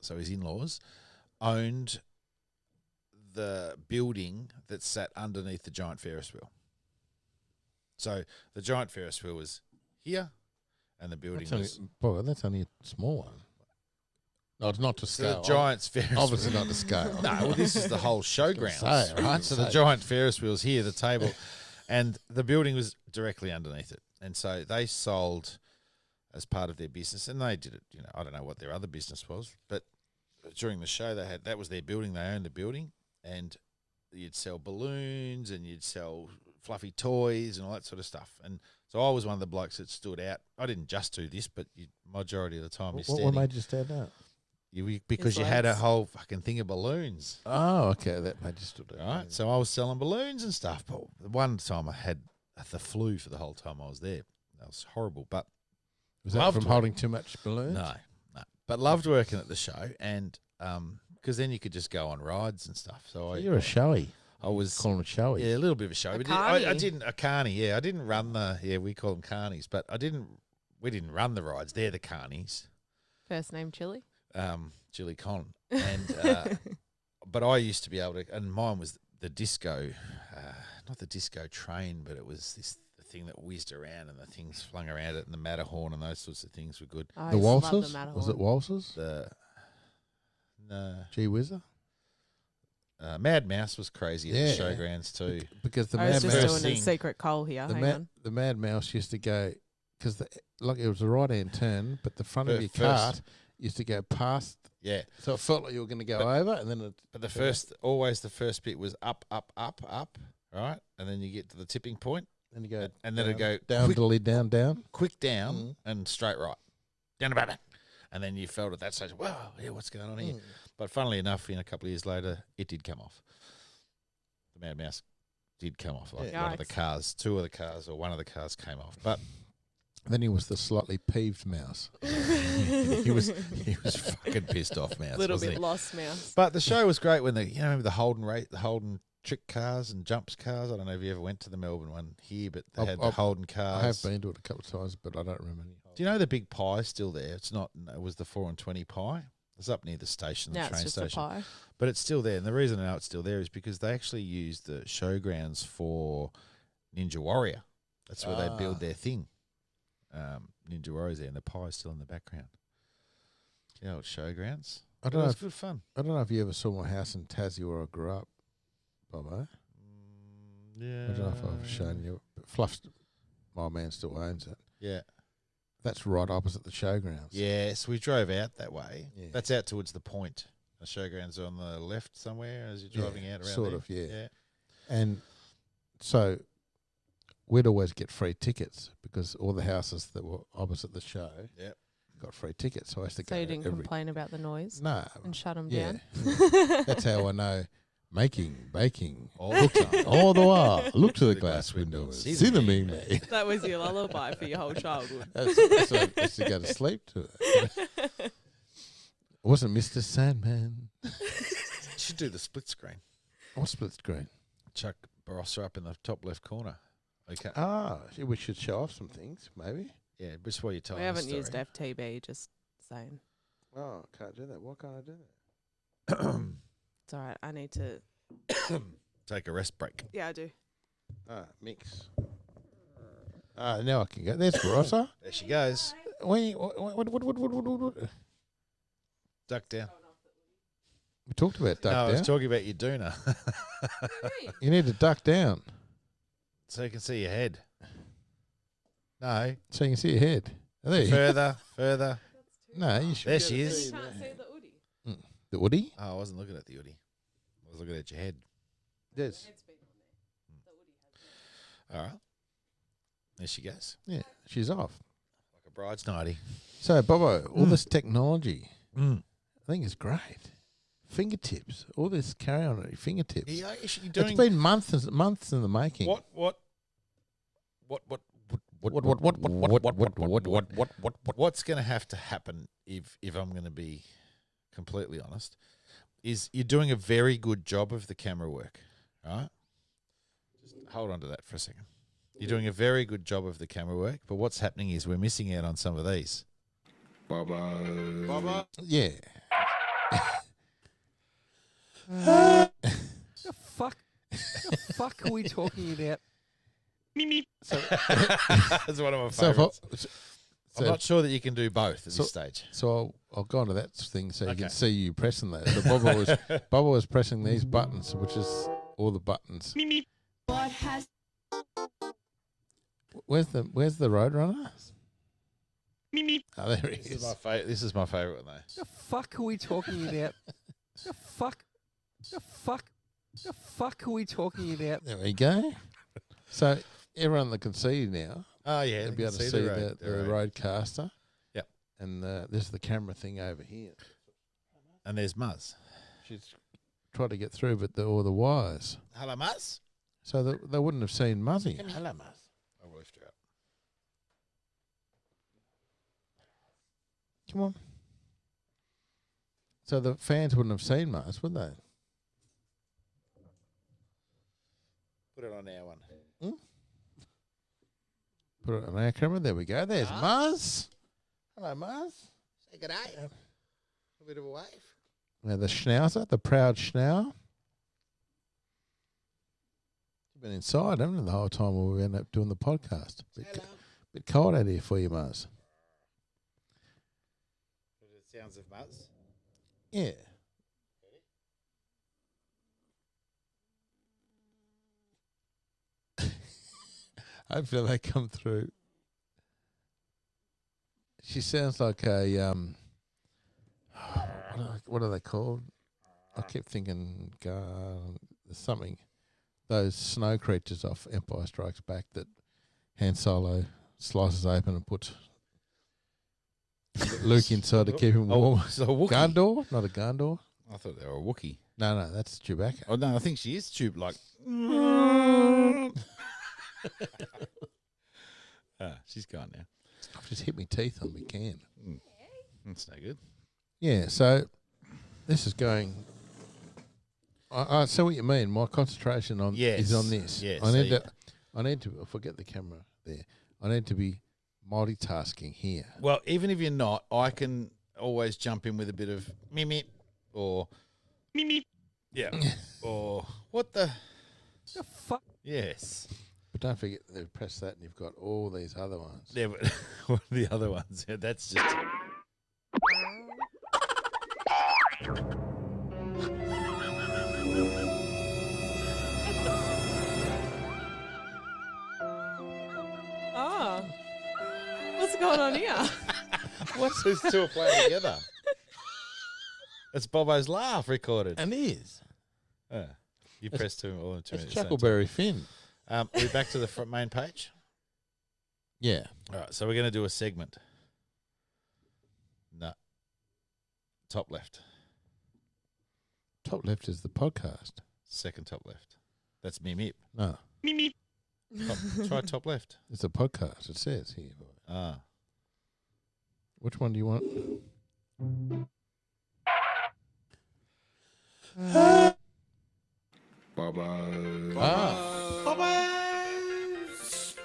S5: so his in-laws, owned the building that sat underneath the giant Ferris wheel. So the giant Ferris wheel was here, and the building was...
S1: That's only a small one. No, it's not to
S5: So the
S1: scale.
S5: giant's Ferris wheel.
S1: Obviously not to scale.
S5: No, well, this is the whole showgrounds,
S1: say, I was
S5: right?
S1: gonna
S5: So the
S1: say.
S5: giant Ferris wheel's here, the table, and the building was directly underneath it. And so they sold as part of their business, and they did it. You know, I don't know what their other business was, but during the show, that was their building. They owned the building, and you'd sell balloons and you'd sell fluffy toys and all that sort of stuff. And so I was one of the blokes that stood out. I didn't just do this, but majority of the time you're
S1: What
S5: standing.
S1: made you stand out?
S5: Because
S3: His
S5: you had a
S3: legs.
S5: whole fucking thing of balloons.
S1: Oh, okay. That made you stood out.
S5: Right, so I was selling balloons and stuff. But the one time I had the flu for the whole time I was there. That was horrible. But
S1: Was that
S5: loved
S1: from
S5: it.
S1: holding too much balloons?
S5: no. But loved working at the show, and because then you could just go on rides and stuff. So
S1: You're a showy.
S5: I was
S1: Call them a showy.
S5: yeah, a little bit of a show.
S3: A
S5: But I
S3: carny.
S5: didn't a carny. Yeah, I didn't run the we call them carnies, but we didn't run the rides. They're the carnies.
S3: First name Chili.
S5: Chili Con, and but I used to be able to, and mine was the disco, not the disco train, but it was the thing that whizzed around and the things flung around it, and the Matterhorn and those sorts of things were good.
S3: I
S1: The
S3: used to love the
S1: waltzes? Was it
S3: Matterhorn.
S1: waltzes?
S5: No,
S1: Gee whizzer?
S5: Mad Mouse was crazy at
S1: Yeah.
S5: the showgrounds too.
S1: Because the
S3: I was
S1: Mad
S3: just
S5: Mouse
S3: doing a
S5: thing.
S3: secret coal here. Hang on.
S1: the Mad Mouse used to go because like it was a right hand turn, but the front of your
S5: First.
S1: cart used to go past,
S5: Yeah,
S1: so it felt like you were going to go
S5: But-
S1: over, and then it.
S5: but the first bit was up, right, and then you get to the tipping point,
S1: Then you go,
S5: and then it'd go
S1: down,
S5: quick,
S1: dilly, down.
S5: quick down
S1: Mm.
S5: and straight right, down about it, and then you felt at that stage, wow, yeah, what's going on here?
S1: Mm.
S5: But funnily enough, a couple of years later, it did come off. The Mad Mouse did come off. Like
S1: Yeah.
S5: one of the
S3: Yikes.
S5: cars, two of the cars, or one of the cars came off. But
S1: Then he was the slightly peeved mouse.
S5: he was fucking pissed off, Mouse.
S3: Little
S5: wasn't
S3: bit
S5: he?
S3: lost mouse.
S5: But the show was great when remember the Holden trick cars and jumps cars. I don't know if you ever went to the Melbourne one here, but they had the Holden cars.
S1: I have been to it a couple of times, but I don't remember any.
S5: Do you know the big pie is still there? It's not. It was the 4 and 20 pie. It's up near the station, the
S3: Now
S5: train
S3: it's just
S5: station.
S3: a pie.
S5: But it's still there. And the reason I know it's still there is because they actually used the showgrounds for Ninja Warrior. That's where they build their thing. Ninja Warrior's there, and the pie's still in the background. Yeah, old showgrounds.
S1: I
S5: It
S1: don't know.
S5: was
S1: If,
S5: good fun.
S1: I don't know if you ever saw my house in Tassie where I grew up, Bobo.
S5: Yeah.
S1: I don't know if I've shown you. But Fluff's, my man still owns it.
S5: Yeah.
S1: That's right opposite the showgrounds.
S5: Yes, we drove out that way.
S1: Yeah.
S5: That's out towards the point. The showgrounds are on the left somewhere as you're driving out around
S1: sort
S5: there.
S1: of, yeah.
S5: Yeah.
S1: And so we'd always get free tickets because all the houses that were opposite the show
S5: Yep.
S1: got free tickets. So I used to go
S3: So you didn't
S1: every.
S3: complain about the noise
S1: No.
S3: and shut them
S1: Yeah.
S3: down?
S1: That's how I know making, baking.
S5: All the time.
S1: All the while. Look to the
S5: The
S1: glass
S5: glass
S1: window.
S5: window.
S1: See the mean me.
S3: That was your lullaby for your whole childhood.
S1: That's what I used to go to sleep to it. It wasn't Mr. Sandman.
S5: You should do the split screen.
S1: Or split screen.
S5: Chuck Barossa up in the top left corner. Okay.
S1: We should show off some things, maybe.
S5: Yeah, just while you're telling
S3: We haven't
S5: the
S3: used
S5: story.
S3: FTB, just saying.
S1: Oh, can't do that. Why can't I do that?
S3: It's all right. I need to.
S5: Take a rest break.
S3: Yeah, I do.
S1: Mix. Now I can go. There's Barossa.
S5: There she goes.
S1: What?
S5: Duck down.
S1: We talked about duck
S5: No, I was
S1: down.
S5: talking about your doona.
S1: You need to duck down
S5: So you can see your head. No.
S1: so you can see your head. There you go.
S5: Further.
S1: No, you should.
S5: There
S1: be
S5: she
S1: able to
S5: is.
S1: see
S3: You can't
S1: that.
S3: see the Udi.
S1: The Woody?
S5: Oh, I wasn't looking at the Udi. I was looking at your head.
S1: Yes.
S3: It's been on there. The Udi has.
S5: All right. There she goes.
S1: Yeah, she's off.
S5: Like a bride's nighty.
S1: So, Bobo, all this technology,
S5: Mm.
S1: I think is great. Fingertips, all this carry on at your fingertips.
S5: Yeah, you're
S1: It's been months in the making.
S5: What? What's going to have to happen if I'm going to be completely honest is you're doing a very good job of the camera work, right? Just hold on to that for a second. You're doing a very good job of the camera work, but what's happening is we're missing out on some of these.
S1: Yeah.
S6: The fuck are we talking about?
S5: That's one of my
S1: So,
S5: favorites. I'm
S1: so,
S5: not sure that you can do both at
S1: so-
S5: this stage.
S1: so I'll go on to that thing so you
S5: Okay.
S1: can see you pressing that. So Bobo was pressing these buttons, which is all the buttons.
S4: What has
S1: Where's the Roadrunner? Oh, there he
S5: This is
S1: is.
S5: my favorite. This is my favorite one, though.
S6: The fuck are we talking about? The fuck are we talking about?
S1: There we go. So everyone that can see you now,
S5: Oh yeah,
S1: they'll
S5: you
S1: be
S5: can
S1: able to see
S5: road-
S1: the
S5: road.
S1: Roadcaster.
S5: Yep.
S1: And this is the camera thing over here.
S5: And there's Muzz.
S1: She's tried to get through, but all the wires.
S5: Hello, Muzz.
S1: So they wouldn't have seen Muzzy.
S5: Hello, Muzz. I will lift her up.
S1: Come on. So the fans wouldn't have seen Muzz, would they?
S5: Put it on our one.
S1: Put it on our camera. There we go. There's Muzz. Hello, Muzz.
S5: Say good day. A bit of a wave.
S1: Now the schnauzer, the proud schnau. You've been inside, haven't you, the whole time while we ended up doing the podcast. Bit cold out here for you, Muzz.
S5: The sounds of Muzz.
S1: Yeah. Hopefully they come through. She sounds like a what are they called? I keep thinking there's something. Those snow creatures off Empire Strikes Back that Han Solo slices open and puts Luke inside to keep him warm.
S5: so a Wookiee.
S1: Gondor? Not a Gondor.
S5: I thought they were a Wookiee.
S1: No, that's Chewbacca.
S5: Oh no, I think she is tube like. She's gone now.
S1: I've just hit my teeth on my can.
S5: That's no good.
S1: Yeah, so this is going. I see what you mean. My concentration on is on this.
S5: Yes,
S1: I
S5: so
S1: need
S5: you-
S1: to. I need to. I forget the camera there. I need to be multitasking here.
S5: Well, even if you're not, I can always jump in with a bit of mimit or mimit. Yeah. Or what the?
S6: The fuck?
S5: Yes.
S1: But don't forget to press that, and you've got all these other ones.
S5: Yeah, but what are the other ones? Yeah, that's just.
S3: Oh. What's going on here?
S5: What's those two are playing together? It's Bobo's laugh recorded.
S1: And is
S5: You pressed two all in 2
S1: it's
S5: minutes. same time.
S1: Chuckleberry Finn.
S5: Are we back to the front main page?
S1: Yeah.
S5: All right, so we're going to do a segment. No. Top left.
S1: Top left is the podcast.
S5: Second top left. That's me mip.
S1: No,
S5: Try top left.
S1: it's a podcast. It says here.
S5: Ah.
S1: Which one do you want?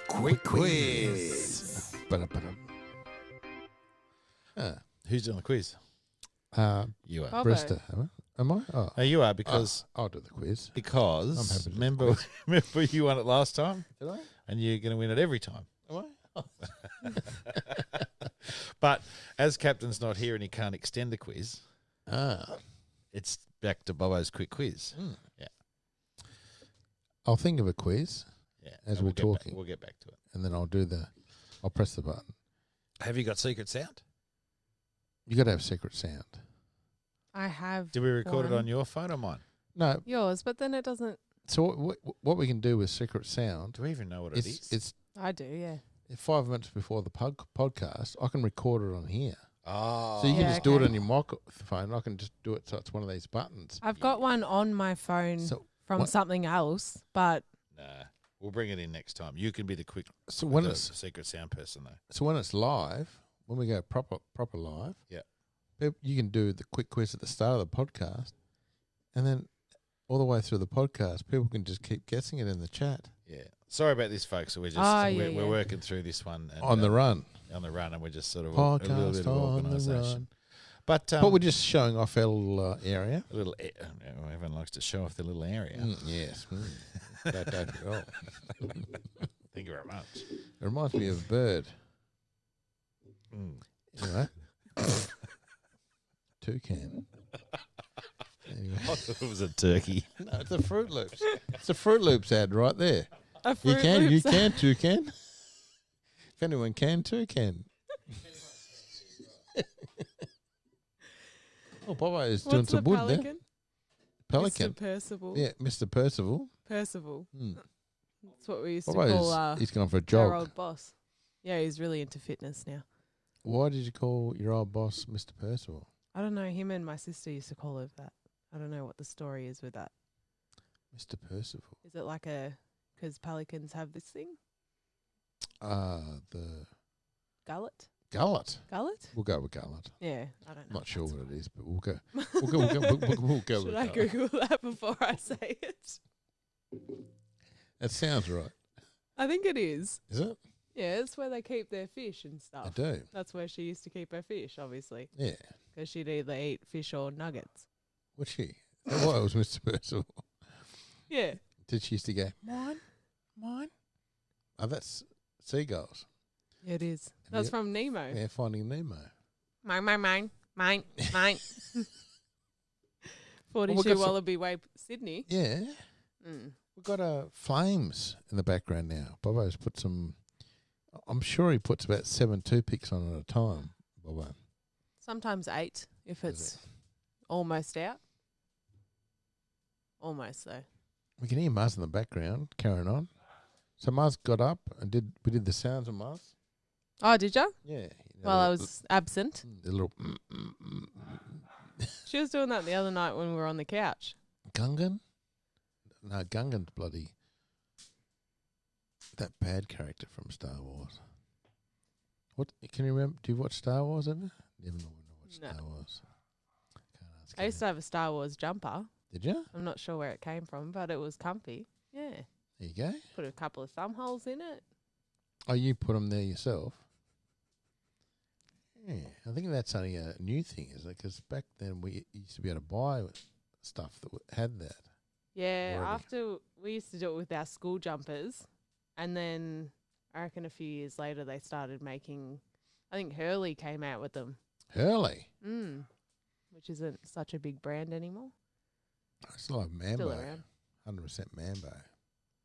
S6: Quick quiz.
S1: Ba-da-ba-da.
S5: Who's doing the quiz? You are.
S3: Bobo.
S1: Brista, am I? Oh,
S5: No, you are because
S1: I'll do the quiz. I'm
S5: because
S1: happy to do the
S5: remember
S1: quiz.
S5: remember you won it last time
S1: Did I?
S5: and you're going to win it every time.
S1: Am I?
S5: But as captain's not here and he can't extend the quiz,
S1: Ah.
S5: it's back to Bobo's quick quiz.
S1: Mm.
S5: Yeah.
S1: I'll think of a quiz,
S5: Yeah.
S1: As
S5: and
S1: we're
S5: get back-
S1: talking.
S5: we'll get back to it.
S1: and then I'll press the button.
S5: Have you got secret sound?
S1: You got to have secret sound.
S3: I have
S2: Did we record it
S3: one.
S2: on your phone or mine?
S1: No.
S3: yours, but then it doesn't.
S1: So what we can do with secret sound?
S2: Do we even know what it is?
S1: It's
S3: I do, yeah.
S1: 5 minutes before the podcast. I can record it on here.
S2: Oh.
S1: So you can
S3: Yeah,
S1: just do it
S3: okay.
S1: on your microphone. I can just do it so it's one of these buttons.
S3: I've got one on my phone
S1: So
S3: from
S1: what-
S3: something else, but
S2: Nah. We'll bring it in next time. You can be the
S1: So when
S2: the
S1: it's
S2: secret sound person, though.
S1: so when it's live, when we go proper live,
S2: Yeah.
S1: you can do the quick quiz at the start of the podcast, and then all the way through the podcast, people can just keep guessing it in the chat
S2: Yeah. Sorry about this, folks. We're just we're working through this one and,
S1: on the run.
S2: on the run, and we're just sort of a little
S1: Podcast
S2: bit of
S1: on the
S2: organisation.
S1: run.
S2: But
S1: But we're just showing off our little area.
S2: a little. Everyone likes to show off their little area.
S1: Yes. Oh.
S2: Thank you very much.
S1: It reminds me of a bird. Anyway. Toucan. Anyway.
S2: I thought it was a turkey.
S1: No, it's a Fruit Loops. It's a Fruit Loops ad right there.
S3: a
S1: You
S3: Fruit
S1: can
S3: Loops-
S1: toucan. If anyone can, toucan. Oh, Bobo is doing
S3: What's the
S1: some wood there.
S3: pelican?
S1: Pelican.
S3: Mr. Percival.
S1: Yeah, Mr. Percival.
S3: Percival.
S1: Hmm.
S3: That's what we used
S1: Bobo
S3: to call
S1: he's gone for a
S3: our
S1: jog.
S3: old boss. Yeah, he's really into fitness now.
S1: Why did you call your old boss Mr. Percival?
S3: I don't know. Him and my sister used to call her that. I don't know what the story is with that.
S1: Mr. Percival.
S3: Is it like because pelicans have this thing?
S1: The
S3: Gullet?
S1: gullet.
S3: Gullet?
S1: We'll go with gullet.
S3: Yeah, I don't know.
S1: Not
S3: if
S1: sure
S3: that's
S1: what it is, but we'll go. We'll go
S3: Should
S1: with
S3: I
S1: gullet.
S3: Google that before I say it?
S1: That sounds right.
S3: I think it is.
S1: Is it?
S3: Yeah, it's where they keep their fish and
S1: I
S3: stuff.
S1: do.
S3: That's where she used to keep her fish, obviously,
S1: Yeah.
S3: because she'd either eat fish or nuggets.
S1: Was she? That why it was Mr. Percival.
S3: Yeah.
S1: Did she used to go, mine? Oh, that's seagulls.
S3: Yeah, it is.
S1: Have
S3: That's
S1: you-
S3: from Nemo.
S1: Yeah, Finding Nemo.
S3: Mine. 42
S1: we've got some-
S3: Wallaby Way, Sydney.
S1: Yeah.
S3: Mm.
S1: We've got flames in the background now. Bobo's put some, I'm sure he puts about 7 toothpicks on at a time, Bobo.
S3: Sometimes 8 if
S1: Is
S3: it's almost out. Almost, though.
S1: We can hear Muzz in the background carrying on. So Muzz got up and we did the sounds of Muzz.
S3: Oh, did you?
S1: Yeah. You know,
S3: Well, I
S1: the-
S3: was absent.
S1: the little
S3: She was doing that the other night when we were on the couch.
S1: Gungan? No, Gungan's bloody that bad character from Star Wars. What can you remember? Do you watch Star Wars ever? Never know watch
S3: No.
S1: Star Wars. Can't ask
S3: I used to have a Star Wars jumper.
S1: Did you?
S3: I'm not sure where it came from, but it was comfy. Yeah.
S1: There you go.
S3: Put a couple of thumb holes in it.
S1: Oh, you put them there yourself? Yeah, I think that's only a new thing, isn't it? Because back then we used to be able to buy stuff that had that.
S3: Yeah,
S1: Already.
S3: after we used to do it with our school jumpers, and then I reckon a few years later they started making. I think Hurley came out with them,
S1: Hurley.
S3: which isn't such a big brand anymore.
S1: I still have Mambo.
S3: Still around.
S1: 100% Mambo.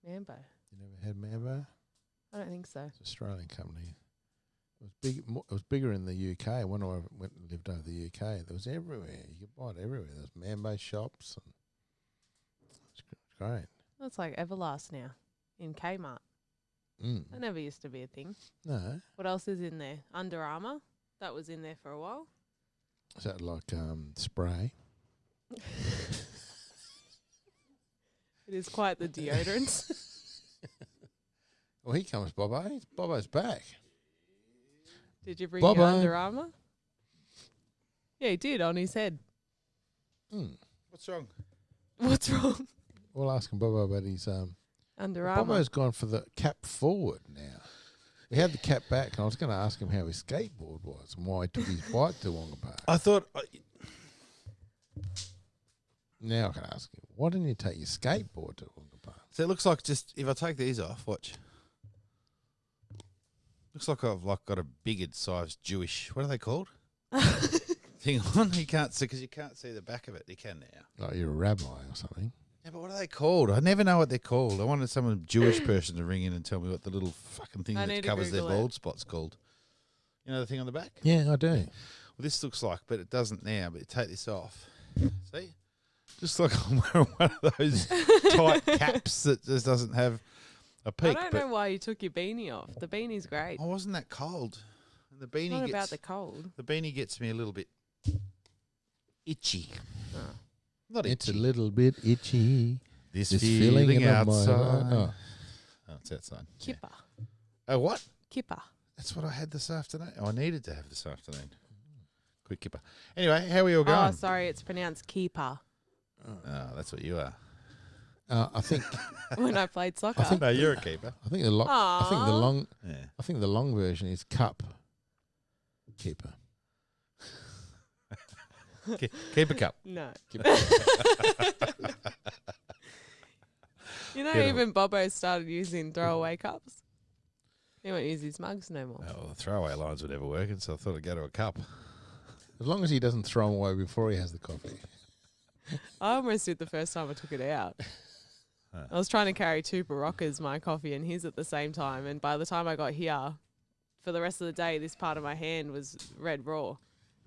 S3: Mambo.
S1: You never had Mambo?
S3: I don't think so.
S1: It's an Australian company. It was big. It was bigger in the UK. When I went and lived over the UK, there was everywhere. You could buy it everywhere. There was Mambo shops, and it's great.
S3: That's like Everlast now in Kmart. That never used to be a thing.
S1: No,
S3: What else is in there? Under Armour. That was in there for a while.
S1: is that like spray?
S3: It is quite the deodorant.
S1: Well, here comes Bobo. Bobo's back.
S3: Did you bring
S1: Bye-bye.
S3: your Under Armour? Yeah, he did on his head.
S2: What's wrong?
S3: What's wrong?
S1: We'll ask him Bobo about his
S3: Under Armour.
S1: Bobo's gone for the cap forward now. He had the cap back, and I was going to ask him how his skateboard was and why he took his bike to Wonga Park.
S2: I thought
S1: Now I can ask him, why didn't you take your skateboard to Wonga Park?
S2: so. It looks like just if I take these off, watch. Looks like I've got a bigger size Jewish. What are they called? Thing on. You can't see because you can't see the back of it. You can now.
S1: Like you're a rabbi or something.
S2: Yeah, but what are they called? I never know what they're called. I wanted some Jewish person to ring in and tell me what the little fucking thing
S3: I
S2: that
S3: need to
S2: covers their
S3: Google it.
S2: bald spot's called. You know the thing on the back?
S1: Yeah, I do.
S2: this looks like, but it doesn't now. But you take this off. See? Just like I'm wearing one of those tight caps that just doesn't have a
S3: I
S2: peak.
S3: don't
S2: But
S3: know why you took your beanie off. The beanie's great.
S2: I wasn't that cold. And the
S3: It's
S2: beanie
S3: not about
S2: gets
S3: the cold.
S2: the beanie gets me a little bit itchy.
S3: Oh.
S2: Not
S1: It's a
S2: itchy.
S1: little bit itchy.
S2: This
S1: This
S2: feeling
S1: feeling in my
S2: outside.
S1: oh.
S2: Oh, it's outside. Yeah.
S3: Kipper.
S2: Oh, what?
S3: Kipper.
S2: That's what I had this afternoon. Oh, I needed to have this afternoon. Quick kipper. Anyway, how are we all
S3: Oh,
S2: going?
S3: sorry, it's pronounced keeper.
S2: Oh, that's what you are.
S1: I think
S3: When I played soccer.
S2: No, you're a keeper.
S1: I think the long
S3: Aw.
S2: Yeah.
S1: I think the long version is cup keeper.
S2: Keep a cup.
S3: No.
S1: Keeper.
S3: You know,
S2: Get 'em.
S3: even Bobo started using throwaway cups. He won't use his mugs no more.
S2: Oh, the throwaway lines were never working, so I thought I'd go to a cup.
S1: As long as he doesn't throw them away before he has the coffee.
S3: I almost did the first time I took it out. I was trying to carry 2 Baroccas, my coffee, and his at the same time. And by the time I got here, for the rest of the day, this part of my hand was red raw.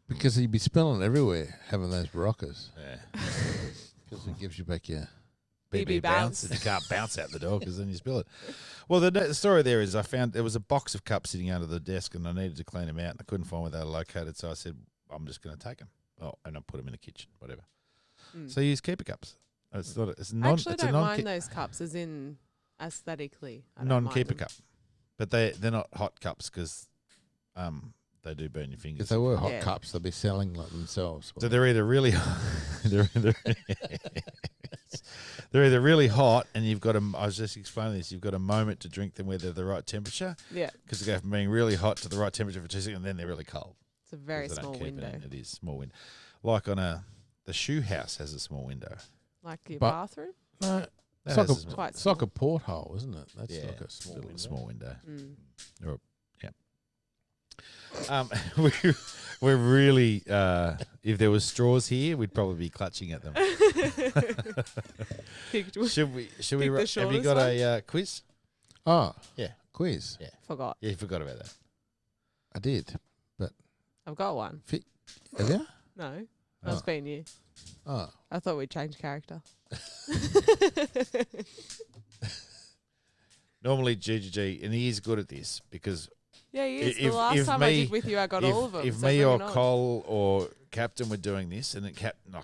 S1: Because he'd be spilling everywhere having those Baroccas.
S2: Yeah.
S1: Because it gives you back your...
S3: BB bounce.
S2: And you can't bounce out the door because then you spill it. Well, the story there is I found there was a box of cups sitting under the desk and I needed to clean them out and I couldn't find where they were located. So I said, I'm just going to take them. Oh, and I put them in the kitchen, whatever. So you use keeper cups. It's not. It's
S3: I
S2: non.
S3: actually
S2: It's a
S3: don't
S2: non.
S3: mind those cups, as in aesthetically. I don't
S2: Non-keeper
S3: mind them.
S2: cup, but they're not hot cups because they do burn your
S1: If
S2: fingers.
S1: they were hot
S3: Yeah.
S1: cups, they'd be selling like themselves.
S2: So they're either really they're either really hot and you've got I was just explaining this. You've got a moment to drink them where they're the right temperature
S3: Yeah,
S2: because they go from being really hot to the right temperature for 2 seconds and then they're really cold.
S3: it's a very
S2: 'Cause they don't
S3: small
S2: keep it
S3: window.
S2: in. It is small window. Like the shoe house has a small window.
S3: Like your
S1: But-
S3: bathroom?
S1: no,
S2: That
S1: it's like,
S2: has
S1: a,
S2: small-
S3: Quite
S1: it's like a porthole, isn't it? That's
S2: yeah,
S1: like a small
S2: little
S1: window.
S2: small window.
S3: Mm.
S2: We're really, if there was straws here, we'd probably be clutching at them.
S3: Picked
S2: Should we?
S3: Pick the
S2: Have you
S3: shortest
S2: got
S3: one?
S2: a quiz?
S1: Oh,
S2: Yeah.
S1: quiz.
S2: Yeah.
S3: Forgot.
S2: Yeah, you forgot about that.
S1: I did.
S3: I've got one.
S1: Have you?
S3: No, that's
S2: Oh.
S3: been you.
S1: Oh,
S3: I thought we'd change character.
S2: Normally, GGG, and he is good at this because
S3: Yeah, he is.
S2: If-
S3: The last
S2: if
S3: time I
S2: me-
S3: did with you, I got
S2: if,
S3: all of them.
S2: if
S3: so
S2: me or
S3: bring it on.
S2: Cole or Captain were doing this, and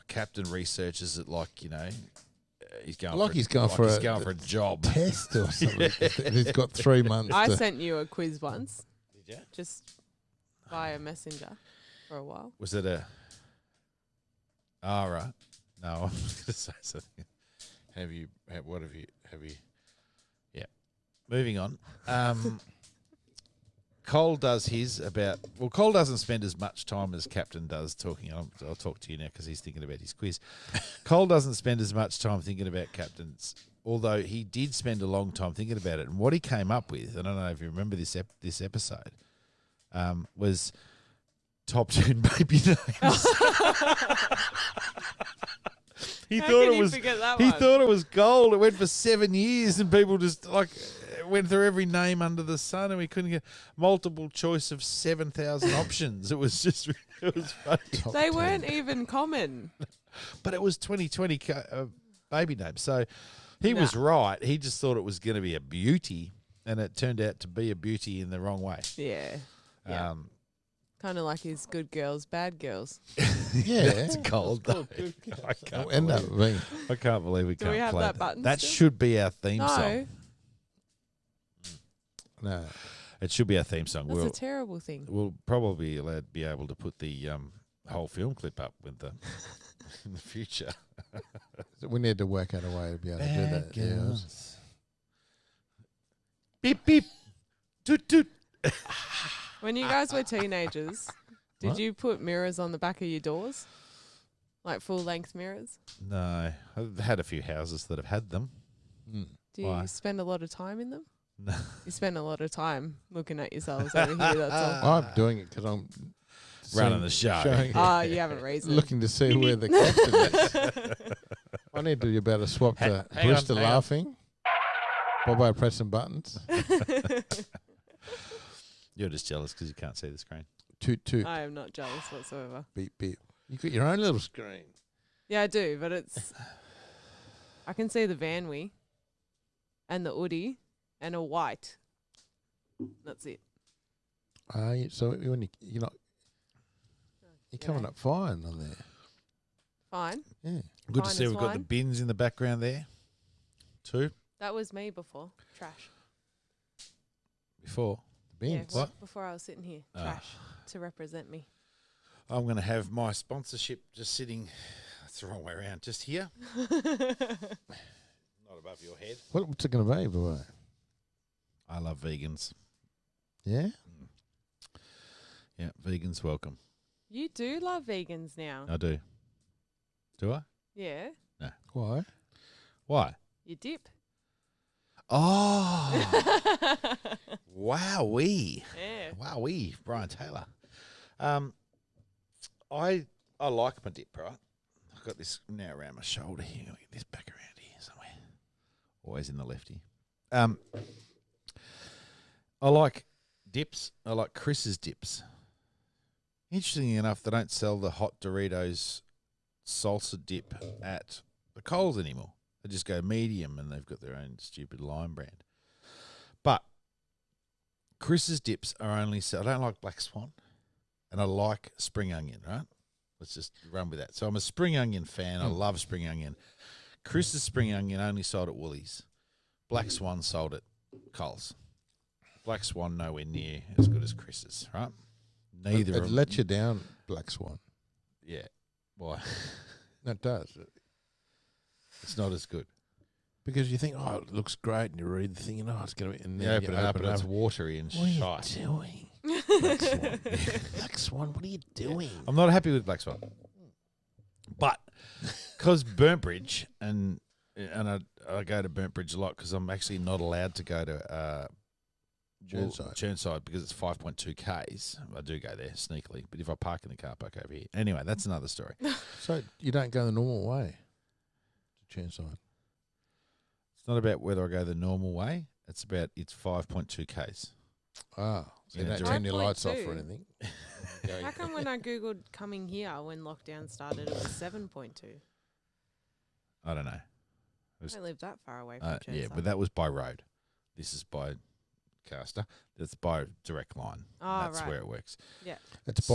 S2: Captain researches it like he's going
S1: Like
S2: for
S1: he's going
S2: like
S1: for
S2: he's
S1: a-
S2: going for a job.
S1: test or something. He's got 3 months.
S3: I
S1: to,
S3: sent you a quiz once,
S2: Did you?
S3: just via messenger for a while.
S2: Was it a? All right. No, I was going to say something. What have you? Yeah. Moving on. Cole does his about. Well, Cole doesn't spend as much time as Captain does talking. I'll talk to you now because he's thinking about his quiz. Cole doesn't spend as much time thinking about Captain's, although he did spend a long time thinking about it. And what he came up with, I don't know if you remember this episode, was top 10 baby names. He
S3: How
S2: thought
S3: can
S2: it
S3: you
S2: was.
S3: forget that
S2: He
S3: one?
S2: thought it was gold. It went for 7 years, and people just went through every name under the sun, and we couldn't get multiple choice of 7,000 options. It was just, it was funny.
S3: They weren't even common.
S2: But it was 2020 baby names, so he was right. He just thought it was going to be a beauty, and it turned out to be a beauty in the wrong way.
S3: Yeah. Yeah. Kind of like his good girls, bad girls.
S1: yeah.
S2: It's gold. Though. I can't
S1: It'll end up being.
S2: I can't believe we
S3: Do
S2: can't
S3: we have
S2: play
S3: that button
S2: That
S3: still?
S2: should be our theme song.
S3: No,
S1: No.
S2: It should be our theme song.
S3: that's a terrible thing.
S2: We'll probably be able to put the whole film clip up with the in the future.
S1: We need to work out a way to be able to do that. Yeah.
S2: Beep beep. Toot toot.
S3: When you guys were teenagers, did
S1: What?
S3: you put mirrors on the back of your doors? Like full-length mirrors?
S2: No, I've had a few houses that have had them.
S1: Mm.
S3: Do you
S2: Why?
S3: spend a lot of time in them?
S2: No.
S3: You spend a lot of time looking at yourselves over here, that's all.
S1: I'm doing it because I'm
S2: Running the show.
S1: showing-
S3: Ah, you have a reason.
S1: looking to see where the captain is. I need to be able to swap to
S2: hang on,
S1: Brewster
S2: hang on.
S1: laughing. Bobo pressing buttons.
S2: You're just jealous because you can't see the screen.
S1: Toot.
S3: I am not jealous whatsoever.
S1: Beep beep. You got your own little screen.
S3: Yeah, I do, but it's. I can see the Vanwy, and the Oodie, and a white. That's it.
S1: So when you're not, you're coming
S3: G'day.
S1: up fine on there.
S3: Fine.
S1: Yeah.
S2: Good to
S3: Fine
S2: see
S3: as
S2: we've got the
S3: wine.
S2: bins in the background there, too.
S3: That was me before. Trash.
S2: Before.
S1: Bins.
S3: Yeah,
S2: What?
S3: before I was sitting here.
S2: Ah.
S3: Trash to represent me.
S2: I'm going to have my sponsorship just sitting. That's the wrong way around. Just here, not above your head.
S1: What's it going to be, boy?
S2: I love vegans.
S1: Yeah.
S2: Yeah, vegans welcome.
S3: You do love vegans now.
S2: I do. Do I?
S3: Yeah.
S1: Why?
S2: Why?
S3: You dip.
S2: Oh, wowee.
S3: Yeah.
S2: Wowee, Brian Taylor. I like my dip, right? I've got this now around my shoulder here. I'll get this back around here somewhere. Always in the lefty. I like dips. I like Chris's dips. Interestingly enough, they don't sell the hot Doritos salsa dip at the Coles anymore. They just go medium and they've got their own stupid lime brand. But Chris's dips are only I don't like Black Swan and I like spring onion, right? Let's just run with that. So I'm a spring onion fan. I love spring onion. Chris's spring onion only sold at Woolies. Black Swan sold at Coles. Black Swan nowhere near as good as Chris's, right? Neither
S1: It
S2: of
S1: lets you down, Black Swan.
S2: Yeah. Why?
S1: No, it does.
S2: It's not as good.
S1: Because you think, oh, it looks great, and you read the thing, and it's going to be. And
S2: You
S1: then
S2: open it up and it's watery and
S1: What are
S2: shite.
S1: you doing? Black Swan. Black Swan, what are you doing?
S2: I'm not happy with Black Swan. But because Burntbridge, and I go to Burntbridge a lot because I'm actually not allowed to go to Churnside because it's 5.2 Ks. I do go there sneakily, but if I park in the car park over here. Anyway, that's another story.
S1: So you don't go the normal way to Churnside?
S2: It's not about whether I go the normal way. It's about it's 5.2 Ks.
S1: Ah, so you
S2: Yeah,
S1: don't turn your lights off
S3: 5.2.
S1: or anything?
S3: How come when I googled coming here when lockdown started, it was 7.2?
S2: I don't know.
S3: I don't live that far away from
S2: Yeah,
S3: Chermside.
S2: but that was by road. This is by Caster. That's by direct line.
S3: Oh,
S2: That's
S3: right.
S2: where it works.
S3: Yeah.
S1: It's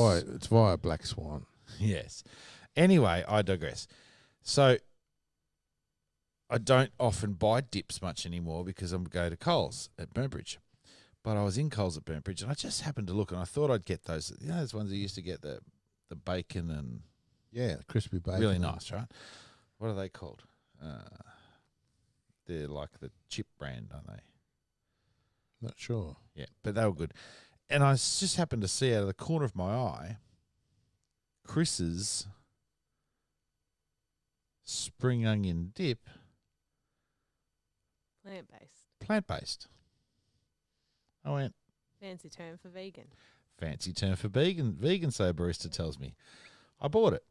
S1: via Black Swan.
S2: Yes. Anyway, I digress. So I don't often buy dips much anymore because I'm going to Coles at Burntbridge. But I was in Coles at Burntbridge and I just happened to look and I thought I'd get those. You know, those ones that used to get the bacon and
S1: Yeah, crispy bacon.
S2: really nice, right? What are they called? They're like the chip brand, aren't they?
S1: Not sure.
S2: Yeah, but they were good. And I just happened to see out of the corner of my eye Chris's spring onion dip,
S3: Plant-based.
S2: plant-based. I went,
S3: Fancy term for vegan.
S2: fancy term for vegan. Vegan, so barista tells me. I bought it.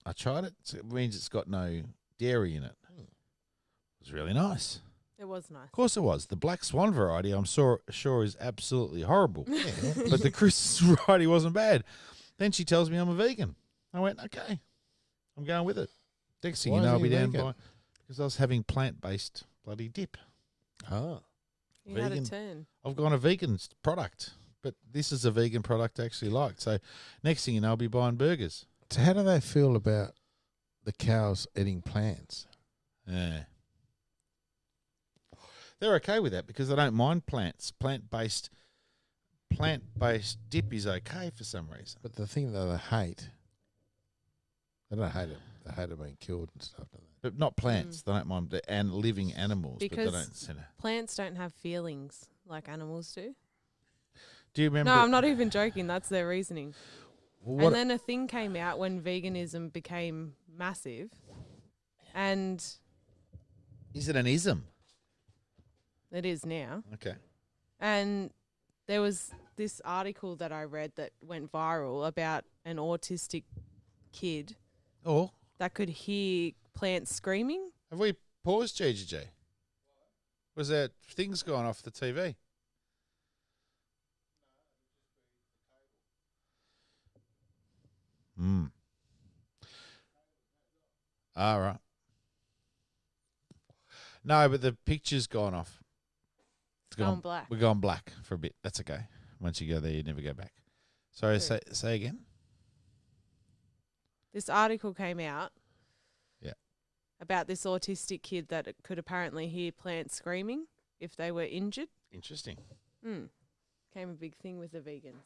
S2: I tried it. So it means it's got no dairy in it. It was really nice.
S3: It was nice.
S2: Of course it was. The Black Swan variety, I'm sure is absolutely horrible.
S1: Yeah.
S2: But the Chris variety wasn't bad. Then she tells me I'm a vegan. I went, okay, I'm going with it. Next thing
S1: Why
S2: you know,
S1: is
S2: I'll
S1: he
S2: be down
S1: vegan?
S2: by because I was having plant-based bloody dip.
S1: Ah.
S3: You had a
S2: Vegan.
S3: turn.
S2: I've gone a vegan product, but this is a vegan product I actually like. So next thing you know, I'll be buying burgers.
S1: So how do they feel about the cows eating plants?
S2: Yeah. They're okay with that because they don't mind plants. Plant-based dip is okay for some reason.
S1: But the thing that they hate, they don't hate it. They hate it being killed and stuff, don't they?
S2: But not plants. They don't mind and living animals.
S3: Because
S2: but they don't.
S3: plants don't have feelings like animals do.
S2: Do you remember?
S3: No, I'm not even joking. That's their reasoning.
S2: What,
S3: And then a thing came out when veganism became massive. And
S2: is it an ism?
S3: it is now.
S2: Okay.
S3: And there was this article that I read that went viral about an autistic kid
S2: Oh,
S3: that could hear plants screaming.
S2: have we paused, GGG? Was there things going off the TV? Ah, right. No, but the picture's gone off. It's
S3: Gone black.
S2: We're gone black for a bit. That's okay. Once you go there, you never go back. Sorry,
S3: True.
S2: say again.
S3: This article came out.
S2: Yeah.
S3: About this autistic kid that could apparently hear plants screaming if they were injured.
S2: Interesting.
S3: Came a big thing with the vegans.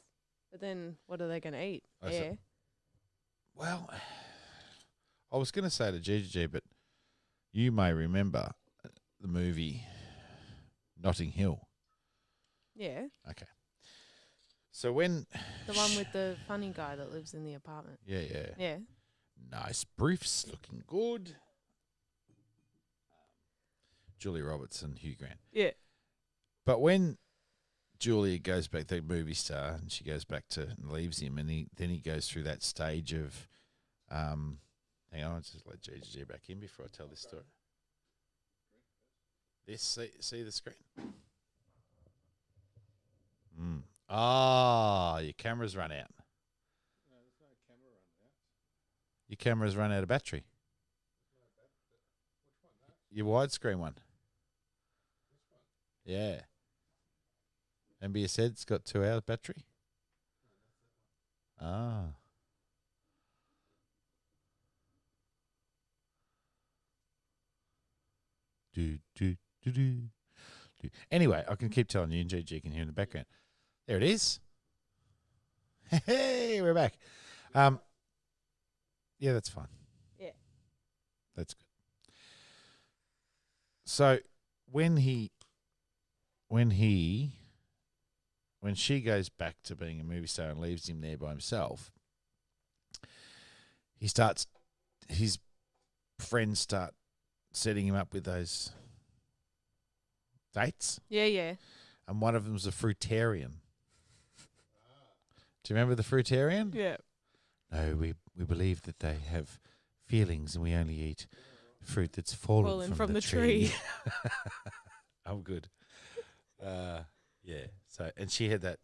S3: But then what are they going to eat?
S2: Oh, so-
S3: Air.
S2: Well, I was going to say to GGG, but you may remember the movie Notting Hill.
S3: Yeah.
S2: Okay. So when...
S3: The one with the funny guy that lives in the apartment.
S2: Yeah.
S3: Yeah.
S2: Nice briefs, looking good. Julia Roberts and Hugh Grant.
S3: Yeah.
S2: But when Julia goes back, the movie star, and she goes back to and leaves him, and then he goes through that stage of, hang on, I'll just let GGG back in before I tell this story. See the screen? Ah, your camera's run out.
S1: No, there's no camera run out.
S2: Your camera's run out of battery.
S1: Which one? That?
S2: Your widescreen one.
S1: This one?
S2: Yeah. MBS Ed's got 2 hours battery. Ah. Do. Anyway, I can keep telling you, and GG can hear in the background. There it is. Hey, we're back. Yeah, that's fine.
S3: Yeah.
S2: That's good. So when she goes back to being a movie star and leaves him there by himself, his friends start setting him up with those dates,
S3: Yeah.
S2: and one of them's a fruitarian. Do you remember the fruitarian?
S3: Yeah.
S2: No, we believe that they have feelings and we only eat fruit that's fallen from the tree. I'm good. Yeah. So, and she had that.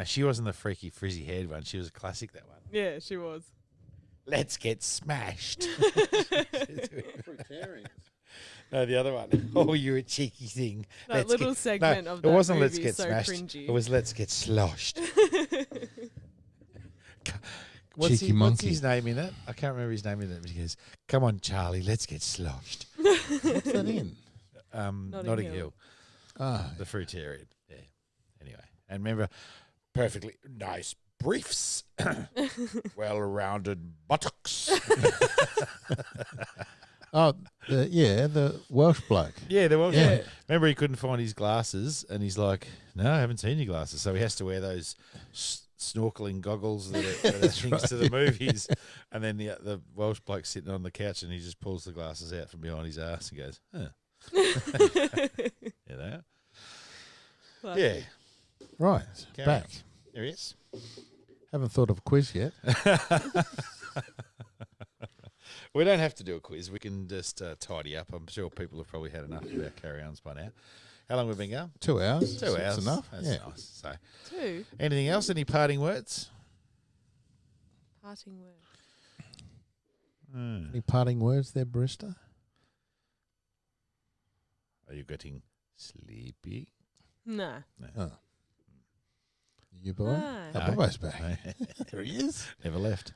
S2: She wasn't the freaky frizzy haired one. She was a classic. That one.
S3: Yeah, she was.
S2: Let's get smashed.
S1: Fruitarians.
S2: No, the other one. Oh, you're a cheeky thing.
S3: That little segment of that
S2: it wasn't
S3: movie
S2: Let's Get
S3: is so
S2: Smashed.
S3: cringy.
S2: It was Let's Get Sloshed.
S1: Cheeky
S2: What's
S1: monkey.
S2: his name in it? I can't remember his name in it. But he goes, "Come on, Charlie, let's get sloshed."
S1: What's that in?
S2: Notting Hill.
S1: Ah,
S2: The fruitarian. Yeah. Anyway, and remember, perfectly nice briefs, well-rounded buttocks.
S1: the Welsh bloke.
S2: Yeah, there was.
S1: Yeah.
S2: Remember, he couldn't find his glasses, and he's like, "No, I haven't seen your glasses." So he has to wear those snorkeling goggles that are things to the movies. And then the Welsh bloke sitting on the couch, and he just pulls the glasses out from behind his ass and goes, "Huh." Yeah, they are. Yeah,
S1: Right,
S2: Carry
S1: back.
S2: on. There he is.
S1: Haven't thought of a quiz yet.
S2: We don't have to do a quiz. We can just tidy up. I'm sure people have probably had enough of our carry-ons by now. How long have we been going?
S1: 2 hours.
S2: 2 hours.
S1: That's enough.
S2: That's
S1: yeah.
S2: nice. So,
S3: 2.
S2: anything else? Any parting words?
S3: Parting word.
S1: Any parting words there, Barista?
S2: Are you getting sleepy?
S3: No.
S1: Oh. You boy?
S3: No.
S1: Oh, Bobo's back. There he is.
S2: Never left.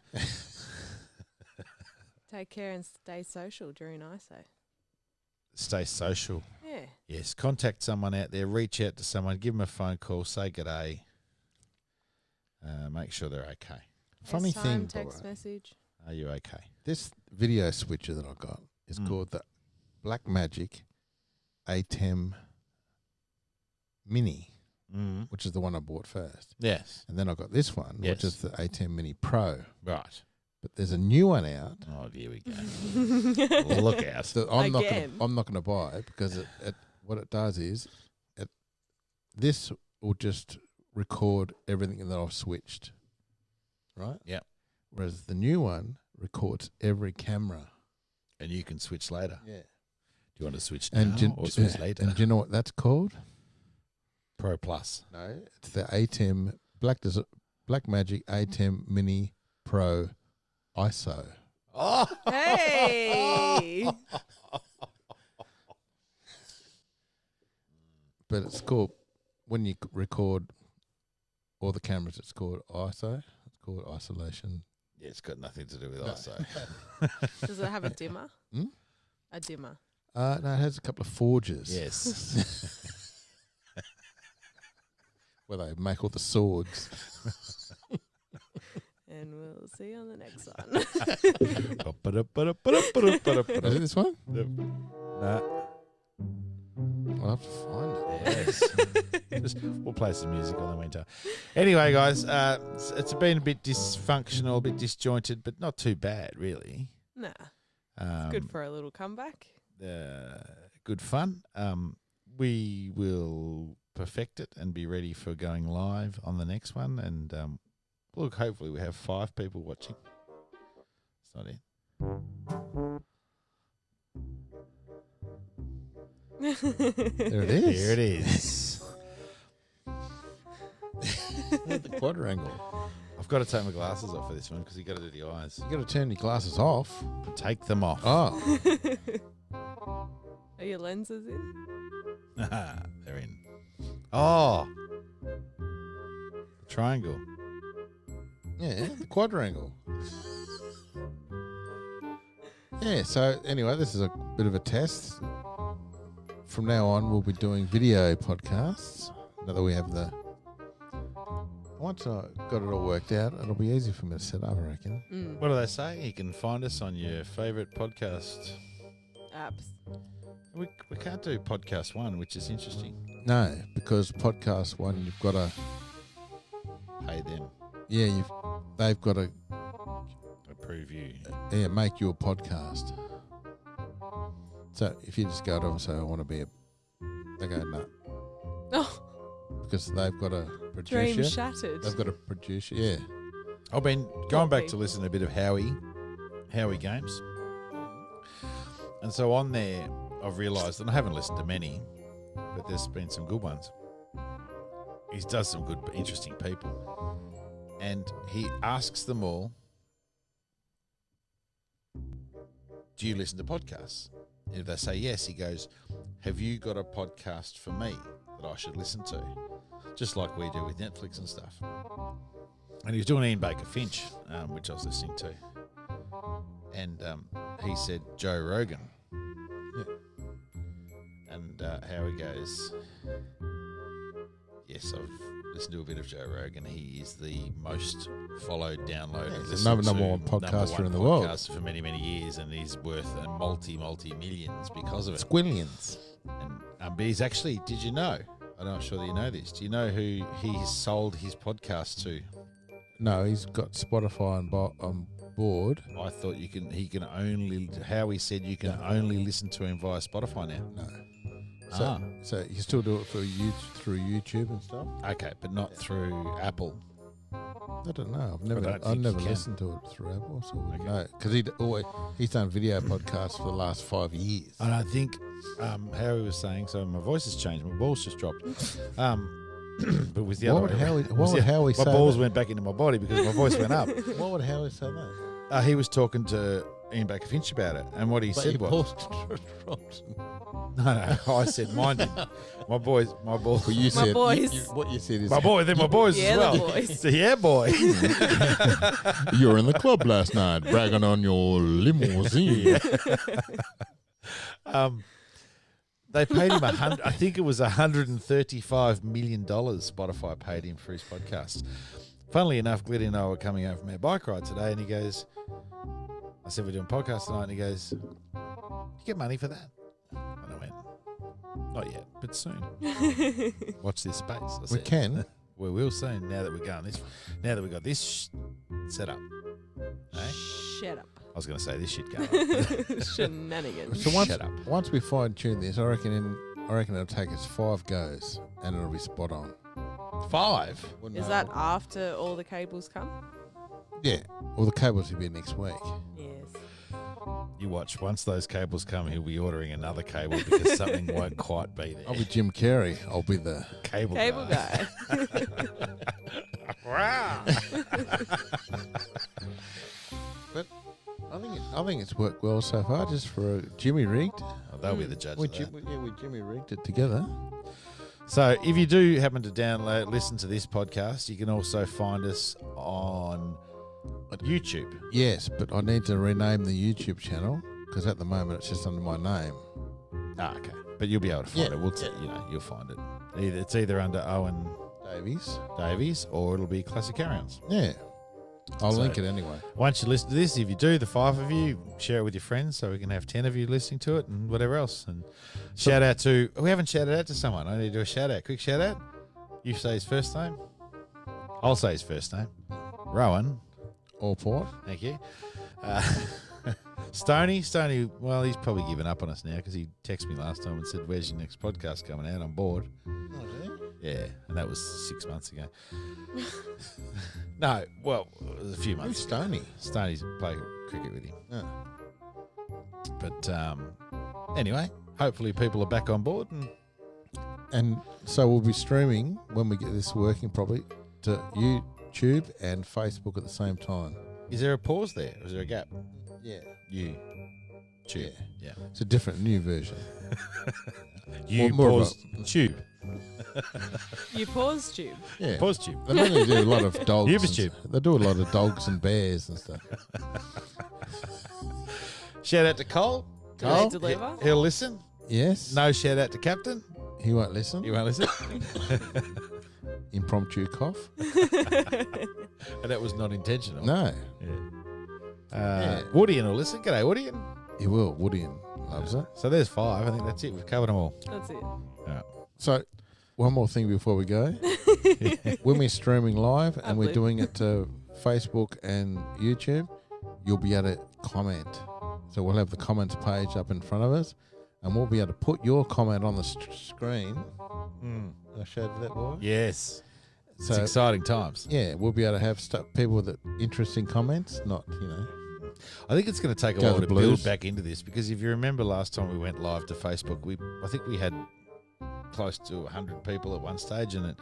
S3: Take care and stay social during ISO.
S2: Stay social.
S3: Yeah.
S2: Yes, contact someone out there. Reach out to someone. Give them a phone call. Say g'day. Make sure they're okay.
S1: Funny
S3: FaceTime,
S1: thing,
S3: text
S1: Bobo,
S3: message.
S2: Are you okay?
S1: this video switcher that I got is called the Black Magic A10 Mini,
S2: Mm.
S1: which is the one I bought first.
S2: Yes.
S1: And then I got this one,
S2: Yes.
S1: which is the A10 Mini Pro.
S2: Right.
S1: But there's a new one out.
S2: Oh, here we go. Look out.
S1: So I'm
S3: Again.
S1: not gonna buy it because what it does is this will just record everything that I've switched, right?
S2: Yep.
S1: Whereas the new one records every camera.
S2: And you can switch later.
S1: Yeah.
S2: Do you want to switch
S1: And
S2: now or switch later?
S1: And do you know what that's called?
S2: Pro Plus.
S1: No, it's the ATEM Black Magic ATEM Mini Pro ISO.
S5: Oh,
S3: Hey.
S1: But it's called, when you record all the cameras, it's called ISO. It's called isolation.
S5: yeah, it's got nothing to do with ISO.
S3: Does it have a dimmer?
S1: Hmm?
S3: A dimmer.
S1: No, it has a couple of forges.
S5: Yes.
S1: Where they make all the swords.
S3: And we'll see you on the next one.
S1: Is it this one?
S5: Nah.
S1: I'll have to find it.
S5: Yes. We'll play some music on the winter. Anyway, guys, it's been a bit dysfunctional, a bit disjointed, but not too bad, really.
S3: Nah. It's good for a little comeback.
S5: Good fun. We will perfect it and be ready for going live on the next one. And look, hopefully we have 5 people watching. It's not it.
S1: There it is.
S5: Here it is.
S1: The quadrangle.
S5: I've got to take my glasses off for this one because you got to do the eyes.
S1: You got to turn your glasses off.
S5: Take them off.
S1: Oh,
S3: Are your lenses in?
S5: They're in. Oh, triangle.
S1: yeah, the quadrangle. Yeah, so anyway, this is a bit of a test. From now on, we'll be doing video podcasts. Now that we have once I got it all worked out, it'll be easy for me to set up, I reckon.
S5: What do they say? You can find us on your favourite podcast.
S3: Apps.
S5: We can't do podcast 1, which is interesting.
S1: No, because podcast one, you've got to,
S5: Pay them.
S1: yeah, they've got to,
S5: Approve you.
S1: yeah, make you a podcast. So if you just go to them and say, I want to be they go, no.
S3: Oh,
S1: Because they've got to produce
S3: dream
S1: you.
S3: shattered.
S1: They've got to produce you, yeah.
S5: I've been going back to
S3: people.
S5: listen to a bit of Howie Games. And so on there, I've realised, and I haven't listened to many, but there's been some good ones. He does some good, interesting people. And he asks them all, do you listen to podcasts? And if they say yes, he goes, have you got a podcast for me that I should listen to? Just like we do with Netflix and stuff. And he was doing Ian Baker Finch, which I was listening to. And he said Joe Rogan.
S1: Yeah.
S5: And how he goes, yes, I've listened to a bit of Joe Rogan. He is the most followed, downloaded,
S1: He's
S5: listened
S1: the number one
S5: to,
S1: podcaster in the world.
S5: podcaster for many, many years, and he's worth multi-millions because of it.
S1: Squillions.
S5: And but he's actually, did you know? I'm not sure that you know this. Do you know who he has sold his podcast to?
S1: No, he's got Spotify on board.
S5: I thought he can only, Howie said you can only listen to him via Spotify now.
S1: No. So you still do it through YouTube and stuff?
S5: Okay, but not through Apple.
S1: I don't know.
S5: I don't
S1: I've
S5: think
S1: never
S5: you can.
S1: listened to it through Apple, so I wouldn't
S5: Okay.
S1: know. Because he's done video podcasts for the last 5 years.
S5: And I think Howie was saying, so my voice has changed, my balls just dropped. But with the
S1: Why
S5: other
S1: would
S5: way
S1: Howie-
S5: around-
S1: why
S5: was
S1: would
S5: the-
S1: Howie
S5: my
S1: say
S5: balls
S1: that?
S5: went back into my body because my voice went up.
S1: What would Howie say that?
S5: He was talking to Ian Baker Finch about it, and what he said was, no, I said mine did. My balls.
S1: Well, you
S3: My
S1: said
S3: boys.
S1: what you said is
S5: My boy, they're my boys
S3: Yeah,
S5: as
S3: the
S5: well.
S3: boys.
S5: It's a yeah boy.
S1: you were in the club last night bragging on your limousine.
S5: They paid him I think it was $135 million Spotify paid him for his podcast. Funnily enough, Gliddy and I were coming home from our bike ride today, and he goes, I said, we're doing a podcast tonight, and he goes, do you get money for that? And I went, not yet, but soon. Watch this space. I
S1: We
S5: said,
S1: can.
S5: We will soon, now that we're going this, now that we've got this set up. Eh?
S3: Shut up.
S5: I was going to say this shit going on.
S3: Shenanigans.
S1: So
S5: Shut up.
S1: once we fine tune this, I reckon it'll take us 5 goes and it'll be spot on.
S5: 5?
S3: Is that after all the cables come?
S1: Yeah. Well, the cables will be next week.
S3: Yes.
S5: You watch, once those cables come, he'll be ordering another cable because something won't quite be there.
S1: I'll be Jim Carrey. I'll be the
S5: Cable
S3: Guy.
S5: Wow.
S1: I think it's worked well so far. Just for Jimmy rigged.
S5: Oh, they'll be the judge
S1: We
S5: of that.
S1: we Jimmy rigged it together.
S5: So if you do happen to listen to this podcast, you can also find us on YouTube.
S1: Yes, but I need to rename the YouTube channel because at the moment it's just under my name.
S5: Ah, okay. But you'll be able to find
S1: Yeah,
S5: it. You'll find it. It's either under Owen
S1: Davies.
S5: or it'll be Classic Carry-Ons.
S1: Yeah. I'll
S5: So-
S1: link it anyway.
S5: Once you listen to this, if you do, the 5 of you, share it with your friends so we can have 10 of you listening to it and whatever else. And shout out to, we haven't shouted out to someone. I need to do a shout out. Quick shout out. You say his first name. I'll say his first name. Rowan.
S1: All port.
S5: Thank you. Stoney, well, he's probably given up on us now because he texted me last time and said, "Where's your next podcast coming out? I'm bored." Yeah, and that was 6 months ago. No, well, it was a few months.
S1: Who's Stoney?
S5: Stoney's play cricket with him.
S1: Oh.
S5: But anyway, hopefully people are back on board.
S1: And so we'll be streaming when we get this working properly to YouTube and Facebook at the same time.
S5: Is there a pause there? Or is there a gap?
S1: Yeah.
S5: Tube. Yeah.
S1: It's a different new version.
S5: You
S1: More of
S5: pause tube.
S3: You pause tube.
S1: Yeah.
S5: Pause tube.
S1: They mainly do a lot of dogs.
S5: Ubers tube.
S1: They do a lot of dogs and bears and stuff.
S5: Shout out to Cole.
S3: Do they deliver?
S5: He'll listen.
S1: Yes.
S5: No shout out to Captain.
S1: He won't listen.
S5: You won't listen.
S1: Impromptu cough.
S5: And that was not intentional.
S1: No.
S5: Yeah. Woodien will listen. G'day, Woodien.
S1: He will. Woodien loves it.
S5: So there's 5. I think that's it. We've covered them all.
S3: That's it.
S1: So, one more thing before we go. When we're streaming live and we're
S3: Lovely.
S1: doing it to Facebook and YouTube, you'll be able to comment. So we'll have the comments page up in front of us, and we'll be able to put your comment on the screen. I showed you that, boy.
S5: Yes.
S1: So,
S5: It's exciting times.
S1: yeah, we'll be able to have people with interesting comments, not,
S5: I think it's going to take a
S1: Go
S5: while
S1: the
S5: to
S1: Blues.
S5: build back into this because if you remember last time we went live to Facebook, I think we had close to 100 people at one stage and it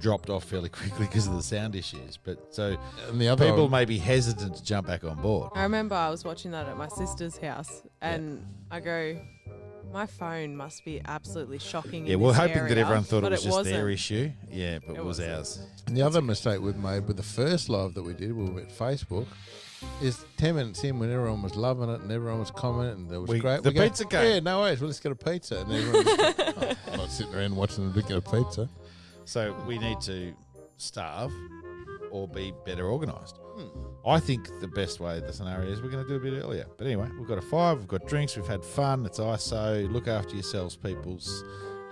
S5: dropped off fairly quickly because of the sound issues. But so
S1: and the other
S5: people may be hesitant to jump back on board.
S3: I remember I was watching that at my sister's house, and I go, my phone must be absolutely shocking.
S5: Yeah,
S3: in
S5: we're
S3: this
S5: hoping that
S3: area,"
S5: everyone thought
S3: but
S5: it was just
S3: wasn't.
S5: their issue. Yeah, but it was
S3: wasn't.
S5: ours.
S1: And the other mistake we've made with the first live that we did, we were at Facebook, is 10 minutes in when everyone was loving it and everyone was commenting and it was great.
S5: The
S1: we go,
S5: pizza came.
S1: Yeah, no worries, well, let's get a pizza. And everyone just go, "Oh, I'm not sitting around watching them get a pizza.
S5: So we need to starve or be better organised. I think the best way the scenario is we're going to do a bit earlier. But anyway, we've got a 5, we've got drinks, we've had fun. It's ISO. Look after yourselves, peoples,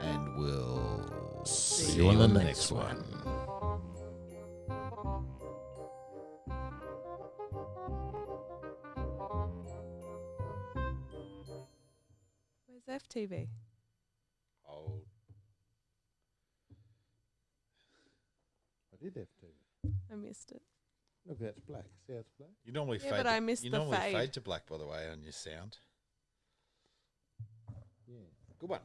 S5: and we'll see you on the next one.
S3: Where's FTV?
S5: Oh,
S1: I did have to.
S3: I missed it.
S1: Look, that's black. See how it's black?
S5: you normally
S3: Yeah,
S5: fade.
S3: but I missed
S5: you
S3: the
S5: normally
S3: fade.
S5: fade to black, by the way, on your sound.
S1: Yeah.
S5: Good one.